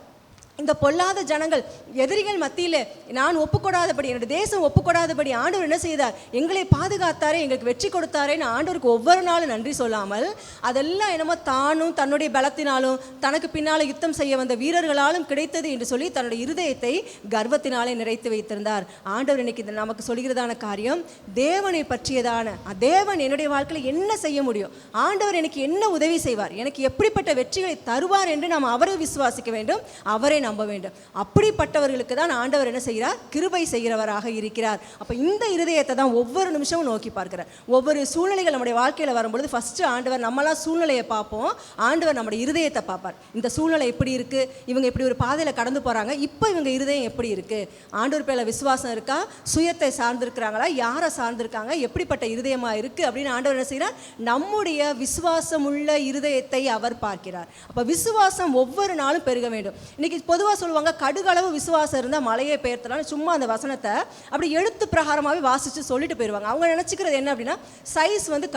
இந்த பொல்லாத ஜனங்கள் எதிரிகள் மத்தியில் நான் ஒப்புக்கொடாதபடி, என்னுடைய தேசம் ஒப்புக்கொடாதபடி ஆண்டவர் என்ன செய்தார், எங்களை பாதுகாத்தாரே, எங்களுக்கு வெற்றி கொடுத்தாரேன்னு ஆண்டவருக்கு ஒவ்வொரு நாளும் நன்றி சொல்லாமல் அதெல்லாம் என்னமோ தானும் தன்னுடைய பலத்தினாலும் தனக்கு பின்னால் யுத்தம் செய்ய வந்த வீரர்களாலும் கிடைத்தது என்று சொல்லி தன்னுடைய இருதயத்தை கர்வத்தினாலே நிறைத்து வைத்திருந்தார். ஆண்டவர் இன்னைக்கு நமக்கு சொல்கிறதான காரியம், தேவனை பற்றியதான, தேவன் என்னுடைய வாழ்க்கையில் என்ன செய்ய முடியும், ஆண்டவர் எனக்கு என்ன உதவி செய்வார், எனக்கு எப்படிப்பட்ட வெற்றிகளை தருவார் என்று நாம் அவரை விசுவாசிக்க வேண்டும், அவரை நம்ப வேண்டும். அப்படிப்பட்டவர்களுக்கு தான் ஆண்டவர் என்ன செய்கிறார், கிருபை செய்கிறவராக இருக்கிறார். அப்போ இந்த இருதயத்தை தான் ஒவ்வொரு நிமிஷமும் நோக்கி பார்க்கிறார். ஒவ்வொரு சூழ்நிலைகள் நம்முடைய வாழ்க்கையில் வரும்பொழுது ஃபஸ்ட்டு ஆண்டவர், நம்மளாம் சூழ்நிலையை பார்ப்போம், ஆண்டவர் நம்முடைய இருதயத்தை பார்ப்பார். இந்த சூழ்நிலை எப்படி இருக்குது, இவங்க இப்படி ஒரு பாதையில் கடந்து போகிறாங்க, இப்போ இவங்க இருதயம் எப்படி இருக்குது, ஆண்டவர் பேரில் விசுவாசம் இருக்கா, சுயத்தை சார்ந்திருக்கிறாங்களா, யாரை சார்ந்திருக்காங்க, எப்படிப்பட்ட இருதயமாக இருக்குது அப்படின்னு ஆண்டவர் என்ன செய்கிறார், நம்முடைய விசுவாசம் உள்ள இருதயத்தை அவர் பார்க்கிறார். அப்போ விசுவாசம் ஒவ்வொரு நாளும் பெருக வேண்டும். இன்னைக்கு பொதுவாக சொல்லுவாங்க, கடுகளவு விசுவாசம் இருந்தால் மலையை பெயர்த்தலாம், சும்மா அந்த வசனத்தை அப்படி எழுத்து பிரகாரமாகவே வாசித்து சொல்லிட்டு போயிடுவாங்க. அவங்க நினச்சிக்கிறது என்ன அப்படின்னா, சைஸ் வந்து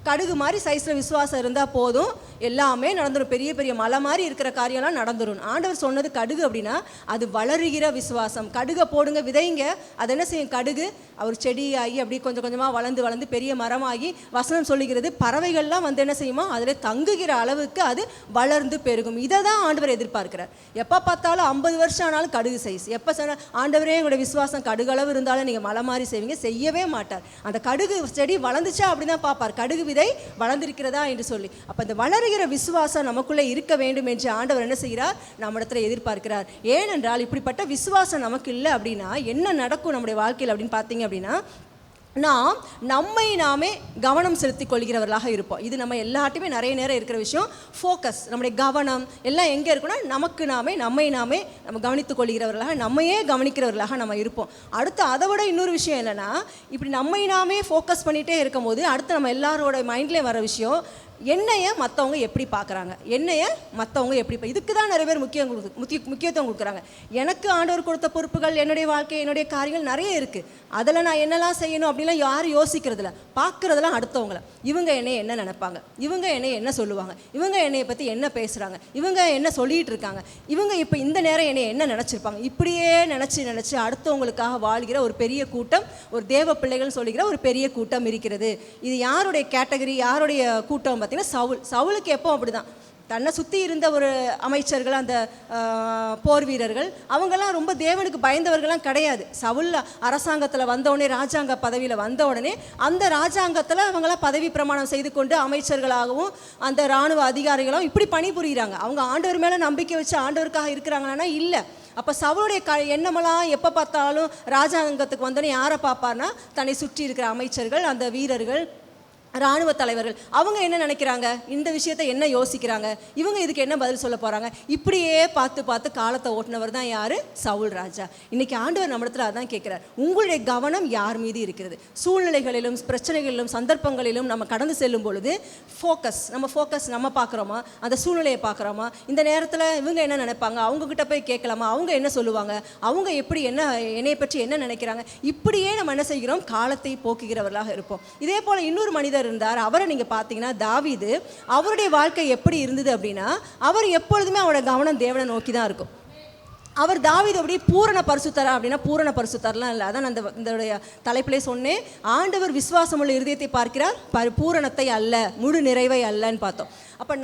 கடுகு மாதிரி சைஸில் விசுவாசம் இருந்தால் போதும், எல்லாமே நடந்துடும், பெரிய பெரிய மலை மாதிரி இருக்கிற காரியம்லாம் நடந்துடும். ஆண்டவர் சொன்னது கடுகு அப்படின்னா அது வளருகிற விசுவாசம். கடுகை போடுங்க, விதைங்க, அது என்ன செய்யும், கடுகு அவர் செடியாகி அப்படி கொஞ்சம் கொஞ்சமாக வளர்ந்து வளர்ந்து பெரிய மரமாகி, வசனம் சொல்லுகிறது பறவைகள்லாம் வந்து என்ன செய்யுமா, அதில் தங்குகிற அளவுக்கு அது வளர்ந்து பெருகும். இதை தான் ஆண்டவர் எதிர்பார்க்கிறார். எப்போ பார்த்தாலும் 50 வருஷம் ஆனாலும் கடுகு சைஸ், எப்போ சொன்ன ஆண்டவரே எங்களுடைய விசுவாசம் கடுகளவு இருந்தாலும் நீங்கள் மலை மாதிரி செய்வீங்க, செய்யவே மாட்டார். அந்த கடுகு செடி வளர்ந்துச்சா அப்படி தான் பார்ப்பார், கடுகு விதை வளர்ந்திருக்கிறதா என்று சொல்லி. அப்போ இந்த வளருகிற விசுவாசம் நமக்குள்ளே இருக்க வேண்டும் என்று ஆண்டவர் என்ன செய்கிறார், நம்மிடத்தில் எதிர்பார்க்கிறார். ஏனென்றால் இப்படிப்பட்ட விசுவாசம் நமக்கு இல்லை அப்படின்னா என்ன நடக்கும் நம்முடைய வாழ்க்கையில் அப்படின்னு பார்த்தீங்க அப்படின்னா, நாம் நம்மை நாமே கவனம் செலுத்திக் கொள்கிறவர்களாக இருப்போம். இது நம்ம எல்லாட்டையுமே நிறைய நேரம் இருக்கிற விஷயம். ஃபோக்கஸ், நம்முடைய கவனம் எல்லாம் எங்கே இருக்குன்னா, நமக்கு நாமே நம்மை நாமே நம்ம கவனித்துக் கொள்கிறவர்களாக, நம்மையே கவனிக்கிறவர்களாக நம்ம இருப்போம். அடுத்து அதை விட இன்னொரு விஷயம் என்னென்னா, இப்படி நம்மை நாமே ஃபோக்கஸ் பண்ணிகிட்டே இருக்கும் போது அடுத்து நம்ம எல்லாரோட மைண்ட்லேயே வர விஷயம், என்னையை மற்றவங்க எப்படி பார்க்குறாங்க, என்னையை மற்றவங்க எப்படி, இதுக்கு தான் நிறைய பேர் முக்கியத்துவம் கொடுக்குறாங்க. எனக்கு ஆண்டவர் கொடுத்த பொறுப்புகள், என்னுடைய வாழ்க்கை, என்னுடைய காரியங்கள் நிறைய இருக்குது, அதில் நான் என்னெல்லாம் செய்யணும் அப்படின்லாம் யாரும் யோசிக்கிறதில்ல. பார்க்குறதெல்லாம் அடுத்தவங்கள, இவங்க என்னையை என்ன நினைப்பாங்க, இவங்க என்னையை என்ன சொல்லுவாங்க, இவங்க என்னையை பற்றி என்ன பேசுகிறாங்க, இவங்க என்ன சொல்லிகிட்டு இருக்காங்க, இவங்க இப்போ இந்த நேரம் என்னையை என்ன நினச்சிருப்பாங்க, இப்படியே நினச்சி அடுத்தவங்களுக்காக வாழ்கிற ஒரு பெரிய கூட்டம், ஒரு தேவ பிள்ளைகள் சொல்லுகிற ஒரு பெரிய கூட்டம் இருக்கிறது. இது யாருடைய கேட்டகரி, யாருடைய கூட்டம் பார்த்தீங்கன்னா சவுலுக்கு எப்போ அப்படிதான், தன்னை சுற்றி இருந்த ஒரு அமைச்சர்கள், அந்த போர் வீரர்கள், அவங்கெல்லாம் ரொம்ப தேவனுக்கு பயந்தவர்கள்லாம் கிடையாது. சவுல் அரசாங்கத்தில் வந்தவுடனே, ராஜாங்க பதவியில் வந்த உடனே அந்த ராஜாங்கத்தில் அவங்களாம் பதவி பிரமாணம் செய்து கொண்டு அமைச்சர்களாகவும் அந்த இராணுவ அதிகாரிகளும் இப்படி பணிபுரிகிறாங்க. அவங்க ஆண்டவர் மேலே நம்பிக்கை வச்சு ஆண்டவருக்காக இருக்கிறாங்கன்னா இல்லை. அப்போ சவுளுடைய எண்ணமெல்லாம் எப்போ பார்த்தாலும் ராஜாங்கத்துக்கு வந்தோடனே யாரை பார்ப்பார்னா, தன்னை சுற்றி இருக்கிற அமைச்சர்கள், அந்த வீரர்கள், இராணுவ தலைவர்கள், அவங்க என்ன நினைக்கிறாங்க, இந்த விஷயத்தை என்ன யோசிக்கிறாங்க, இவங்க இதுக்கு என்ன பதில் சொல்ல போகிறாங்க, இப்படியே பார்த்து காலத்தை ஓட்டினவர் தான் யார், சவுல் ராஜா. இன்றைக்கி ஆண்டவர் நம்மிடத்தில் அதான் கேட்குறார், உங்களுடைய கவனம் யார் மீது இருக்கிறது. சூழ்நிலைகளிலும் பிரச்சனைகளிலும் சந்தர்ப்பங்களிலும் நம்ம கடந்து செல்லும் பொழுது ஃபோக்கஸ் நம்ம பார்க்குறோமா, அந்த சூழ்நிலையை பார்க்குறோமா, இந்த நேரத்தில் இவங்க என்ன நினைப்பாங்க, அவங்கக்கிட்ட போய் கேட்கலாமா, அவங்க என்ன சொல்லுவாங்க, அவங்க எப்படி என்னை பற்றி என்ன நினைக்கிறாங்க, இப்படியே நம்ம என்ன செய்கிறோம், காலத்தை போக்குகிறவர்களாக இருப்போம். இதே போல் இன்னொரு மனிதர் இருந்தார். அவரை நீங்க பாத்தீங்கன்னா தாவீது, அவருடைய வாழ்க்கை எப்படி இருந்தது அப்படின்னா, அவர் எப்பொழுதுமே அவரோட கவனம் தேவனை நோக்கி தான் இருக்கும். அவர் தாவீது அப்படி பூரண பரிசுத்தரா அப்படின்னா, பூரண பரிசுத்தர்லாம் இல்லை. அதான் அந்த இந்த தலைப்பிலே சொன்னேன், ஆண்டவர் விசுவாசம் உள்ள இருதயத்தை பார்க்கிறார், பூரணத்தை அல்ல, முழு நிறைவை அல்லன்னு பார்த்தோம். அப்போ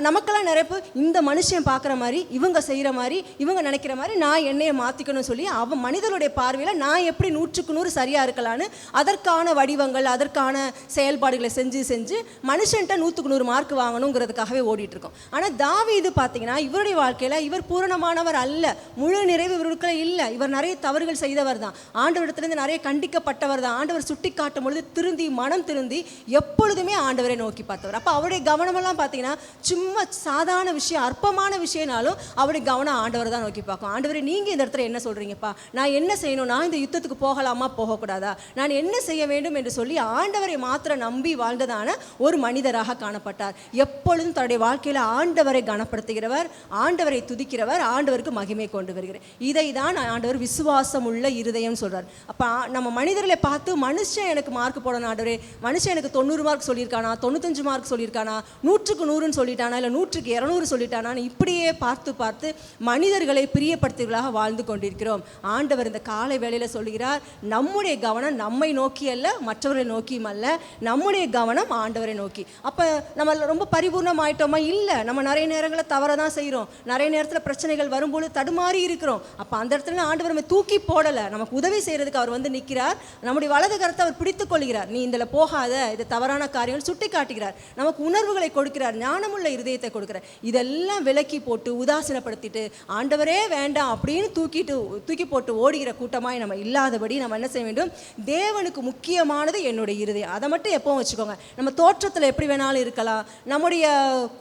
நமக்கெல்லாம் நினைப்பு, இந்த மனுஷன் பார்க்குற மாதிரி, இவங்க செய்கிற மாதிரி, இவங்க நினைக்கிற மாதிரி நான் என்னையை மாற்றிக்கணும்னு சொல்லி அவன் மனிதனுடைய பார்வையில் நான் எப்படி 100க்கு 100 சரியாக இருக்கலான்னு அதற்கான வடிவங்கள், அதற்கான செயல்பாடுகளை செஞ்சு மனுஷன்ட்ட 100க்கு 100 மார்க் வாங்கணுங்கிறதுக்காகவே ஓடிட்டுருக்கோம். ஆனால் தாவீது பார்த்தீங்கன்னா, இவருடைய வாழ்க்கையில் இவர் பூரணமானவர் அல்ல. முழு நிறைவு இவருக்குள்ள இல்லை. இவர் நிறைய தவறுகள் செய்தவர் தான், ஆண்டவரிடத்திலிருந்து நிறைய கண்டிக்கப்பட்டவர் தான். ஆண்டவர் சுட்டி காட்டும் பொழுது திருந்தி மனம் திருந்தி எப்பொழுதுமே ஆண்டவரை நோக்கி பார்த்தவர். அப்போ அவருடைய கவனமெல்லாம் பார்த்தீங்கன்னா சும்மா சாதாரண விஷயம், அற்பமான விஷயம்னாலும் அவருடைய கவனம் ஆண்டவர் தான் நோக்கி பார்க்கும். ஆண்டவரை நீங்கள் இந்த இடத்துல என்ன சொல்கிறீங்கப்பா, நான் என்ன செய்யணும், நான் இந்த யுத்தத்துக்கு போகலாமா போகக்கூடாதா, நான் என்ன செய்ய வேண்டும் என்று சொல்லி ஆண்டவரை மாத்திரம் நம்பி வாழ்ந்ததான ஒரு மனிதராக காணப்பட்டார். எப்பொழுதும் தன்னுடைய வாழ்க்கையில் ஆண்டவரை கனப்படுத்துகிறவர், ஆண்டவரை துதிக்கிறவர், ஆண்டவருக்கு மகிமை கொண்டு வருகிறார். இதை தான் ஆண்டவர் விசுவாசம் உள்ள இருதயம் சொல்றார். அப்போ நம்ம மனிதர்களை பார்த்து மனுஷன் எனக்கு மார்க் போடணும் ஆண்டவரே, மனுஷன் எனக்கு 90 மார்க் சொல்லியிருக்கானா, 95 மார்க் சொல்லியிருக்கானா, 100க்கு 100ன்னு சொல்லிட்டானா, இல்லை 100க்கு 200 சொல்லிட்டானான்னு இப்படியே பார்த்து பார்த்து மனிதர்களை பிரியப்படுத்துகளாக வாழ்ந்து கொண்டிருக்கிறோம். ஆண்டவர் இந்த காலை வேளையில் சொல்கிறார், நம்முடைய கவனம் நம்மை நோக்கி அல்ல, மற்றவர்களை நோக்கியும் அல்ல, நம்முடைய கவனம் ஆண்டவரை நோக்கி. அப்போ நம்ம ரொம்ப பரிபூர்ணம் ஆயிட்டோமா? இல்லை, நம்ம நிறைய நேரங்களில் தவற தான் செய்கிறோம், நிறைய நேரத்தில் பிரச்சனைகள் வரும்போது தடுமாறி இருக்கிறோம். அப்போ அந்த இடத்துல ஆண்டவர் நம்ம தூக்கி போடலை, நமக்கு உதவி செய்கிறதுக்கு அவர் வந்து நிற்கிறார். நம்முடைய வலது கரத்தை அவர் பிடித்துக் கொள்கிறார், நீ இதில் போகாத, இது தவறான காரியங்கள் சுட்டி காட்டுகிறார். நமக்கு உணர்வுகளை கொடுக்கிறார், ஞானமுள்ள இருதயத்தை கொடுக்கிறார். இதெல்லாம் விலக்கி போட்டு உதாசீனப்படுத்திட்டு ஆண்டவரே வேண்டாம் அப்படின்னு தூக்கி போட்டு ஓடுகிற கூட்டமாய் நம்ம இல்லாதபடி நம்ம என்ன செய்ய வேண்டும்? தேவனுக்கு முக்கியமானது என்னுடைய இருதயம். அதை மட்டும் எப்பவும் வச்சுக்கோங்க. நம்ம தோற்றத்தில் எப்படி வேணாலும் இருக்கலாம், நம்முடைய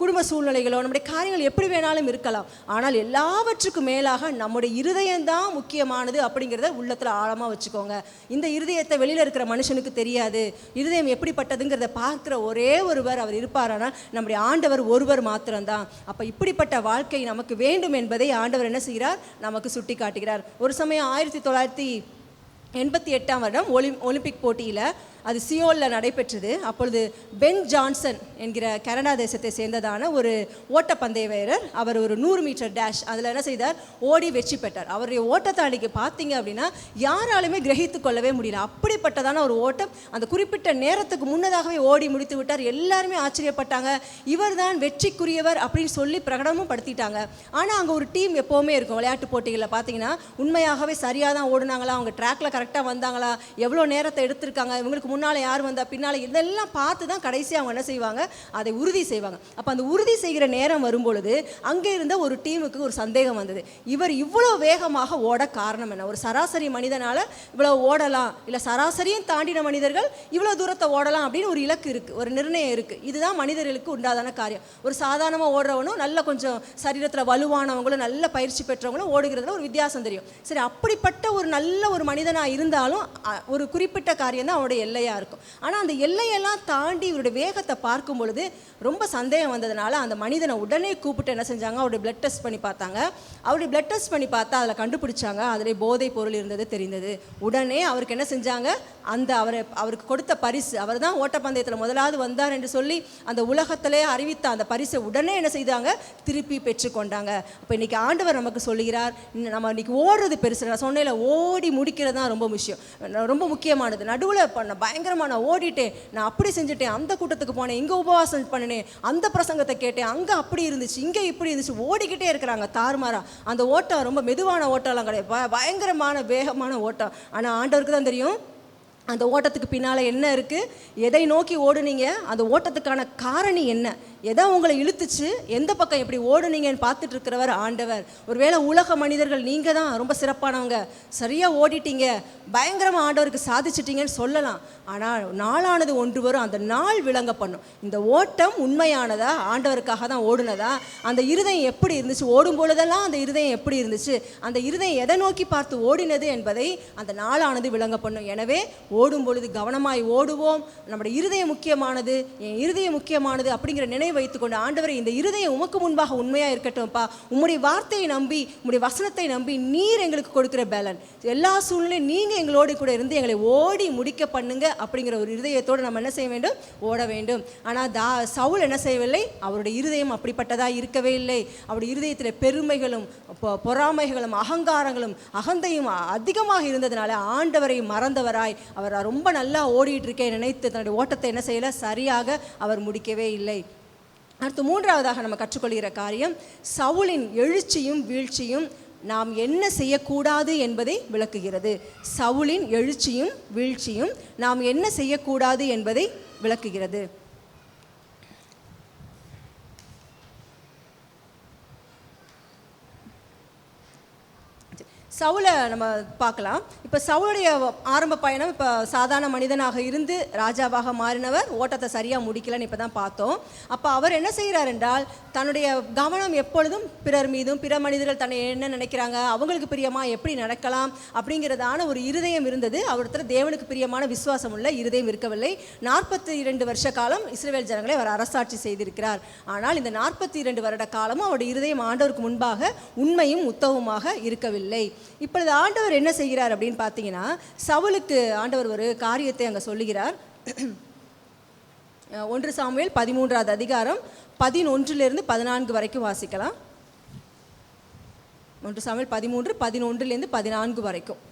குடும்ப சூழ்நிலைகளோ நம்முடைய காரியங்கள் எப்படி வேணாலும் இருக்கலாம், ஆனால் எல்லாவற்றுக்கும் மேலாக நம்முடைய இருதயம்தான் முக்கியமானது அப்படிங்கிறத உள்ளத்தில் ஆழமாக வச்சுக்கோங்க. இந்த இருதயத்தை வெளியில் இருக்கிற மனுஷனுக்கு தெரியாது. இருதயம் எப்படிப்பட்டதுங்கிறத பார்க்குற ஒரே ஒருவர் அவர் இருப்பாரானால் நம்முடைய ஆண்டவர் ஒருவர் மாத்திரம்தான். அப்போ இப்படிப்பட்ட வாழ்க்கை நமக்கு வேண்டும் என்பதை ஆண்டவர் என்ன செய்கிறார்? நமக்கு சுட்டி காட்டுகிறார். ஒரு சமயம் 1988ஆம் வருடம் ஒலிம்பிக் போட்டியில் அது சியோலில் நடைபெற்றது. அப்பொழுது பென் ஜான்சன் என்கிற கனடா தேசத்தை சேர்ந்ததான ஒரு ஓட்டப்பந்தய வீரர், அவர் ஒரு 100 மீட்டர் டேஷ் அதில் என்ன செய்தார்? ஓடி வெற்றி பெற்றார். அவருடைய ஓட்டத்தை அன்றைக்கி பார்த்தீங்க அப்படின்னா யாராலுமே கிரகித்து கொள்ளவே முடியல. அப்படிப்பட்டதான ஒரு ஓட்டம், அந்த குறிப்பிட்ட நேரத்துக்கு முன்னதாகவே ஓடி முடித்து விட்டார். எல்லாருமே ஆச்சரியப்பட்டாங்க, இவர் தான் வெற்றிக்குரியவர் அப்படின்னு சொல்லி பிரகடனமும் படுத்திட்டாங்க. ஆனால் அங்கே ஒரு டீம் எப்போவுமே இருக்கும் விளையாட்டு போட்டிகளில் பார்த்தீங்கன்னா, உண்மையாகவே சரியாக தான் ஓடுனாங்களா, அவங்க ட்ராக்ல கரெக்டாக வந்தாங்களா, எவ்வளோ நேரத்தை எடுத்திருக்காங்க, இவங்களுக்கு முன்னால் யார் வந்தா பின்னால், இதெல்லாம் பார்த்து தான் கடைசி அவங்க என்ன செய்வாங்க? அதை உறுதி செய்வாங்க. அப்போ அந்த உறுதி செய்கிற நேரம் வரும்பொழுது அங்கே இருந்த ஒரு டீமுக்கு ஒரு சந்தேகம் வந்தது, இவர் இவ்வளோ வேகமாக ஓட காரணம் என்ன? ஒரு சராசரி மனிதனால் இவ்வளோ ஓடலாம், இல்லை சராசரியும் தாண்டின மனிதர்கள் இவ்வளோ தூரத்தை ஓடலாம் அப்படின்னு ஒரு இலக்கு இருக்குது, ஒரு நிர்ணயம் இருக்குது. இதுதான் மனிதர்களுக்கு உண்டாதான காரியம். ஒரு சாதாரணமாக ஓடுறவனும் நல்ல கொஞ்சம் சரீரத்தில் வலுவானவங்களும் நல்ல பயிற்சி பெற்றவங்களும் ஓடுகிறதுல ஒரு வித்தியாசம் தெரியும். சரி, அப்படிப்பட்ட ஒரு நல்ல ஒரு மனிதனாக இருந்தாலும் ஒரு குறிப்பிட்ட காரியம் தான் அவனுடைய எல்லையாக இருக்கும். ஆனால் அந்த எல்லையெல்லாம் தாண்டி இவருடைய வேகத்தை பார்க்கும் பொழுது ரொம்ப சந்தேகம் வந்ததுனால அந்த மனிதனை உடனே கூப்பிட்டு என்ன செஞ்சாங்க? அவருடைய பிளட் டெஸ்ட் பண்ணி பார்த்தாங்க. அவருடைய பிளட் டெஸ்ட் பண்ணி பார்த்தா அதில் கண்டுபிடிச்சாங்க, அதில் போதை பொருள் இருந்தது தெரிந்தது. உடனே அவருக்கு என்ன செஞ்சாங்க? அவருக்கு கொடுத்த பரிசு, அவர் தான் ஓட்டப்பந்தயத்தில் முதலாவது வந்தார் என்று சொல்லி அந்த உலகத்திலே அறிவித்த அந்த பரிசை உடனே என்ன செய்தாங்க? திருப்பி பெற்றுக்கொண்டாங்க. அப்போ இன்றைக்கி ஆண்டவர் நமக்கு சொல்லுகிறார், நம்ம இன்றைக்கி ஓடுறது பெருசு, நான் சொன்னேன் ஓடி முடிக்கிறது தான் ரொம்ப ரொம்ப முக்கியமானது. நடுவில் பண்ண பயங்கரமாக நான் ஓடிட்டேன், நான் அப்படி செஞ்சுட்டேன், அந்த கூட்டத்துக்கு போனேன், இங்கே உபவாசம் பண்ணினேன், அந்த பிரசங்கத்தை கேட்டேன், அங்கே அப்படி இருந்துச்சு, இங்கே இப்படி இருந்துச்சு, ஓடிக்கிட்டே இருக்கிறாங்க தாறுமாறா. அந்த ஓட்டம் ரொம்ப மெதுவான ஓட்டம்லாம் கிடையாது, பயங்கரமான வேகமான ஓட்டம். ஆனால் ஆண்டவருக்கு தான் தெரியும் அந்த ஓட்டத்துக்கு பின்னால் என்ன இருக்குது, எதை நோக்கி ஓடுனீங்க, அந்த ஓட்டத்துக்கான காரணி என்ன, எதை உங்களை இழுத்துச்சு, எந்த பக்கம் எப்படி ஓடுனீங்கன்னு பார்த்துட்டு இருக்கிறவர் ஆண்டவர். ஒருவேளை உலக மனிதர்கள் நீங்கள் தான் ரொம்ப சிறப்பானவங்க, சரியாக ஓடிட்டீங்க, பயங்கரமாக ஆண்டவருக்கு சாதிச்சிட்டிங்கன்னு சொல்லலாம். ஆனால் நாளானது ஒன்று வரும், அந்த நாள் விளங்க பண்ணும். இந்த ஓட்டம் உண்மையானதா, ஆண்டவருக்காக தான் ஓடுனதா, அந்த இருதயம் எப்படி இருந்துச்சு, ஓடும் பொழுதெல்லாம் அந்த இருதயம் எப்படி இருந்துச்சு, அந்த இருதயம் எதை நோக்கி பார்த்து ஓடினது என்பதை அந்த நாளானது விளங்க பண்ணும். எனவே ஓடும் பொழுது கவனமாய் ஓடுவோம். நம்முடைய இருதயம் முக்கியமானது, என் இருதயம் முக்கியமானது அப்படிங்கிற நினைவு வைத்துக்கொண்டு, ஆண்டவரே இந்த இருதயம் உமக்கு முன்பாக உண்மையாக இருக்கட்டும்ப்பா, உம்முடைய வார்த்தையை நம்பி, உம்முடைய வசனத்தை நம்பி நீர் எங்களுக்கு கொடுக்குற பேலன், எல்லா சூழ்நிலையும் நீங்கள் எங்களோடு கூட இருந்து எங்களை ஓடி முடிக்க பண்ணுங்க அப்படிங்கிற ஒரு இருதயத்தோடு நம்ம என்ன செய்ய வேண்டும்? ஓட வேண்டும். ஆனால் சவுல் என்ன செய்யவில்லை? அவருடைய இருதயம் அப்படிப்பட்டதாக இருக்கவே இல்லை. அவருடைய இருதயத்தில் பெருமைகளும் பொறாமைகளும் அகங்காரங்களும் அகந்தையும் அதிகமாக இருந்ததுனால ஆண்டவரை மறந்தவராய் அவர் ரொம்ப நல்லா ஓடிட்டு இருக்கேன் நினைத்து தன்னுடைய ஓட்டத்தை என்ன செய்யலை? சரியாக அவர் முடிக்கவே இல்லை. அடுத்து மூன்றாவதாக நம்ம கற்றுக்கொள்கிற காரியம், சவுலின் எழுச்சியும் வீழ்ச்சியும் நாம் என்ன செய்யக்கூடாது என்பதை விளக்குகிறது. சவுலின் எழுச்சியும் வீழ்ச்சியும் நாம் என்ன செய்யக்கூடாது என்பதை விளக்குகிறது. சவுலை நம்ம பார்க்கலாம். இப்போ சவுளுடைய ஆரம்ப பயணம், இப்போ சாதாரண மனிதனாக இருந்து ராஜாவாக மாறினவர் ஓட்டத்தை சரியாக முடிக்கலன்னு இப்போ தான் பார்த்தோம். அப்போ அவர் என்ன செய்கிறார் என்றால், தன்னுடைய கவனம் எப்பொழுதும் பிறர் மீதும், பிற மனிதர்கள் தன்னை என்ன நினைக்கிறாங்க, அவங்களுக்கு பிரியமாக எப்படி நடக்கலாம் அப்படிங்கிறதான ஒரு இருதயம் இருந்தது. அவர்கிட்ட தேவனுக்கு பிரியமான விசுவாசம் உள்ள இருதயம் இருக்கவில்லை. 42 வருஷ காலம் இஸ்ரவேல் ஜனங்களை அவர் அரசாட்சி செய்திருக்கிறார். ஆனால் இந்த 42 வருட காலமும் அவருடைய இருதயம் ஆண்டவருக்கு முன்பாக உண்மையும் உத்தவமாக இருக்கவில்லை. இப்பொழுது ஆண்டவர் என்ன செய்கிறார் அப்படின்னு பார்த்தீங்கன்னா, சவுலுக்கு ஆண்டவர் ஒரு காரியத்தை அங்கே சொல்லுகிறார். 1 சாமுவேல் 13வது அதிகாரம் 11 14 வரைக்கும் வாசிக்கலாம். 1 சாமுவேல் 13 11 14 வரைக்கும்.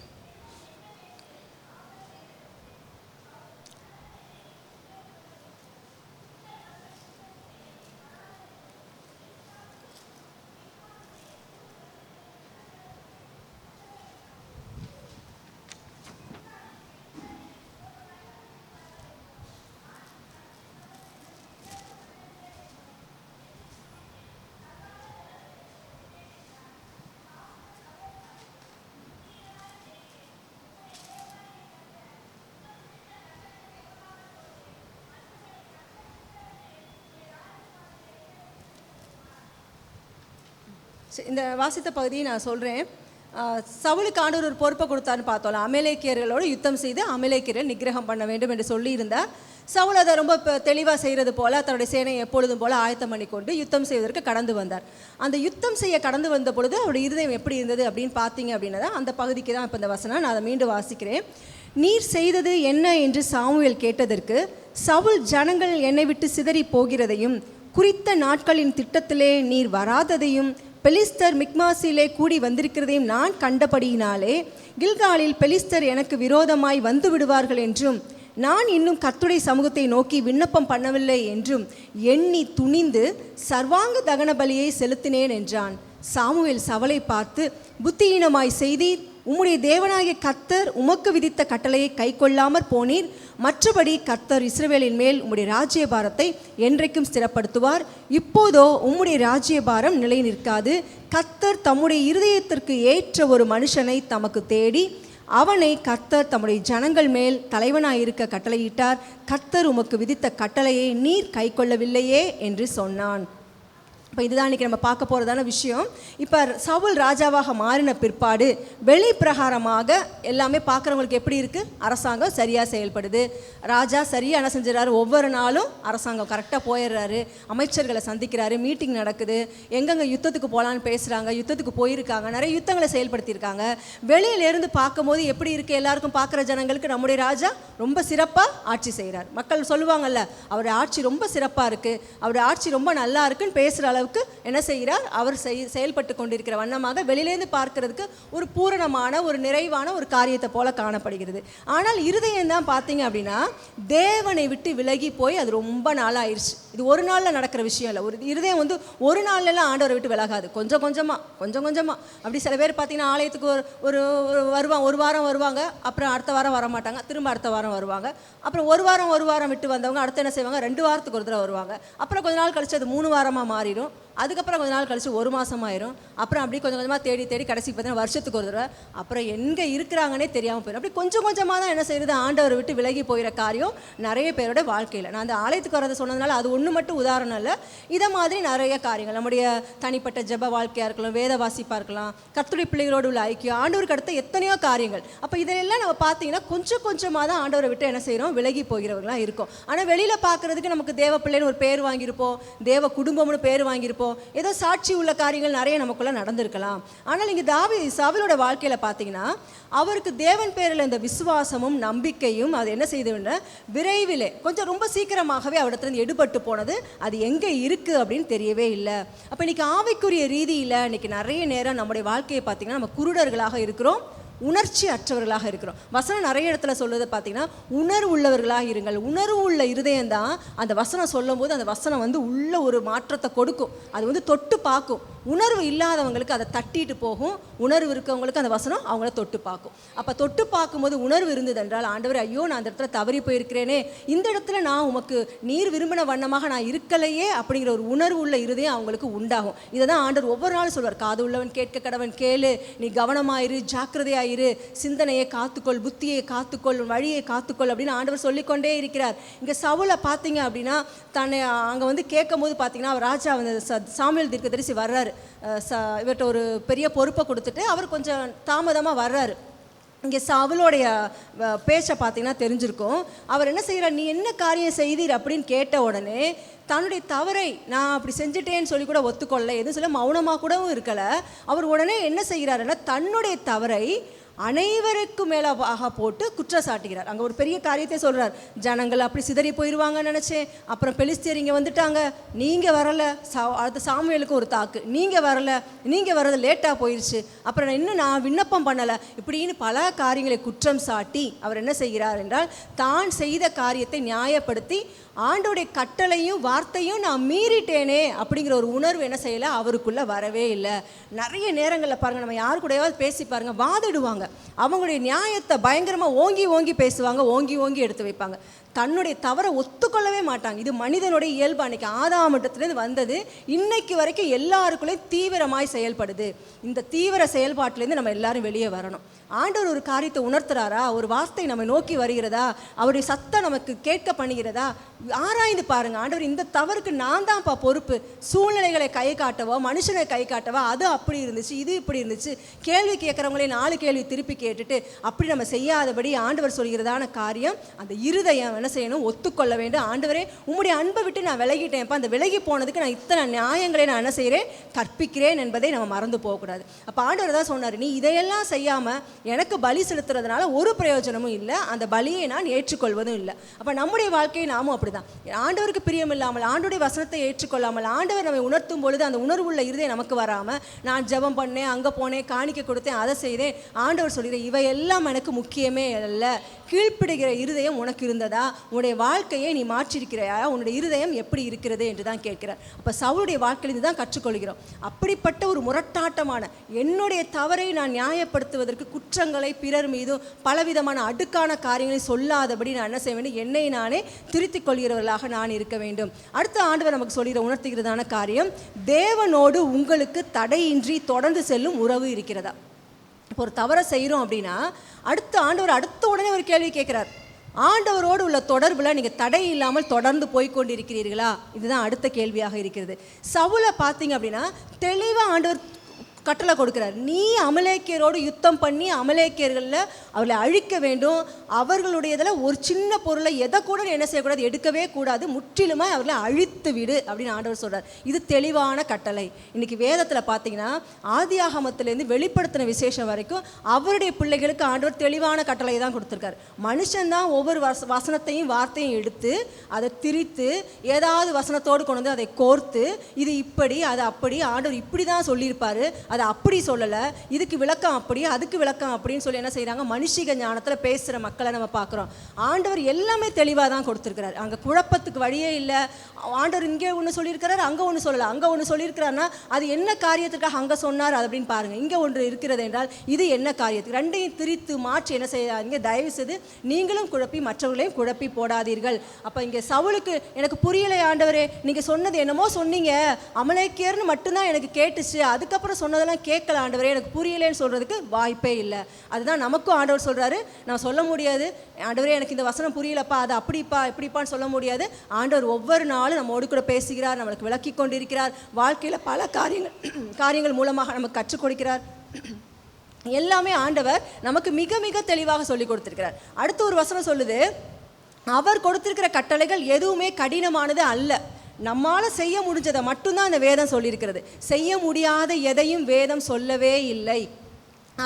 இந்த வாசித்த பகுதியை நான் சொல்கிறேன். சவுலுக்கு ஆண்டவர் ஒரு பொறுப்பை கொடுத்தான்னு பார்த்தோம்ல, அமலேக்கியர்களோடு யுத்தம் செய்து அமலேக்கியர்கள் நிகிரகம் பண்ண வேண்டும் என்று சொல்லியிருந்தார். சவுல் அதை ரொம்ப தெளிவாக செய்கிறது போல் தன்னுடைய சேனையை எப்பொழுதும் போல் ஆயத்தம் பண்ணி கொண்டு யுத்தம் செய்வதற்கு கடந்து வந்தார். அந்த யுத்தம் செய்ய கடந்து வந்த பொழுது அவருடைய இருதயம் எப்படி இருந்தது அப்படின்னு பார்த்தீங்க அப்படின்னா, அந்த பகுதிக்கு தான் இப்போ இந்த வசனம் நான் அதை மீண்டும் வாசிக்கிறேன். நீர் செய்தது என்ன என்று சாமுவேல் கேட்டதற்கு, சவுல் ஜனங்கள் என்னை விட்டு சிதறி போகிறதையும் குறித்த நாட்களின் திட்டத்திலே நீர் வராததையும் பெலிஸ்தர் மிக்மாசிலே கூடி வந்திருக்கிறதையும் நான் கண்டபடியினாலே கில்காலில் பெலிஸ்தர் எனக்கு விரோதமாய் வந்து விடுவார்கள் என்றும் நான் இன்னும் கர்த்தருடைய சமூகத்தை நோக்கி விண்ணப்பம் பண்ணவில்லை என்றும் எண்ணி துணிந்து சர்வாங்க தகன பலியை செலுத்தினேன் என்றான். சாமுவேல் சவுலை பார்த்து, புத்தியீனமாய் செய்தீர், உம்முடைய தேவனாகிய கர்த்தர் உமக்கு விதித்த கட்டளையை கை கொள்ளாமற் போனீர். மற்றபடி கர்த்தர் இஸ்ரவேலின் மேல் உம்முடைய ராஜ்யபாரத்தை என்றைக்கும் ஸ்திரப்படுத்துவார். இப்போதோ உம்முடைய ராஜ்யபாரம் நிலை நிற்காது. கர்த்தர் தம்முடைய இருதயத்திற்கு ஏற்ற ஒரு மனுஷனை தமக்கு தேடி அவனை கர்த்தர் தம்முடைய ஜனங்கள் மேல் தலைவனாயிருக்க கட்டளையிட்டார். கர்த்தர் உமக்கு விதித்த கட்டளையை நீர் கை கொள்ளவில்லையே என்று சொன்னான். இப்போ இதுதான் இன்றைக்கி நம்ம பார்க்க போகிறதான விஷயம். இப்போ சவுல் ராஜாவாக மாறின பிற்பாடு வெளி பிரகாரமாக எல்லாமே பார்க்குறவங்களுக்கு எப்படி இருக்குது? அரசாங்கம் சரியாக செயல்படுது, ராஜா சரியாக என்ன செஞ்சிடறாரு, ஒவ்வொரு நாளும் அரசாங்கம் கரெக்டாக போயிடுறாரு, அமைச்சர்களை சந்திக்கிறாரு, மீட்டிங் நடக்குது, எங்கெங்கே யுத்தத்துக்கு போகலான்னு பேசுகிறாங்க, யுத்தத்துக்கு போயிருக்காங்க, நிறைய யுத்தங்களை செயல்படுத்தியிருக்காங்க. வெளியிலேருந்து பார்க்கும்போது எப்படி இருக்குது? எல்லாருக்கும் பார்க்குற ஜனங்களுக்கு நம்முடைய ராஜா ரொம்ப சிறப்பாக ஆட்சி செய்கிறார். மக்கள் சொல்லுவாங்கல்ல, அவருடைய ஆட்சி ரொம்ப சிறப்பாக இருக்குது, அவருடைய ஆட்சி ரொம்ப நல்லா இருக்குன்னு பேசுகிற அளவுக்கு என்ன செய்கிறார்? அவர் செயல்பட்டு கொண்டிருக்கிற வண்ணமாக வெளியிலேருந்து பார்க்கிறதுக்கு ஒரு பூரணமான ஒரு நிறைவான ஒரு காரியத்தை போல காணப்படுகிறது. ஆனால் இருதயம் தான் பார்த்தீங்க அப்படின்னா தேவனை விட்டு விலகி போய் அது ரொம்ப நாள் ஆயிடுச்சு. இது ஒரு நாளில் நடக்கிற விஷயம் இல்லை. ஒரு இருதயம் வந்து ஒரு நாள்லாம் ஆண்டவரை விட்டு விலகாது, கொஞ்சம் கொஞ்சமாக அப்படி. சில பேர் பார்த்தீங்கன்னா ஆலயத்துக்கு ஒரு வருவாங்க, ஒரு வாரம் வருவாங்க, அப்புறம் அடுத்த வாரம் வரமாட்டாங்க, திரும்ப அடுத்த வாரம் வருவாங்க, அப்புறம் ஒரு வாரம் விட்டு வந்தவங்க அடுத்து என்ன செய்வாங்க, 2 வாரத்துக்கு ஒரு தடவை வருவாங்க, அப்புறம் கொஞ்ச நாள் கழிச்சு அது 3 வாரமாக மாறிடும், அதுக்கப்புறம் கொஞ்ச நாள் கழிச்சு 1 மாதம் ஆயிரும், அப்புறம் அப்படி கொஞ்சம் கொஞ்சமாக தேடி கடைசிக்கு பார்த்தீங்கன்னா வருஷத்துக்கு ஒரு தடவை, அப்புறம் எங்கே இருக்கிறாங்கன்னே தெரியாமல் போயிடும். அப்படி கொஞ்சம் கொஞ்சமாக தான் என்ன செய்யுது, ஆண்டவரை விட்டு விலகி போகிற காரியம் நிறைய பேரோட வாழ்க்கையில். நான் அந்த ஆலயத்துக்கு வரதை சொன்னதுனால அது ஒன்று மட்டும் உதாரணம் இல்லை, இதை மாதிரி நிறைய காரியங்கள் நம்முடைய தனிப்பட்ட ஜெப வாழ்க்கையாக இருக்கலாம், வேத வாசிப்பாக இருக்கலாம், கர்த்தருடைய பிள்ளைகளோடு உள்ள ஐக்கியம், ஆண்டவருக்கு அடுத்த எத்தனையோ காரியங்கள். அப்போ இதெல்லாம் நம்ம பார்த்தீங்கன்னா கொஞ்சம் கொஞ்சமாக தான் ஆண்டவரை விட்டு என்ன செய்கிறோம், விலகி போகிறவர்களாக இருக்கும். ஆனால் வெளியில் பார்க்குறதுக்கு நமக்கு தேவ பிள்ளைன்னு ஒரு பேர் வாங்கியிருப்போம், தேவ குடும்பம்னு பேர் வாங்கியிருப்போம், ஏதோ சாட்சி உள்ள காரியங்கள் நிறைய நமக்குள்ள நடந்திருக்கலாம். ஆனால் இங்கே சவுலோட வாழ்க்கையில் பார்த்தீங்கன்னா அவருக்கு தேவன் பேரில் இந்த விசுவாசமும் நம்பிக்கையும் அது என்ன செய்ததுன்னா விரைவில் கொஞ்சம் ரொம்ப சீக்கிரமாகவே அவரிடத்துல எடுபட்டு போனது. அது எங்கே இருக்குது அப்படின்னு தெரியவே இல்லை. அப்போ இன்றைக்கி ஆவிக்குரிய ரீதியில் இன்றைக்கி நிறைய நேரம் நம்முடைய வாழ்க்கையை பார்த்திங்கன்னா நம்ம குருடர்களாக இருக்கிறோம், உணர்ச்சி அற்றவர்களாக இருக்கிறோம். வசனம் நிறைய இடத்துல சொல்லுறது பார்த்தீங்கன்னா உணர்வு உள்ளவர்களாக இருங்கள். உணர்வு உள்ள இருதயம் தான் அந்த வசனம் சொல்லும் போது அந்த வசனம் வந்து உள்ள ஒரு மாற்றத்தை கொடுக்கும். அது வந்து தொட்டு பார்க்கும். உணர்வு இல்லாதவங்களுக்கு அதை தட்டிட்டு போகும். உணர்வு இருக்கவங்களுக்கு அந்த வசனம் அவங்கள தொட்டு பார்க்கும். அப்போ தொட்டு பார்க்கும்போது உணர்வு இருந்தது என்றால், ஆண்டவர் ஐயோ நான் அந்த இடத்துல தவறி போயிருக்கிறேனே, இந்த இடத்துல நான் உமக்கு நீர் விரும்பின வண்ணமாக நான் இருக்கலையே அப்படிங்கிற ஒரு உணர்வு உள்ள இருதயம் அவங்களுக்கு உண்டாகும். இதை தான் ஆண்டவர் ஒவ்வொரு நாளும் சொல்வார். காது உள்ளவன் கேட்க கடவன் கேளு, நீ கவனமாயிரு, ஜாக்கிரதையாயிரு, சிந்தனையை காத்துக்கொள், புத்தியை காத்துக்கொள், வழியை காத்துக்கொள் அப்படின்னு ஆண்டவர் சொல்லிக்கொண்டே இருக்கிறார். இங்கே சவுலை பார்த்தீங்க அப்படின்னா தன்னை அங்கே வந்து கேட்கும் போது பார்த்தீங்கன்னா அவர் ராஜா வந்து சாமுவேல் தீர்க்கதரிசி வர்றாரு. இவர்கிட்ட ஒரு பெரிய பொறுப்பை கொடுத்துட்டு அவர் கொஞ்சம் தாமதமாக வர்றாரு. இங்கே சவுலோடைய பேச்சை பார்த்தீங்கன்னா தெரிஞ்சிருக்கும். அவர் என்ன செய்கிறார், நீ என்ன காரியம் செய்தீர் அப்படின்னு கேட்ட உடனே தன்னுடைய தவறை நான் அப்படி செஞ்சுட்டேன்னு சொல்லி கூட ஒத்துக்கொள்ள, எதுவும் சொல்ல மௌனமாக கூடவும் இருக்கலை. அவர் உடனே என்ன செய்கிறாருன்னா தன்னுடைய தவறை அனைவருக்கும் மேலாக போட்டு குற்றம் சாட்டுகிறார். அங்கே ஒரு பெரிய காரியத்தை சொல்கிறார். ஜனங்கள் அப்படி சிதறி போயிடுவாங்கன்னு நினச்சேன், அப்புறம் பெலிஸ்தியர் இங்கே வந்துட்டாங்க, நீங்கள் வரலை, அடுத்த சாமுவேலுக்கு ஒரு தாக்கு, நீங்கள் வரலை, நீங்கள் வர்றது லேட்டாக போயிடுச்சு, அப்புறம் நான் விண்ணப்பம் பண்ணலை, இப்படின்னு பல காரியங்களை குற்றம் சாட்டி அவர் என்ன செய்கிறார் என்றால் தான் செய்த காரியத்தை நியாயப்படுத்தி ஆண்டோடைய கட்டளையும் வார்த்தையும் நான் மீறிட்டேனே அப்படிங்கிற ஒரு உணர்வு என்ன செய்யலை, அவருக்குள்ளே வரவே இல்லை. நிறைய நேரங்களில் பாருங்கள், நம்ம யாரு கூடயாவது பேசி பாருங்கள், வாதிடுவாங்க. அவங்களுடைய நியாயத்தை பயங்கரமாக ஓங்கி ஓங்கி பேசுவாங்க, ஓங்கி ஓங்கி எடுத்து வைப்பாங்க. தன்னுடைய தவறை ஒத்துக்கொள்ளவே மாட்டாங்க. இது மனிதனுடைய இயல்பு. அன்றைக்கி ஆதாமட்டத்துலேருந்து வந்தது இன்னைக்கு வரைக்கும் எல்லாருக்குள்ளேயும் தீவிரமாய் செயல்படுது. இந்த தீவிர செயல்பாட்டிலேருந்து நம்ம எல்லாரும் வெளியே வரணும். ஆண்டவர் ஒரு காரியத்தை உணர்த்துறாரா, ஒரு வார்த்தை நம்ம நோக்கி வருகிறதா, அவருடைய சத்தம் நமக்கு கேட்க பண்ணுகிறதா, ஆராய்ந்து பாருங்கள். ஆண்டவர் இந்த தவறுக்கு நான் தான்ப்பா பொறுப்பு. சூழ்நிலைகளை கை காட்டவா, மனுஷனை கை காட்டவா, அது அப்படி இருந்துச்சு, இது இப்படி இருந்துச்சு, கேள்வி கேட்குறவங்களே 4 கேள்வி திருப்பி கேட்டுட்டு அப்படி நம்ம செய்யாதபடி ஆண்டவர் சொல்கிறதான காரியம் அந்த இருதயம் என்ன செய்யணும், ஒத்துக்கொள்ள வேண்டும். ஆண்டவரே உம்முடைய அன்பை விட்டு நான் விலகிட்டேன்ப்பா, அந்த விலகி போனதுக்கு நான் இத்தனை நியாயங்களை நான் என்ன செய்கிறேன், கற்பிக்கிறேன் என்பதை நம்ம மறந்து போகக்கூடாது. அப்போ ஆண்டவர் தான் சொன்னார், நீ இதையெல்லாம் செய்யாமல் எனக்கு பலி செலுத்துறதுனால ஒரு பிரயோஜனமும் இல்லை, அந்த பலியை நான் ஏற்றுக்கொள்வதும் இல்லை. அப்போ நம்முடைய வாழ்க்கையை நாமும் அப்படி தான், ஆண்டவருக்கு பிரியம் இல்லாமல், ஆண்டோடைய வசனத்தை ஏற்றுக்கொள்ளாமல், ஆண்டவர் நம்மை உணர்த்தும் பொழுது அந்த உணர்வுள்ள இருதயம் நமக்கு வராமல், நான் ஜெபம் பண்ணேன், அங்கே போனேன், காணிக்கை கொடுத்தேன், அதை செய்தேன், ஆண்டவர் சொல்கிறேன் இவையெல்லாம் எனக்கு முக்கியமே அல்ல, கீழ்ப்படுகிற இருதயம் உனக்கு இருந்ததா, உன்னுடைய வாழ்க்கையை நீ மாற்றிருக்கிறாயா, உன்னுடைய இருதயம் எப்படி இருக்கிறது என்று தான் கேட்கிறார். அப்போ சவுளுடைய வாழ்க்கையிலிருந்து தான் கற்றுக்கொள்கிறோம். அப்படிப்பட்ட ஒரு முரட்டாட்டமான என்னுடைய தவறை நான் நியாயப்படுத்துவதற்கு குற்றங்களை பிறர் மீதும் பலவிதமான அடுக்கான காரியங்களை சொல்லாதபடி நான் என்ன செய்ய வேண்டும், என்னை நானே திருத்திக் கொள்கிறவர்களாக நான் இருக்க வேண்டும். அடுத்த ஆண்டவர் நமக்கு சொல்கிற உணர்த்துகிறதான காரியம், தேவனோடு உங்களுக்கு தடையின்றி தொடர்ந்து செல்லும் உறவு இருக்கிறதா. இப்போ ஒரு தவறை செய்கிறோம் அப்படின்னா அடுத்த உடனே ஒரு கேள்வி கேட்குறார், ஆண்டவரோடு உள்ள தொடர்பில் நீங்கள் தடை இல்லாமல் தொடர்ந்து போய்கொண்டிருக்கிறீர்களா? இதுதான் அடுத்த கேள்வியாக இருக்கிறது. சவுலை பார்த்தீங்க அப்படின்னா தெளிவாக ஆண்டவர் கட்டளை கொடுக்கிறார், நீ அமலேக்கியரோடு யுத்தம் பண்ணி அமலேக்கியர்களில் அவர்களை அழிக்க வேண்டும், அவர்களுடையதில் ஒரு சின்ன பொருளை எதை கூட என்ன செய்யக்கூடாது, எடுக்கவே கூடாது, முற்றிலுமாக அவர்களை அழித்து விடு அப்படின்னு ஆண்டவர் சொல்கிறார். இது தெளிவான கட்டளை. இன்றைக்கி வேதத்தில் பார்த்தீங்கன்னா ஆதியாகமத்திலேருந்து வெளிப்படுத்தின விசேஷம் வரைக்கும் அவருடைய பிள்ளைகளுக்கு ஆண்டவர் தெளிவான கட்டளை தான் கொடுத்துருக்கார். மனுஷன்தான் ஒவ்வொரு வசனத்தையும் வார்த்தையும் எடுத்து அதை திரித்து ஏதாவது வசனத்தோடு கொண்டு வந்து அதை கோர்த்து இது இப்படி அது அப்படி ஆண்டவர் இப்படி தான் சொல்லியிருப்பார், அதை அப்படி சொல்லலை, இதுக்கு விளக்கம் அப்படி அதுக்கு விளக்கம் அப்படின்னு சொல்லி என்ன செய்கிறாங்க, மனுஷிக ஞானத்தில் பேசுகிற மக்களை நம்ம பார்க்குறோம். ஆண்டவர் எல்லாமே தெளிவாக தான் கொடுத்துருக்கிறார். அங்கே குழப்பத்துக்கு வழியே இல்லை. ஆண்டவர் இங்கே ஒன்று சொல்லியிருக்கிறார், அங்கே ஒன்று சொல்லலை, அங்கே ஒன்று சொல்லியிருக்கிறாருன்னா அது என்ன காரியத்துக்காக அங்கே சொன்னார் அது அப்படின்னு பாருங்கள். இங்கே ஒன்று இருக்கிறது என்றால் இது என்ன காரியத்துக்கு, ரெண்டையும் திரித்து மாற்றி என்ன செய்யாதீங்க, தயவு செய்து நீங்களும் குழப்பி மற்றவர்களையும் குழப்பி போடாதீர்கள். அப்போ இங்கே சவுலுக்கு எனக்கு புரியலை ஆண்டவரே, நீங்கள் சொன்னது என்னமோ சொன்னீங்க, அமலேக்கியர்னு மட்டும்தான் எனக்கு கேட்டுச்சு, அதுக்கப்புறம் சொன்னதெல்லாம் கேட்கல ஆண்டவரே, எனக்கு புரியலேன்னு சொல்கிறதுக்கு வாய்ப்பே இல்லை. அதுதான் நமக்கும் ஆண்டவர் சொல்கிறாரு, நான் சொல்ல முடியாது ஆண்டவரே எனக்கு இந்த வசனம் புரியலப்பா, அது அப்படிப்பா இப்படிப்பான்னு சொல்ல முடியாது. ஆண்டவர் ஒவ்வொரு நாளும் நம்மோடு கூட பேசுகிறார், நம்மளுக்கு விளக்கி கொண்டிருக்கிறார், வாழ்க்கையில் பல காரியங்கள் மூலமாக நமக்கு கற்றுக் கொடுக்கிறார். எல்லாமே ஆண்டவர் நமக்கு மிக மிக தெளிவாக சொல்லி கொடுத்துருக்கிறார். அடுத்து ஒரு வசனம் சொல்லுது, அவர் கொடுத்திருக்கிற கட்டளைகள் எதுவுமே கடினமானது அல்ல, நம்மால் செய்ய முடிஞ்சதை மட்டும்தான் அந்த வேதம் சொல்லியிருக்கிறது. செய்ய முடியாத எதையும் வேதம் சொல்லவே இல்லை.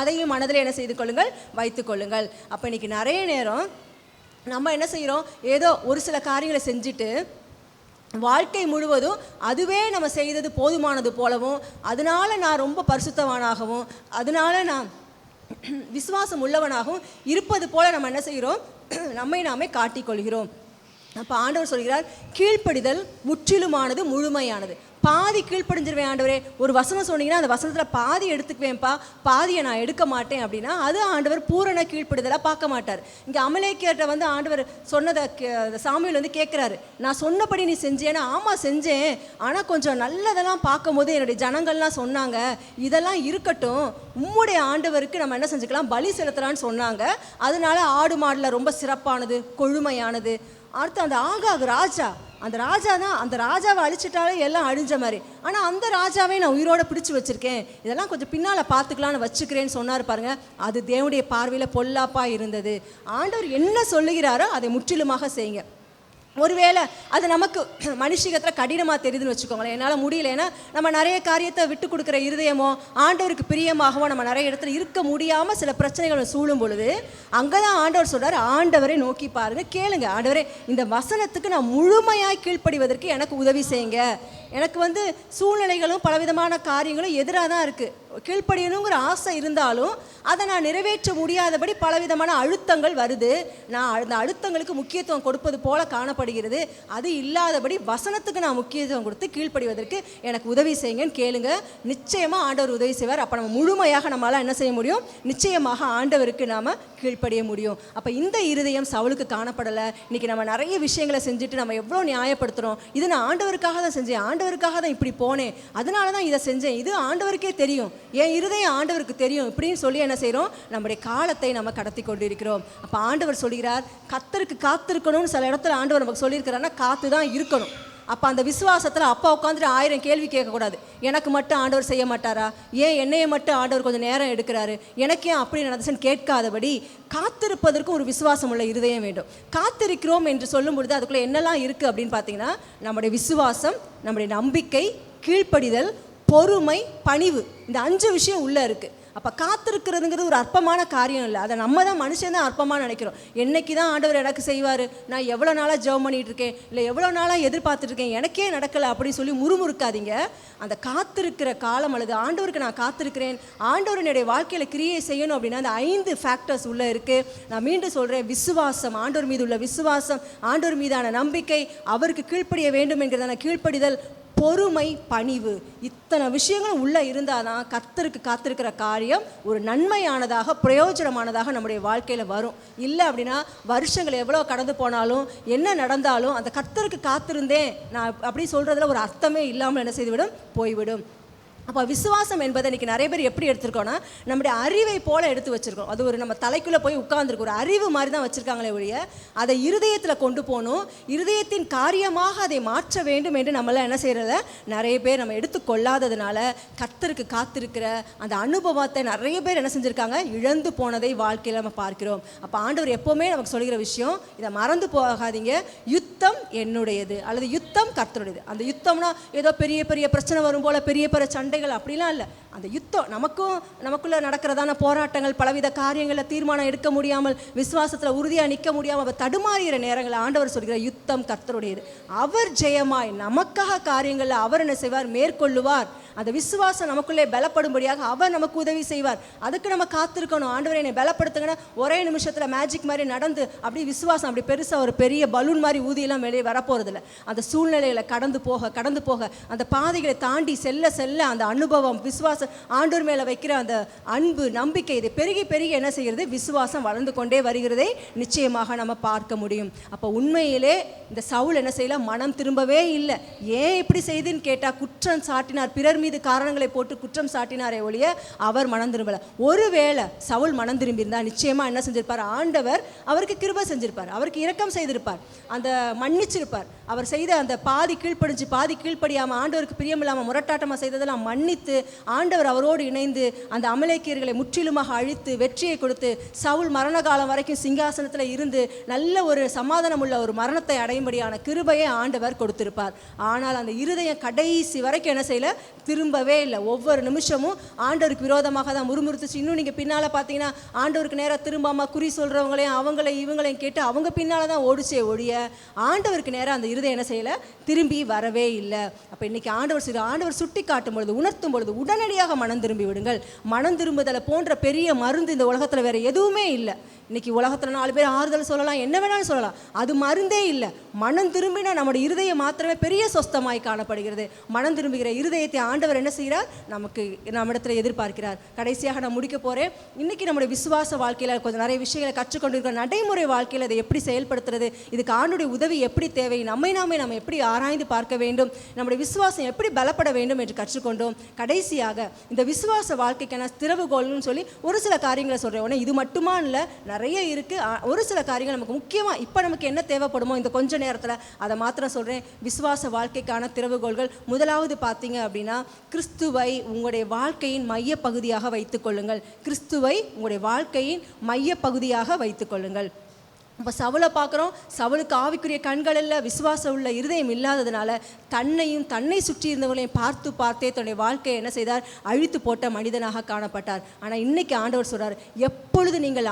அதையும் மனதில் என்ன செய்து கொள்ளுங்கள், வைத்து கொள்ளுங்கள். அப்போ இன்றைக்கி நிறைய நேரம் நம்ம என்ன செய்கிறோம், ஏதோ ஒரு சில காரியங்களை செஞ்சுட்டு வாழ்க்கை முழுவதும் அதுவே நம்ம செய்தது போதுமானது போலவும், அதனால நான் ரொம்ப பரிசுத்தவானாகவும், அதனால நான் விசுவாசம் உள்ளவனாகவும் இருப்பது போல நம்ம என்ன செய்கிறோம், நம்மை நாமே காட்டிக்கொள்கிறோம். அப்போ ஆண்டவர் சொல்கிறார், கீழ்ப்படிதல் முற்றிலுமானது முழுமையானது. பாதி கீழ்ப்படிஞ்சிருவேன் ஆண்டவரே, ஒரு வசனம் சொன்னீங்கன்னா அந்த வசனத்தில் பாதி எடுத்துக்குவேன்ப்பா, பாதியை நான் எடுக்க மாட்டேன் அப்படின்னா அது ஆண்டவர் பூரண கீழ்ப்படிதலாக பார்க்க மாட்டார். இங்கே அமலேக்கியர்கிட்ட வந்து ஆண்டவர் சொன்னதை சாமுவேல் வந்து கேட்குறாரு, நான் சொன்னபடி நீ செஞ்சேன்னா, ஆமாம் செஞ்சேன், ஆனால் கொஞ்சம் நல்லதெல்லாம் பார்க்கும்போது என்னுடைய ஜனங்கள்லாம் சொன்னாங்க இதெல்லாம் இருக்கட்டும், உம்முடைய ஆண்டவருக்கு நம்ம என்ன செஞ்சுக்கலாம், பலி செலுத்தலான்னு சொன்னாங்க, அதனால ஆடு மாடில் ரொம்ப சிறப்பானது கொழுமையானது. அடுத்து அந்த ஆகாக் ராஜா, அந்த ராஜா தான், அந்த ராஜாவை அழிச்சிட்டாலே எல்லாம் அழிஞ்ச மாதிரி, ஆனால் அந்த ராஜாவே நான் உயிரோடு பிடிச்சி வச்சுருக்கேன், இதெல்லாம் கொஞ்சம் பின்னால் பார்த்துக்கலான்னு வச்சுக்கிறேன்னு சொன்னார் பாருங்க. அது தேவனுடைய பார்வையில் பொல்லாப்பாக இருந்தது. ஆண்டவர் என்ன சொல்லுகிறாரோ அதை முற்றிலுமாக செய்யுங்க. ஒருவேளை அது நமக்கு மனுஷிகத்தில் கடினமாக தெரியுதுன்னு வச்சுக்கோங்களேன், என்னால் முடியல, ஏன்னா நம்ம நிறைய காரியத்தை விட்டு கொடுக்குற இருதயமோ ஆண்டவருக்கு பிரியமாகவோ நம்ம நிறைய இடத்துல இருக்க முடியாமல் சில பிரச்சனைகள் சூழும் பொழுது அங்கே தான் ஆண்டவர் சொல்கிறார், ஆண்டவரை நோக்கி பாருங்க, கேளுங்க, ஆண்டவரே இந்த வசனத்துக்கு நான் முழுமையாக கீழ்ப்படிவதற்கு எனக்கு உதவி செய்யுங்க. எனக்கு வந்து சூழ்நிலைகளும் பலவிதமான காரியங்களும் எதிராக தான் இருக்குது, கீழ்ப்படியணுங்கிற ஆசை இருந்தாலும் அதை நான் நிறைவேற்ற முடியாதபடி பலவிதமான அழுத்தங்கள் வருது, நான் அந்த அழுத்தங்களுக்கு முக்கியத்துவம் கொடுப்பது போல காணப்படுகிறது, அது இல்லாதபடி வசனத்துக்கு நான் முக்கியத்துவம் கொடுத்து கீழ்ப்படிவதற்கு எனக்கு உதவி செய்யுங்கன்னு கேளுங்க. நிச்சயமாக ஆண்டவர் உதவி செய்வார். அப்போ நம்ம முழுமையாக நம்மளால் என்ன செய்ய முடியும், நிச்சயமாக ஆண்டவருக்கு நாம் கீழ்ப்படிய முடியும். அப்போ இந்த இருதயம் சவுலுக்கு காணப்படலை. இன்றைக்கி நம்ம நிறைய விஷயங்களை செஞ்சுட்டு நம்ம எவ்வளோ நியாயப்படுத்துகிறோம், இது நான் ஆண்டவருக்காக தான் செஞ்சேன், ஆண்டவருக்காக தான் இப்படி போனேன், அதனால தான் இதை செஞ்சேன், இது ஆண்டவருக்கே தெரியும், என் இருதயம் ஆண்டவருக்கு தெரியும், இப்படின்னு சொல்லி என்ன செய்கிறோம், நம்முடைய காலத்தை நம்ம கடத்தி கொண்டு இருக்கிறோம். அப்போ ஆண்டவர் சொல்கிறார், கர்த்தருக்கு காத்திருக்கணும்னு சில இடத்துல ஆண்டவர் நமக்கு சொல்லியிருக்கிறாருன்னா காத்து தான் இருக்கணும். அப்போ அந்த விசுவாசத்தில் அப்பா உட்காந்துட்டு 1000 கேள்வி கேட்கக்கூடாது, எனக்கு மட்டும் ஆண்டவர் செய்ய மாட்டாரா, ஏன் என்னையை மட்டும் ஆண்டவர் கொஞ்சம் நேரம் எடுக்கிறாரு, எனக்கு ஏன் அப்படி நடந்துச்சுன்னு கேட்காதபடி காத்திருப்பதற்கு ஒரு விசுவாசம் உள்ள இருதயம் வேண்டும். காத்திருக்கிறோம் என்று சொல்லும் பொழுது அதுக்குள்ளே என்னெல்லாம் இருக்குது அப்படின்னு பார்த்தீங்கன்னா, நம்முடைய விசுவாசம், நம்முடைய நம்பிக்கை, கீழ்ப்படிதல், பொறுமை, பணிவு, இந்த 5 விஷயம் உள்ளே இருக்குது. அப்போ காத்திருக்கிறதுங்கிறது ஒரு அற்பமான காரியம் இல்லை, அதை நம்ம தான் மனுஷன் தான் அற்பமாக நினைக்கிறோம். என்னைக்கு தான் ஆண்டவர் எனக்கு செய்வார், நான் எவ்வளோ நாளாக ஜெபம் பண்ணிகிட்டு இருக்கேன், இல்லை எவ்வளோ நாளாக எதிர்பார்த்துட்ருக்கேன், எனக்கே நடக்கலை அப்படின்னு சொல்லி முறுமுறுக்காதீங்க. அந்த காத்திருக்கிற காலம் அல்லது ஆண்டவருக்கு நான் காத்திருக்கிறேன், ஆண்டவர் என்னுடைய வாழ்க்கையில் கிரியை செய்யணும் அப்படின்னா அந்த 5 ஃபேக்டர்ஸ் உள்ளே இருக்குது. நான் மீண்டும் சொல்கிறேன், விசுவாசம், ஆண்டவர் மீது உள்ள விசுவாசம், ஆண்டவர் மீதான நம்பிக்கை, அவருக்கு கீழ்ப்படிய வேண்டும் என்கிறதான கீழ்ப்படிதல், பொறுமை, பணிவு, இத்தனை விஷயங்களும் உள்ளே இருந்தால் தான் கர்த்தருக்கு காத்திருக்கிற காரியம் ஒரு நன்மையானதாக பிரயோஜனமானதாக நம்முடைய வாழ்க்கையில் வரும். இல்லை அப்படின்னா வருஷங்கள் எவ்வளோ கடந்து போனாலும் என்ன நடந்தாலும் அந்த கர்த்தருக்கு காத்திருந்தேன் நான் அப்படி சொல்கிறதுல ஒரு அர்த்தமே இல்லாமல் என்ன செய்துவிடும், போய்விடும். அப்போ விசுவாசம் என்பதை இன்றைக்கி நிறைய பேர் எப்படி எடுத்துருக்கோன்னா, நம்முடைய அறிவை போல் எடுத்து வச்சுருக்கோம். அது ஒரு நம்ம தலைக்குள்ளே போய் உட்கார்ந்துருக்கு, ஒரு அறிவு மாதிரி தான் வச்சுருக்காங்களே ஒழிய அதை இருதயத்தில் கொண்டு போகணும், இருதயத்தின் காரியமாக அதை மாற்ற வேண்டும் என்று நம்மளாம் என்ன செய்கிறத நிறைய பேர் நம்ம எடுத்துக்கொள்ளாததுனால கர்த்தருக்கு காத்திருக்கிற அந்த அனுபவத்தை நிறைய பேர் என்ன செஞ்சுருக்காங்க, இழந்து போனதை வாழ்க்கையில் நம்ம பார்க்கிறோம். அப்போ ஆண்டவர் எப்போவுமே நமக்கு சொல்கிற விஷயம், இதை மறந்து போகாதீங்க, யுத்தம் என்னுடையது அல்லது யுத்தம் கர்த்தருடையது. அந்த யுத்தம்னா ஏதோ பெரிய பெரிய பிரச்சனை வரும் போல் பெரிய பெரிய சண்டைகள் அப்படிலாம் இல்லை. அந்த யுத்தம் நமக்குள்ளே நடக்கிறதான போராட்டங்கள், பலவித காரியங்களில் தீர்மானம் எடுக்க முடியாமல், விசுவாசத்தில் உறுதியாக நிற்க முடியாமல் தடுமாறுகிற நேரங்களில் ஆண்டவர் சொல்கிற யுத்தம் கர்த்தருடையது. அவர் ஜெயமாய் நமக்காக காரியங்களில் அவர் என்ன செய்வார், மேற்கொள்ளுவார். அந்த விசுவாசம் நமக்குள்ளே பலப்படும்படியாக அவர் நமக்கு உதவி செய்வார். அதுக்கு நம்ம காத்திருக்கணும். ஆண்டவரை என்னை பலப்படுத்துங்கன்னா ஒரே நிமிஷத்தில் மேஜிக் மாதிரி நடந்து அப்படி விசுவாசம் அப்படி பெருசாக ஒரு பெரிய பலூன் மாதிரி ஊதியெல்லாம் வெளியே வரப்போகிறதில்ல. அந்த சூழ்நிலையில் கடந்து போக அந்த பாதைகளை தாண்டி செல்ல அந்த அனுபவம், விசுவாசம், ஆண்டவர் மேலே வைக்கிற அந்த அன்பு, நம்பிக்கை, இதை பெருகி பெருகி என்ன செய்கிறது, விசுவாசம் வளர்ந்து கொண்டே வருகிறதை நிச்சயமாக நம்ம பார்க்க முடியும். அப்போ உண்மையிலே இந்த சவுல் என்ன செய்யல, மனம் திரும்பவே இல்லை. ஏன் இப்படி செய்துன்னு கேட்டால் குற்றம் சாட்டினார், பிறர் மீது காரணங்களை போட்டு குற்றம் சாட்டினாரே ஒழிய அவர் மனம் திரும்பலை. ஒருவேளை சவுல் மனம் திரும்பியிருந்தால் நிச்சயமாக என்ன செஞ்சிருப்பார், ஆண்டவர் அவருக்கு கிருபை செஞ்சிருப்பார், அவருக்கு இரக்கம் செய்திருப்பார், அந்த மன்னிச்சிருப்பார். அவர் செய்த அந்த பாதி கீழ்ப்படிஞ்சு பாதி கீழ்ப்படியாமல் ஆண்டவருக்கு பிரியமில்லாமல் முரட்டாட்டமாக செய்ததெல்லாம் மன்னித்து ஆண்டவர் அவரோடு இணைந்து அந்த அமலேக்கியர்களை முற்றிலுமாக அழித்து வெற்றியை கொடுத்து சவுல் மரண காலம் வரைக்கும் சிங்காசனத்தில் இருந்து நல்ல ஒரு சமாதானம் உள்ள ஒரு மரணத்தை அடையும்படியான கிருபையை ஆண்டவர் கொடுத்திருப்பார். ஆனால் அந்த இருதயம் கடைசி வரைக்கும் என்ன செய்யல, திரும்பவே இல்லை. ஒவ்வொரு நிமிஷமும் ஆண்டவருக்கு விரோதமாக தான் முறுமுறுத்துச்சு. இன்னும் நீங்கள் பின்னால் பார்த்தீங்கன்னா ஆண்டவருக்கு நேராக திரும்பாமல் குறி சொல்கிறவங்களையும் இவங்களையும் கேட்டு அவங்க பின்னால் தான் ஓடிச்சே ஒழிய ஆண்டவருக்கு நேராக அந்த இருதயம் என்ன செய்யலை, திரும்பி வரவே இல்லை. அப்போ இன்றைக்கி ஆண்டவர் சுட்டி காட்டும் பொழுது, உணர்த்தும் பொழுது உடனடியாக மனம் திரும்பி விடுங்கள். மனம் திரும்புதலை போன்ற பெரிய மருந்து இந்த உலகத்தில் வேறு எதுவுமே இல்லை. இன்றைக்கி உலகத்தில் 4 பேர் ஆறுதல் சொல்லலாம், என்ன வேணாலும் சொல்லலாம், அது மருந்தே இல்லை. மனம் திரும்பினா நம்முடைய இருதயம் மாத்திரமே பெரிய சொஸ்தமாய் காணப்படுகிறது. மனம் திரும்புகிற இருதயத்தை ஆண்டவர் என்ன செய்கிறார், நம்மிடத்தில் எதிர்பார்க்கிறார். கடைசியாக நான் முடிக்க போகிறேன். இன்றைக்கி நம்முடைய விசுவாச வாழ்க்கையில் கொஞ்சம் நிறைய விஷயங்களை கற்றுக்கொண்டிருக்கிற நடைமுறை வாழ்க்கையில் அதை எப்படி செயல்படுத்துறது, இதுக்கு ஆண்டுடைய உதவி எப்படி தேவை, நம்ம எப்படி ஆராய்ந்து பார்க்க வேண்டும், நம்முடைய விசுவாசம் எப்படி பலப்பட வேண்டும் என்று கற்றுக்கொண்டோம். கடைசியாக இந்த விசுவாச வாழ்க்கைக்கான திறவுகோல்னு சொல்லி ஒரு சில காரியங்களை சொல்கிறேன். உடனே இது மட்டுமா இல்லை, நிறைய இருக்குது. ஒரு சில காரியங்கள் நமக்கு முக்கியமாக இப்போ நமக்கு என்ன தேவைப்படுமோ இந்த கொஞ்ச நேரத்தில் அதை மாத்திரம் சொல்கிறேன். விசுவாச வாழ்க்கைக்கான திறவுகோல்கள். முதலாவது பார்த்தீங்க அப்படின்னா, கிறிஸ்துவை உங்களுடைய வாழ்க்கையின் மைய பகுதியாக வைத்துக்கொள்ளுங்கள். கிறிஸ்துவை உங்களுடைய வாழ்க்கையின் மைய பகுதியாக வைத்துக்கொள்ளுங்கள். இப்போ சவுலை பார்க்குறோம். சவுலுக்கு ஆவிக்குரிய கண்கள் இல்லை, விசுவாசம் உள்ள இருதயம் இல்லாததுனால தன்னை சுற்றி இருந்தவங்களையும் பார்த்தே தன்னுடைய வாழ்க்கையை என்ன செய்தார், அழித்து போட்ட மனிதனாக காணப்பட்டார். ஆனால் இன்னைக்கு ஆண்டவர் சொல்கிறார், எப்பொழுது நீங்கள்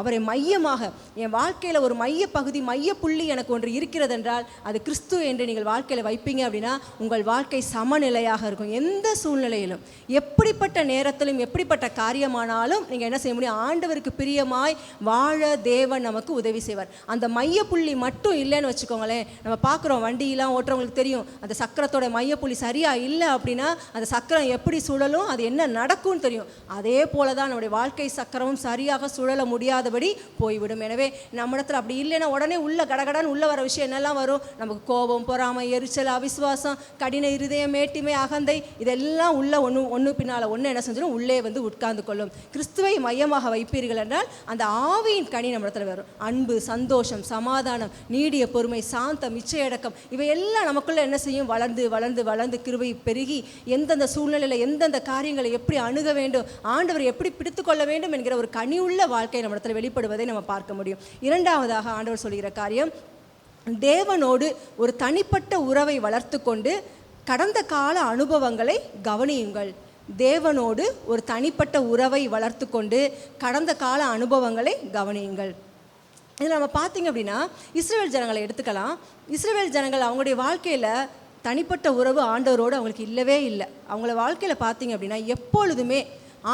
அவரை மையமாக, என் வாழ்க்கையில் ஒரு மைய பகுதி, மைய புள்ளி எனக்கு ஒன்று இருக்கிறது என்றால் அது கிறிஸ்து என்று நீங்கள் வாழ்க்கையில் வைப்பீங்க அப்படின்னா உங்கள் வாழ்க்கை சமநிலையாக இருக்கும். எந்த சூழ்நிலையிலும், எப்படிப்பட்ட நேரத்திலும், எப்படிப்பட்ட காரியமானாலும் நீங்கள் என்ன செய்ய முடியும், ஆண்டவருக்கு பிரியமாய் வாழ தேவன் நமக்கு உதவி செய்வார். அந்த மைய புள்ளி மட்டும் இல்லைன்னு வச்சுக்கோங்களேன், நம்ம பார்க்குறோம் வண்டியெல்லாம் ஓட்டுறவங்களுக்கு தெரியும், அந்த சக்கரத்தோட மைய புள்ளி சரியாக இல்லை அப்படின்னா அந்த சக்கரம் எப்படி சுழலும், அது என்ன நடக்கும்னு தெரியும். அதே போல தான் நம்முடைய வாழ்க்கை சக்கரமும் சரியாக சுழல முடியாதபடி போய்விடும். எனவே நம்ம இடத்துல அப்படி இல்லைன்னா உடனே உள்ள கடகடான்னு உள்ள வர விஷயம் என்னெல்லாம் வரும், நமக்கு கோபம், பொறாமை, எரிச்சல், அவிசுவாசம், கடின இருதயம், மேட்டிமை, அகந்தை, இதெல்லாம் உள்ள ஒன்று பின்னால் ஒன்று என்ன செஞ்சிடும், உள்ளே வந்து உட்கார்ந்து கொள்ளும். கிறிஸ்துவை மையமாக வைப்பீர்கள் என்றால் அந்த ஆவியின் கனி நம்ம இடத்துல வரும். அன்பு, சந்தோஷம், சமாதானம், நீடிய பொறுமை, சாந்தம், இச்சையடக்கம், இவையெல்லாம் நமக்குள்ள என்ன செய்யும், வளர்ந்து வளர்ந்து வளர்ந்து கிருபை பெருகி எந்தெந்த சூழ்நிலையில் எந்தெந்த காரியங்களை எப்படி அணுக வேண்டும், ஆண்டவர் எப்படி பிடித்து கொள்ள வேண்டும் என்கிற ஒரு கனியுள்ள வாழ்க்கை நம்ம இடத்துல வெளிப்படுவதை நம்ம பார்க்க முடியும். இரண்டாவதாக ஆண்டவர் சொல்கிற காரியம், தேவனோடு ஒரு தனிப்பட்ட உறவை வளர்த்து கொண்டு கடந்த கால அனுபவங்களை கவனியுங்கள். தேவனோடு ஒரு தனிப்பட்ட உறவை வளர்த்து கொண்டு கடந்த கால அனுபவங்களை கவனியுங்கள். இதில் நம்ம பார்த்திங்க அப்படின்னா இஸ்ரவேல் ஜனங்களை எடுத்துக்கலாம். இஸ்ரவேல் ஜனங்கள் அவங்களுடைய வாழ்க்கையில் தனிப்பட்ட உறவு ஆண்டவரோடு அவங்களுக்கு இல்லவே இல்லை. அவங்கள வாழ்க்கையில் பார்த்திங்க அப்படின்னா எப்பொழுதுமே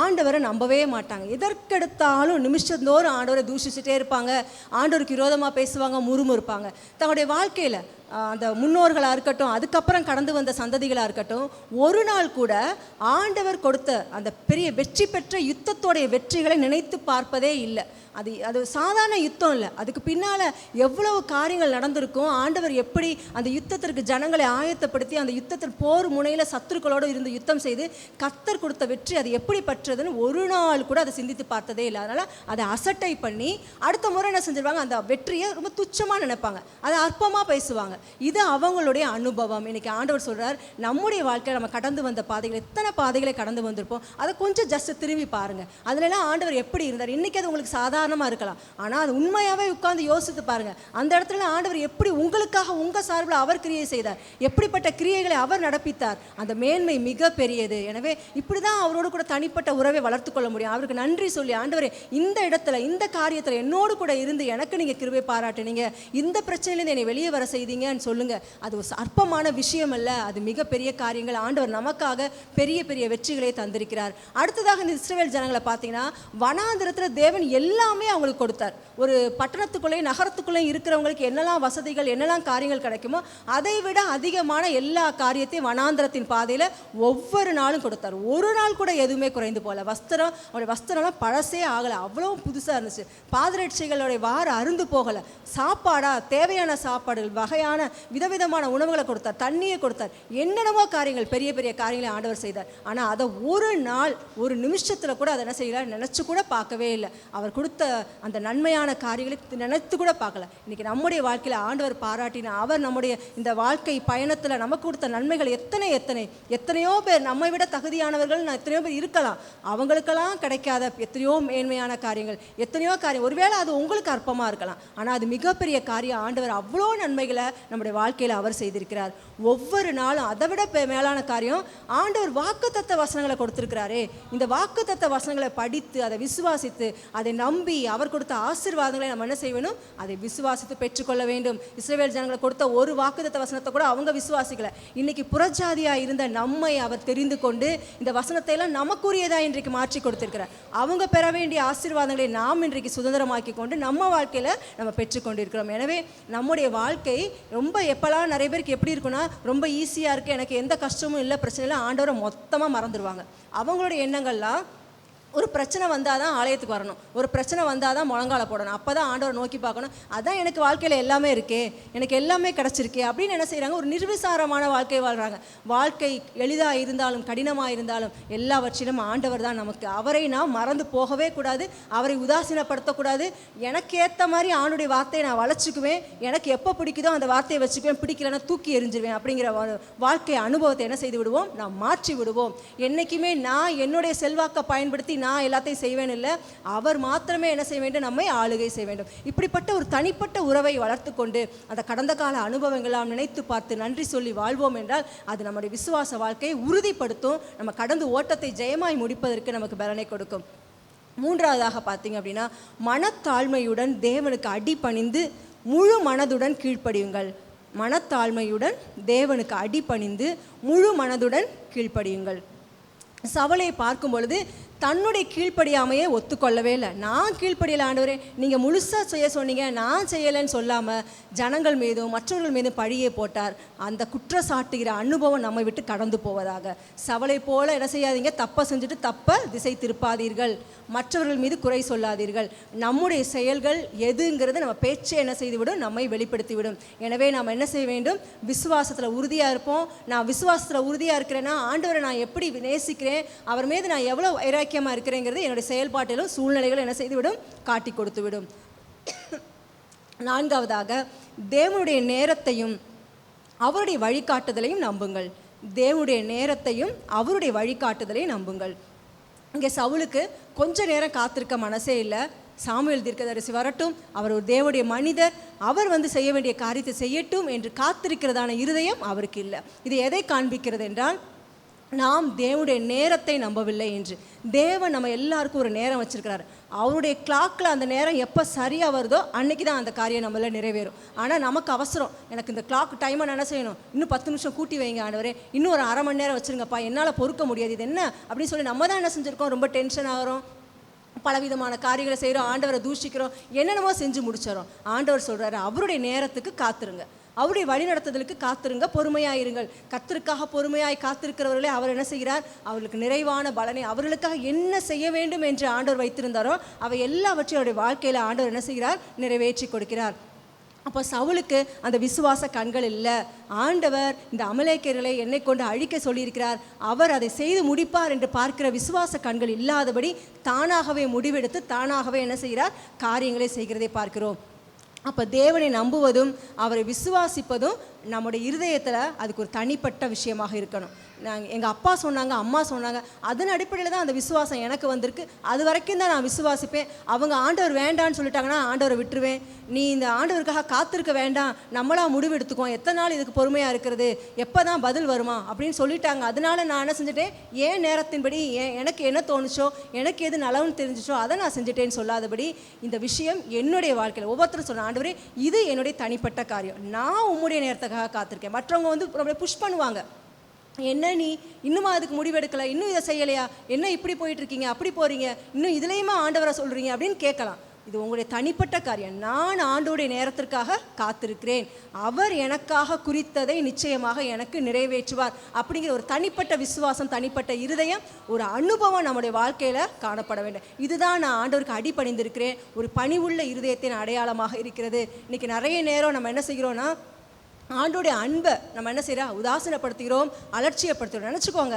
ஆண்டவரை நம்பவே மாட்டாங்க. எதற்கெடுத்தாலும் நிமிஷந்தோறும் ஆண்டவரை தூஷிச்சுட்டே இருப்பாங்க, ஆண்டவருக்கு விரோதமாக பேசுவாங்க, முறுமுறுப்பாங்க. தங்களுடைய வாழ்க்கையில் அந்த முன்னோர்களாக இருக்கட்டும், அதுக்கப்புறம் கடந்து வந்த சந்ததிகளாக இருக்கட்டும், ஒரு நாள் கூட ஆண்டவர் கொடுத்த அந்த பெரிய வெற்றி பெற்ற யுத்தத்தோடைய வெற்றிகளை நினைத்து பார்ப்பதே இல்லை. அது சாதாரண யுத்தம் இல்லை, அதுக்கு பின்னால் எவ்வளவு காரியங்கள் நடந்திருக்கும், ஆண்டவர் எப்படி அந்த யுத்தத்திற்கு ஜனங்களை ஆயத்தப்படுத்தி அந்த யுத்தத்தில் போர் முனையில் சத்துருக்களோடு இருந்து யுத்தம் செய்து கர்த்தர் கொடுத்த வெற்றி அது எப்படி பற்றதுன்னு ஒரு நாள் கூட அதை சிந்தித்து பார்த்ததே இல்லை. அதனால் அதை அசட்டை பண்ணி அடுத்த முறை என்ன செஞ்சிருவாங்க, அந்த வெற்றியை ரொம்ப துச்சமாக நினைப்பாங்க, அதை அற்பமாக பேசுவாங்க. இது அவங்களுடைய அனுபவம். இன்னைக்கு ஆண்டவர் சொல்கிறார், நம்முடைய வாழ்க்கையில் நம்ம கடந்து வந்த பாதைகள், எத்தனை பாதைகளை கடந்து வந்திருப்போம், அதை கொஞ்சம் ஜஸ்ட் திரும்பி பாருங்கள். அதுலலாம் ஆண்டவர் எப்படி இருந்தார். இன்றைக்கி அது உங்களுக்கு சாதாரணமாக இருக்கலாம், ஆனால் அது உண்மையாகவே உட்கார்ந்து யோசித்து பாருங்கள். அந்த இடத்துல ஆண்டவர் எப்படி உங்களுக்காக உங்கள் சார்பில் அவர் கிரியை செய்தார், எப்படிப்பட்ட கிரியைகளை அவர் நடப்பித்தார், அந்த மேன்மை மிக பெரியது. எனவே இப்படி தான் அவரோடு கூட தனிப்பட்ட உறவை வளர்த்து கொள்ள முடியும். அவருக்கு நன்றி சொல்லி, ஆண்டவரே இந்த இடத்துல இந்த காரியத்தில் என்னோடு கூட இருந்து எனக்கு நீங்கள் கிருபை பாராட்டினீங்க, இந்த பிரச்சனையிலேருந்து என்னை வெளியே வர செய்தீங்கன்னு சொல்லுங்க. அது ஒரு அற்பமான விஷயம் அல்ல, அது மிகப்பெரிய காரியங்கள். ஆண்டவர் நமக்காக பெரிய பெரிய வெற்றிகளை தந்திருக்கிறார். அடுத்ததாக இந்த இஸ்ரவேல் ஜனங்களை பார்த்தீங்கன்னா வனாந்திரத்தில் தேவன் எல்லாமே அவங்களுக்கு கொடுத்தார். ஒரு பட்டணத்துக்குள்ளேயும் நகரத்துக்குள்ளேயும் இருக்கிறவங்களுக்கு என்னெல்லாம் வசதிகள், என்னெல்லாம் காரியங்கள் கிடைக்குமோ அதை விட அதிகமான எல்லா காரியத்தையும் வனாந்திரத்தின் பாதையில் ஒவ்வொரு நாளும் கொடுத்தார். ஒரு நாள் கூட எதுவுமே குறைந்து போகல. அவருடைய வஸ்திரம்லாம் பழசே ஆகலை, அவ்வளோ புதுசாக இருந்துச்சு. பாதரட்சிகளுடைய வார அருந்து போகலை. சாப்பாடா, தேவையான சாப்பாடுகள், வகையான விதவிதமான உணவுகளை கொடுத்தார், தண்ணியை கொடுத்தார், என்னென்னமோ காரியங்கள், பெரிய பெரிய காரியங்களை ஆண்டவர் செய்தார். ஆனால் அதை ஒரு நாள் ஒரு நிமிஷத்தில் கூட அதை என்ன செய்யல, நினச்சி கூட பார்க்கவே இல்லை. அவர் கொடுத்த அந்த நன்மையான காரியங்களை நினைத்து கூட பார்க்கல. இன்றைக்கி நம்முடைய வாழ்க்கையில் ஆண்டவர் பாராட்டின, அவர் நம்முடைய இந்த வாழ்க்கை பயணத்தில் நமக்கு கொடுத்த நன்மைகள் எத்தனையோ பேர் நம்மை விட தகுதியானவர்கள் எத்தனையோ பேர் இருக்கலாம், அவங்களுக்கெல்லாம் கிடைக்காத எத்தனையோ மேன்மையான காரியங்கள், எத்தனையோ காரியம். ஒருவேளை அது உங்களுக்கு அற்பமாக இருக்கலாம், ஆனால் அது மிகப்பெரிய காரியம். ஆண்டவர் அவ்வளோ நன்மைகளை நம்முடைய வாழ்க்கையில் அவர் செய்திருக்கிறார். ஒவ்வொரு நாளும் அதை விட மேலான காரியம், ஆண்டவர் வாக்குத்தத்த வசனங்களை கொடுத்திருக்கிறாரே. இந்த வாக்குத்தத்த வசனங்களை படித்து அதை விசுவாசித்து அதை நம்பி அவர் கொடுத்த ஆசீர்வாதங்களை நம்ம என்ன செய்ய வேணும்? அதை விசுவாசித்து பெற்றுக்கொள்ள வேண்டும். இஸ்ரவேல் ஜனங்களை கொடுத்த ஒரு வாக்குத்தத்த வசனத்தை கூட அவங்க விசுவாசிக்கல. இன்னைக்கு புறஜாதியா இருந்த நம்மை அவர் தெரிந்து கொண்டு இந்த வசனத்தை எல்லாம் நமக்குரியதா இன்றைக்கு மாற்றி கொடுத்திருக்கிறார். அவங்க பெற வேண்டிய ஆசீர்வாதங்களை நாம் இன்றைக்கு சுதந்திரமாக்கி கொண்டு நம்ம வாழ்க்கையில நம்ம பெற்றுக்கொண்டிருக்கிறோம். எனவே நம்முடைய வாழ்க்கை ரொம்ப எப்பெல்லாம் நிறைய பேருக்கு எப்படி இருக்குன்னா, ரொம்ப ஈஸியா இருக்கு, எனக்கு எந்த கஷ்டமும் இல்லை, பிரச்சனை இல்லை, ஆண்டவரை மொத்தமா மறந்துடுவாங்க. அவங்களுடைய எண்ணங்கள்லாம் ஒரு பிரச்சனை வந்தால் தான் ஆலயத்துக்கு வரணும், ஒரு பிரச்சனை வந்தால் தான் முழங்கால போடணும், அப்போ தான் ஆண்டவரை நோக்கி பார்க்கணும், அதான் எனக்கு வாழ்க்கையில் எல்லாமே இருக்கே, எனக்கு எல்லாமே கிடச்சிருக்கே அப்படின்னு என்ன செய்கிறாங்க? ஒரு நிர்விசாரமான வாழ்க்கை வாழ்கிறாங்க. வாழ்க்கை எளிதாக இருந்தாலும் கடினமாக இருந்தாலும் எல்லாவற்றிலும் ஆண்டவர் தான் நமக்கு. அவரை நாம் மறந்து போகவே கூடாது, அவரை உதாசீனப்படுத்தக்கூடாது. எனக்கு ஏற்ற மாதிரி ஆண்டுடைய வார்த்தையை நான் வளர்ச்சிக்குவேன், எனக்கு எப்போ பிடிக்குதோ அந்த வார்த்தையை வச்சுக்குவேன், பிடிக்கலன்னா தூக்கி எறிஞ்சிருவேன் அப்படிங்கிற வாழ்க்கை அனுபவத்தை என்ன செய்து விடுவோம்? நாம் மாற்றி விடுவோம். என்றைக்குமே நான் என்னுடைய செல்வாக்கை பயன்படுத்தி நான் எல்லாத்தையும் செய்வேன் இல்லை, அவர் மாத்திரமே என்ன செய்ய வேண்டும்? நம்மை ஆளுகை செய்ய வேண்டும். இப்படிப்பட்ட ஒரு தனிப்பட்ட உறவை வளர்த்து கொண்டு அந்த கடந்த கால அனுபவங்களாம் நினைத்து பார்த்து நன்றி சொல்லி வாழ்வோம் என்றால் அது நம்முடைய விசுவாச வாழ்க்கையை உறுதிப்படுத்தும். நம்ம கடந்து ஓட்டத்தை ஜெயமாய் முடிப்பதற்கு நமக்கு பலனை கொடுக்கும். மூன்றாவதாக பார்த்தீங்க அப்படின்னா, மனத்தாழ்மையுடன் தேவனுக்கு அடிபணிந்து முழு மனதுடன் கீழ்ப்படியுங்கள். மனத்தாழ்மையுடன் தேவனுக்கு அடிபணிந்து முழு மனதுடன் கீழ்ப்படியுங்கள். சவுலை பார்க்கும் பொழுது தன்னுடைய கீழ்ப்படியாமையே ஒத்துக்கொள்ளவே இல்லை. நான் கீழ்ப்படியலை ஆண்டவரே, நீங்கள் முழுசாக செய்ய சொன்னீங்க, நான் செய்யலைன்னு சொல்லாமல் ஜனங்கள் மீதும் மற்றவர்கள் மீதும் பழியை போட்டார். அந்த குற்றச்சாட்டுகிற அனுபவம் நம்மை விட்டு கடந்து போவதாக. சவுலை போல என்ன செய்யாதீங்க? தப்பை செஞ்சுட்டு தப்பை திசை திருப்பாதீர்கள், மற்றவர்கள் மீது குறை சொல்லாதீர்கள். நம்முடைய செயல்கள் எதுங்கிறது நம்ம பேச்சை என்ன செய்துவிடும்? நம்மை வெளிப்படுத்திவிடும். எனவே நாம் என்ன செய்ய வேண்டும்? விசுவாசத்தில் உறுதியாக இருப்போம். நான் விசுவாசத்தில் உறுதியாக இருக்கிறேன்னா ஆண்டவரை நான் எப்படி நேசிக்கிறேன், அவர் மீது நான் எவ்வளோ வைராக்கியமாக இருக்கிறேங்கிறது என்னுடைய செயல்பாட்டிலும் சூழ்நிலைகள் என்ன செய்துவிடும்? காட்டி கொடுத்துவிடும். நான்காவதாக, தேவனுடைய நேரத்தையும் அவருடைய வழிகாட்டுதலையும் நம்புங்கள். தேவனுடைய நேரத்தையும் அவருடைய வழிகாட்டுதலையும் நம்புங்கள். இங்கே சவுலுக்கு கொஞ்ச நேரம் காத்திருக்க மனசே இல்லை. சாமுவேல் தீர்க்கதரிசி வரட்டும், அவர் ஒரு தேவனுடைய மனிதர், அவர் வந்து செய்ய வேண்டிய காரியத்தை செய்யட்டும் என்று காத்திருக்கிறதான இருதயம் அவருக்கு இல்லை. இது எதை காண்பிக்கிறது என்றால், நாம் தேவனுடைய நேரத்தை நம்பவில்லை என்று. தேவன் நம்ம எல்லாருக்கும் ஒரு நேரம் வச்சிருக்கிறார். அவருடைய கிளாக்கில் அந்த நேரம் எப்போ சரியாக வருதோ அன்னைக்கு தான் அந்த காரியம் நம்மள நிறைவேறும். ஆனால் நமக்கு அவசரம், எனக்கு இந்த கிளாக் டைமை நான் என்ன செய்யணும்? இன்னும் 10 நிமிஷம் கூட்டி வைங்க ஆண்டவரே, இன்னும் ஒரு அரை மணி நேரம் வச்சுருங்கப்பா, என்னால் பொறுக்க முடியாது, இது என்ன அப்படின்னு சொல்லி நம்ம தான் என்ன செஞ்சுருக்கோம்? ரொம்ப டென்ஷன் ஆகிறோம், பலவிதமான காரியங்களை செய்கிறோம், ஆண்டவரை தூஷிக்கிறோம், என்னென்னமோ செஞ்சு முடிச்சிடறோம். ஆண்டவர் சொல்கிறாரு, அவருடைய நேரத்துக்கு காத்துருங்க, அவருடைய வழிநடத்துதலுக்கு காத்திருங்க, பொறுமையாயிருங்கள். கர்த்தருக்காக பொறுமையாய் காத்திருக்கிறவர்களே அவர் என்ன செய்கிறார்? அவர்களுக்கு நிறைவான பலனை, அவர்களுக்காக என்ன செய்ய வேண்டும் என்று ஆண்டவர் வைத்திருந்தாரோ அவை எல்லாவற்றையும் அவருடைய வாழ்க்கையில் ஆண்டவர் என்ன செய்கிறார்? நிறைவேற்றி கொடுக்கிறார். அப்போ சவுலுக்கு அந்த விசுவாச கண்கள் இல்லை. ஆண்டவர் இந்த அமலேக்கியர்களை என்னை கொண்டு அழிக்க சொல்லியிருக்கிறார், அவர் அதை செய்து முடிப்பார் என்று பார்க்கிற விசுவாச கண்கள் இல்லாதபடி தானாகவே முடிவெடுத்து தானாகவே என்ன செய்கிறார்? காரியங்களை செய்கிறதை பார்க்கிறோம். அப்போ தேவனை நம்புவதும் அவரை விசுவாசிப்பதும் நம்முடைய இருதயத்தில் அதுக்கு ஒரு தனிப்பட்ட விஷயமாக இருக்கணும். எங்கள் அப்பா சொன்னாங்க, அம்மா சொன்னாங்க, அதன் அடிப்படையில் தான் அந்த விசுவாசம் எனக்கு வந்திருக்கு, அது வரைக்கும் தான் நான் விசுவாசிப்பேன். அவங்க ஆண்டவர் வேண்டான்னு சொல்லிட்டாங்கன்னா ஆண்டவரை விட்டுருவேன். நீ இந்த ஆண்டவருக்காக காத்திருக்க வேண்டாம், நம்மளா முடிவு எடுத்துக்குவோம், எத்தனை நாள் இதுக்கு பொறுமையாக இருக்கிறது, எப்போ தான் பதில் வருமா அப்படின்னு சொல்லிட்டாங்க. அதனால நான் என்ன செஞ்சுட்டேன்? ஏன் நேரத்தின்படி எனக்கு என்ன தோணுச்சோ, எனக்கு எது நலவுன்னு தெரிஞ்சிச்சோ அதை நான் செஞ்சுட்டேன்னு சொல்லாதபடி, இந்த விஷயம் என்னுடைய வாழ்க்கையில் ஒவ்வொருத்தரும் சொன்ன, ஆண்டவரே இது என்னுடைய தனிப்பட்ட காரியம், நான் உம்முடைய நேரத்துக்காக காத்திருக்கேன். மற்றவங்க வந்து ரொம்ப புஷ் பண்ணுவாங்க, என்ன நீ இன்னுமா அதுக்கு முடிவெடுக்கலை, இன்னும் இதை செய்யலையா, என்ன இப்படி போயிட்டுருக்கீங்க, அப்படி போகிறீங்க, இன்னும் இதுலேயுமா ஆண்டவரை சொல்கிறீங்க அப்படின்னு கேட்கலாம். இது உங்களுடைய தனிப்பட்ட காரியம். நான் ஆண்டோடைய நேரத்திற்காக காத்திருக்கிறேன், அவர் எனக்காக குறித்ததை நிச்சயமாக எனக்கு நிறைவேற்றுவார் அப்படிங்கிற ஒரு தனிப்பட்ட விசுவாசம், தனிப்பட்ட இருதயம், ஒரு அனுபவம் நம்முடைய வாழ்க்கையில் காணப்பட வேண்டும். இதுதான் நான் ஆண்டவருக்கு அடிபணிந்திருக்கிறேன், ஒரு பணிவுள்ள இருதயத்தின் அடையாளமாக இருக்கிறது. இன்றைக்கி நிறைய நேரம் நம்ம என்ன செய்கிறோன்னா, ஆண்டோடைய அன்பை நம்ம என்ன செய்கிறோம்? உதாசீனப்படுத்துகிறோம், அலட்சியப்படுத்துகிறோம். நினச்சிக்கோங்க,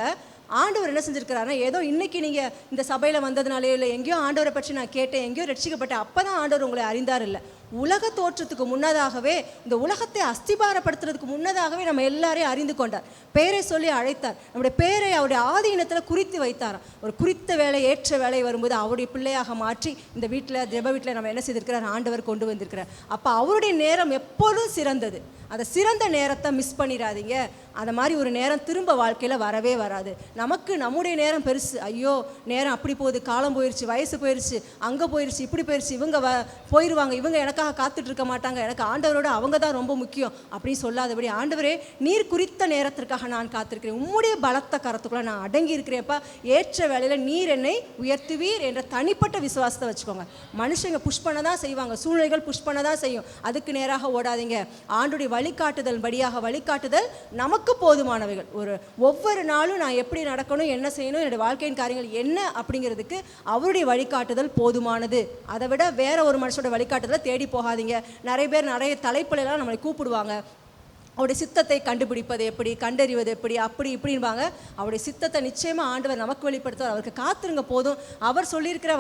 ஆண்டவர் என்ன செஞ்சுருக்கிறாருன்னா, ஏதோ இன்றைக்கி நீங்கள் இந்த சபையில் வந்ததுனாலே இல்லை, எங்கேயோ ஆண்டவரை பற்றி நான் கேட்டேன், எங்கேயோ ரட்சிக்கப்பட்டேன், அப்போ தான் ஆண்டவர் உங்களை அறிந்தார் இல்லை. உலக தோற்றத்துக்கு முன்னதாகவே, இந்த உலகத்தை அஸ்திபாரப்படுத்துறதுக்கு முன்னதாகவே நம்ம எல்லாரையும் அறிந்து கொண்டார். பேரை சொல்லி அழைத்தார். நம்முடைய பேரை அவருடைய ஆதீனத்தில் குறித்து வைத்தாராம். ஒரு குறித்த வேலை, ஏற்ற வேலை வரும்போது அவருடைய பிள்ளையாக மாற்றி இந்த வீட்டில், ஜெப வீட்டில் நம்ம என்ன செய்திருக்கிறார்? ஆண்டவர் கொண்டு வந்திருக்கிறார். அப்போ அவருடைய நேரம் எப்பொழுதும் சிறந்தது. அந்த சிறந்த நேரத்தை மிஸ் பண்ணிடாதீங்க. அந்த மாதிரி ஒரு நேரம் திரும்ப வாழ்க்கையில் வரவே வராது. நமக்கு நம்முடைய நேரம் பெருசு. ஐயோ நேரம் அப்படி போகுது, காலம் போயிடுச்சு, வயசு போயிடுச்சு, அங்கே போயிடுச்சு, இப்படி போயிடுச்சு, இவங்க போயிடுவாங்க, இவங்க எனக்காக காத்துட்டு இருக்க மாட்டாங்க, எனக்கு ஆண்டவரோட அவங்க தான் ரொம்ப முக்கியம் அப்படின்னு சொல்லாதபடி, ஆண்டவரே நீர் குறித்த நேரத்திற்காக நான் காத்திருக்கிறேன், உம்முடைய பலத்த கரத்துக்குள்ள நான் அடங்கி இருக்கிறேன்ப்பா, ஏற்ற வேளையில் நீர் என்னை உயர்த்துவீர் என்ற தனிப்பட்ட விசுவாசத்தை வச்சுக்கோங்க. மனுஷங்க புஷ் பண்ண தான் செய்வாங்க, சூழ்நிலைகள் புஷ் பண்ண தான் செய்யும். அதுக்கு நேராக ஓடாதீங்க. ஆண்டுடைய வழிகாட்டுதல் படியாக வழிகாட்டுதல் நமக்கு போதுமானவைகள். ஒவ்வொரு நாளும் நான் எப்படி நடக்கணும், என்ன செய்யணும், என்னுடைய வாழ்க்கையின் காரியங்கள் என்ன அப்படிங்கிறதுக்கு அவருடைய வழிகாட்டுதல் போதுமானது. அதை விட வேற ஒரு மனுஷோட வழிகாட்டுதலை தேடி போகாதீங்க. நிறைய பேர் நிறைய தலைப்புலாம் நம்மளை கூப்பிடுவாங்க. அவருடைய சித்தத்தை கண்டுபிடிப்பது எப்படி, கண்டறிவது எப்படி, அப்படி இப்படின்பாங்க. அவருடைய சித்தத்தை நிச்சயமாக ஆண்டவர் நமக்கு வெளிப்படுத்துவார். அவருக்கு காத்திருங்க போதும். அவர் சொல்லியிருக்கிற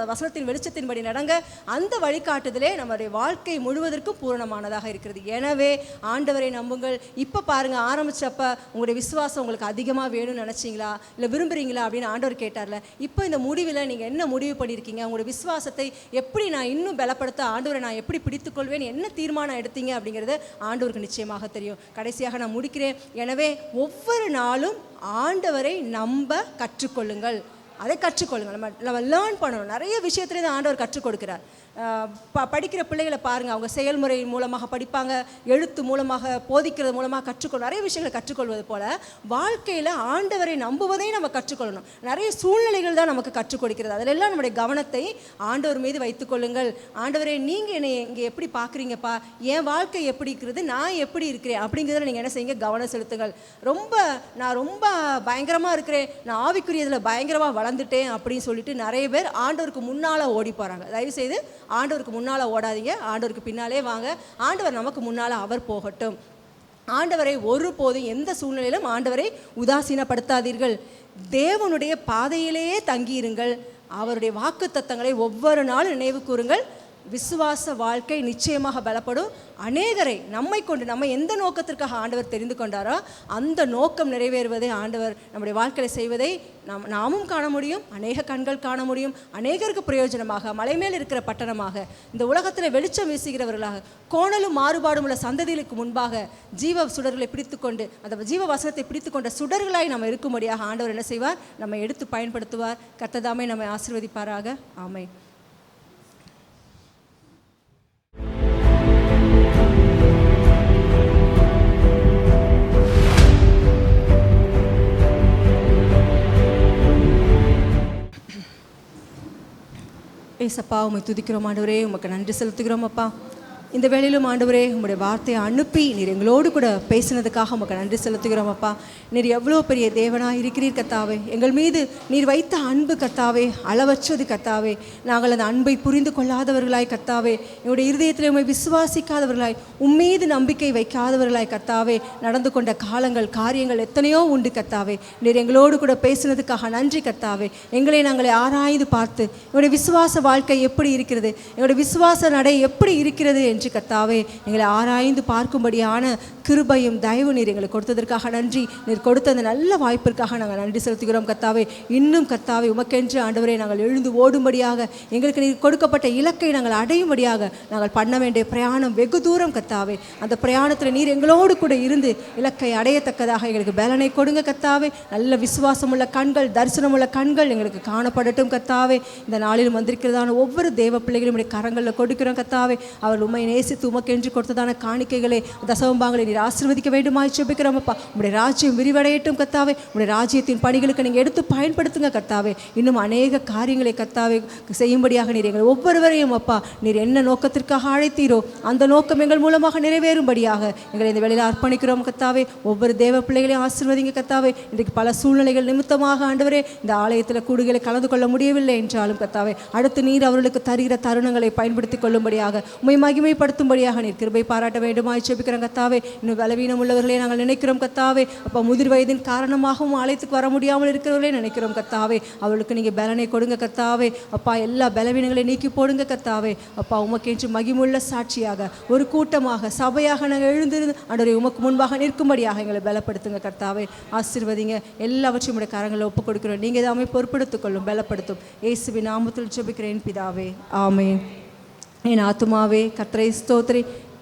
வசனத்தின் வெளிச்சத்தின்படி நடங்க. அந்த வழிகாட்டுதலே நம்முடைய வாழ்க்கை முழுவதற்கும் பூரணமானதாக இருக்கிறது. எனவே ஆண்டவரை நம்புங்கள். இப்போ பாருங்கள், ஆரம்பித்தப்ப உங்களுடைய விசுவாசம் உங்களுக்கு அதிகமாக வேணும்னு நினச்சிங்களா, இல்லை விரும்புகிறீங்களா அப்படின்னு ஆண்டவர் கேட்டார்ல. இப்போ இந்த முடிவில் நீங்கள் என்ன முடிவு பண்ணியிருக்கீங்க? உங்களுடைய விசுவாசத்தை எப்படி நான் இன்னும் பலப்படுத்த, ஆண்டவரை நான் எப்படி பிடித்துக்கொள்வேன், என்ன தீர்மானம் எடுத்தீங்க அப்படிங்கிறது ஆண்டவருக்கு நிச்சயமாக தெரியும். கடைசியாக நான் முடிக்கிறேன். எனவே ஒவ்வொரு நாளும் ஆண்டவரை நம்ப கற்றுக்கொள்ளுங்கள். அதை கற்றுக்கொள்ளுங்கள். நம்ம லேர்ன் பண்ணணும். நிறைய விஷயத்துலேருந்து ஆண்டவர் கற்றுக் கொடுக்கிறார். படிக்கிற பிள்ளைகளை பாருங்கள், அவங்க செயல்முறை மூலமாக படிப்பாங்க, எழுத்து மூலமாக, போதிக்கிறது மூலமாக கற்றுக்கொள்ளும். நிறைய விஷயங்களை கற்றுக்கொள்வது போல் வாழ்க்கையில் ஆண்டவரை நம்புவதை நம்ம கற்றுக்கொள்ளணும். நிறைய சூழ்நிலைகள் தான் நமக்கு கற்றுக் கொடுக்கிறது. அதிலெல்லாம் நம்முடைய கவனத்தை ஆண்டவர் மீது வைத்துக்கொள்ளுங்கள். ஆண்டவரே நீங்கள் என்னை இங்கே எப்படி பார்க்குறீங்கப்பா, என் வாழ்க்கை எப்படி இருக்கிறது, நான் எப்படி இருக்கிறேன் அப்படிங்கிறத நீங்கள் என்ன செய்யுங்க, கவனம் செலுத்துங்கள். நான் ரொம்ப பயங்கரமாக இருக்கிறேன், நான் ஆவிக்குரியதில் பயங்கரமாக வளர்ந்துட்டேன் அப்படின்னு சொல்லிட்டு நிறைய பேர் ஆண்டவருக்கு முன்னால் ஓடி போகிறாங்க. தயவுசெய்து ஆண்டவருக்கு முன்னால் ஓடாதீங்க, ஆண்டவருக்கு பின்னாலே வாங்க. ஆண்டவர் நமக்கு முன்னால் அவர் போகட்டும். ஆண்டவரை ஒருபோதும் எந்த சூழ்நிலையிலும் ஆண்டவரை உதாசீனப்படுத்தாதீர்கள். தேவனுடைய பாதையிலேயே தங்கியிருங்கள். அவருடைய வாக்குத்தத்தங்களை ஒவ்வொரு நாளும் நினைவு கூறுங்கள். விசுவாச வாழ்க்கை நிச்சயமாக பலப்படும். அநேகரை நம்மை கொண்டு, நம்ம எந்த நோக்கத்திற்காக ஆண்டவர் தெரிந்து கொண்டாரோ அந்த நோக்கம் நிறைவேறுவதை ஆண்டவர் நம்முடைய வாழ்க்கையில் செய்வதை நாமும் காண முடியும். அநேக கண்கள் காண முடியும். அநேகருக்கு பிரயோஜனமாக, மலை மேல் இருக்கிற பட்டணமாக, இந்த உலகத்தில் வெளிச்சம் வீசுகிறவர்களாக, கோணலும் மாறுபாடும் உள்ள சந்ததிகளுக்கு முன்பாக ஜீவ சுடர்களை பிடித்துக்கொண்டு, அந்த ஜீவ வசனத்தை பிடித்துக்கொண்ட சுடர்களாய் நம்ம இருக்கும்படியாக ஆண்டவர் என்ன செய்வார், நம்மை எடுத்து பயன்படுத்துவார். கர்த்தர் நம்மை ஆசீர்வதிப்பாராக. ஆமென். ஏசப்பா, உம்மை துதிக்கிறோம் ஆண்டவரே, உமக்கு நன்றி செலுத்துகிறோம் அப்பா. இந்த வேளையிலும் ஆண்டவரே, உங்களுடைய வார்த்தையை அனுப்பி நீர் எங்களோடு கூட பேசினதுக்காக உமக்கு நன்றி செலுத்துகிறோம் அப்பா. நீர் எவ்வளோ பெரிய தேவனாக இருக்கிறீர் கர்த்தாவே. எங்கள் மீது நீர் வைத்த அன்பு கர்த்தாவே அளவற்றது கர்த்தாவே. நாங்கள் அந்த அன்பை புரிந்து கொள்ளாதவர்களாய் கர்த்தாவே, எங்களுடைய இருதயத்தில் உம்மை விசுவாசிக்காதவர்களாய், உம்மீது நம்பிக்கை வைக்காதவர்களாய் கர்த்தாவே நடந்து கொண்ட காரியங்கள் எத்தனையோ உண்டு கர்த்தாவே. நீர் எங்களோடு கூட பேசினதுக்காக நன்றி கர்த்தாவே. நாங்களை ஆராய்ந்து பார்த்து எங்களுடைய விசுவாச வாழ்க்கை எப்படி இருக்கிறது, எங்களுடைய விசுவாச நடை எப்படி இருக்கிறது என்று கர்த்தாவே எங்களை ஆராய்ந்து பார்க்கும்படியான கிருபையும் தயவு நீர் எங்களுக்கு கொடுத்ததற்காக நன்றி. நீர் கொடுத்த அந்த நல்ல வாய்ப்பிற்காக நாங்கள் நன்றி செலுத்துகிறோம் கர்த்தாவே. இன்னும் கர்த்தாவே உமக்கென்று ஆண்டவரே நாங்கள் எழுந்து ஓடும்படியாக, எங்களுக்கு நீர் கொடுக்கப்பட்ட இலக்கை நாங்கள் அடையும்படியாக நாங்கள் பண்ண வேண்டிய பிரயாணம் வெகு தூரம் கர்த்தாவே. அந்த பிரயாணத்தில் நீர் எங்களோடு கூட இருந்து இலக்கை அடையத்தக்கதாக எங்களுக்கு பலனை கொடுங்க கர்த்தாவே. நல்ல விசுவாசமுள்ள கண்கள், தரிசனமுள்ள கண்கள் எங்களுக்கு காணப்படட்டும் கர்த்தாவே. இந்த நாளிலும் வந்திருக்கிறதான ஒவ்வொரு தேவ பிள்ளைகளும் கரங்களில் கொடுக்கிறோம் கர்த்தாவே. அவர் உம்மை நேசித்து உமக்கென்று கொடுத்ததான காணிக்கைகளை, தசமபாகங்களை நீர் ஆசீர்வதிக்க வேண்டுமாய் ஜெபிக்கிறோம் அப்பா. உம்முடைய ராஜ்யம் விரிவடையட்டும் கர்த்தாவே. உம்முடைய ராஜ்யத்தின் பணிகளுக்கு நீங்கள் எடுத்து பயன்படுத்துங்க கர்த்தாவே. இன்னும் அநேக காரியங்களை கர்த்தாவே செய்யும்படியாக நீர் எங்கள் ஒவ்வொருவரையும் அப்பா நீர் என்ன நோக்கத்திற்காக அழைத்தீரோ அந்த நோக்கம் எங்கள் மூலமாக நிறைவேறும்படியாக எங்களை இந்த வேளையில் அர்ப்பணிக்கிறோம் கர்த்தாவே. ஒவ்வொரு தேவ பிள்ளைகளையும் ஆசீர்வதிங்க கர்த்தாவே. இன்றைக்கு பல சூழ்நிலைகள் நிமித்தமாக ஆண்டவரே இந்த ஆலயத்தில் கூடுகளை கலந்து கொள்ள முடியவில்லை என்றாலும் கர்த்தாவே, அடுத்து நீர் அவர்களுக்கு தருகிற தருணங்களை பயன்படுத்திக் கொள்ளும்படியாக உம்மை மகிமை பலப்படுத்தும்படியாக நீர் கிருபை பாராட்ட வேண்டுமாய் ஜெபிக்கிறோம் கர்த்தாவே. இன்னும் பலவீனம் உள்ளவர்களே நாங்கள் நினைக்கிறோம் கர்த்தாவே. அப்பா முதிர் வயதின் காரணமாகவும் ஆலயத்துக்கு வர முடியாமல் இருக்கிறவர்களே நினைக்கிறோம் கர்த்தாவே. அவளுக்கு நீங்கள் பலனை கொடுங்க கர்த்தாவே. அப்பா எல்லா பலவீனங்களை நீக்கி போடுங்க கர்த்தாவே. அப்பா உமக்கென்று மகிமுள்ள சாட்சியாக ஒரு கூட்டமாக சபையாக நாங்கள் எழுந்திருந்து ஆண்டவரே உமக்கு முன்பாக நிற்கும்படியாக எங்களை பலப்படுத்துங்க கர்த்தாவே. ஆசீர்வதிங்க. எல்லாவற்றையும் உடைய கரங்களை ஒப்புக் கொடுக்கிறோம். நீங்கள் தாமே பொறுப்படுத்திக் கொள்ளும், பலப்படுத்தும். இயேசுவின் நாமத்தில் ஜெபிக்கிறேன் பிதாவே, ஆமென். என் ஆத்துமாவே கர்த்தரை ஸ்தோத்திரி,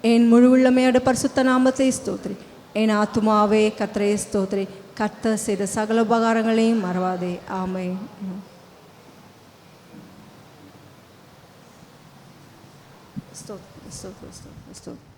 என் முழு உள்ளமையோட பரிசுத்த நாமத்தை ஸ்தோத்திரி. என் ஆத்துமாவே கர்த்தரை ஸ்தோத்திரி, கர்த்தர் செய்த சகல உபகாரங்களையும் மறவாதே. ஆமென். ஸ்தோத்திரம் ஸ்தோத்திரம் ஸ்தோத்திரம் ஸ்தோத்திரம்.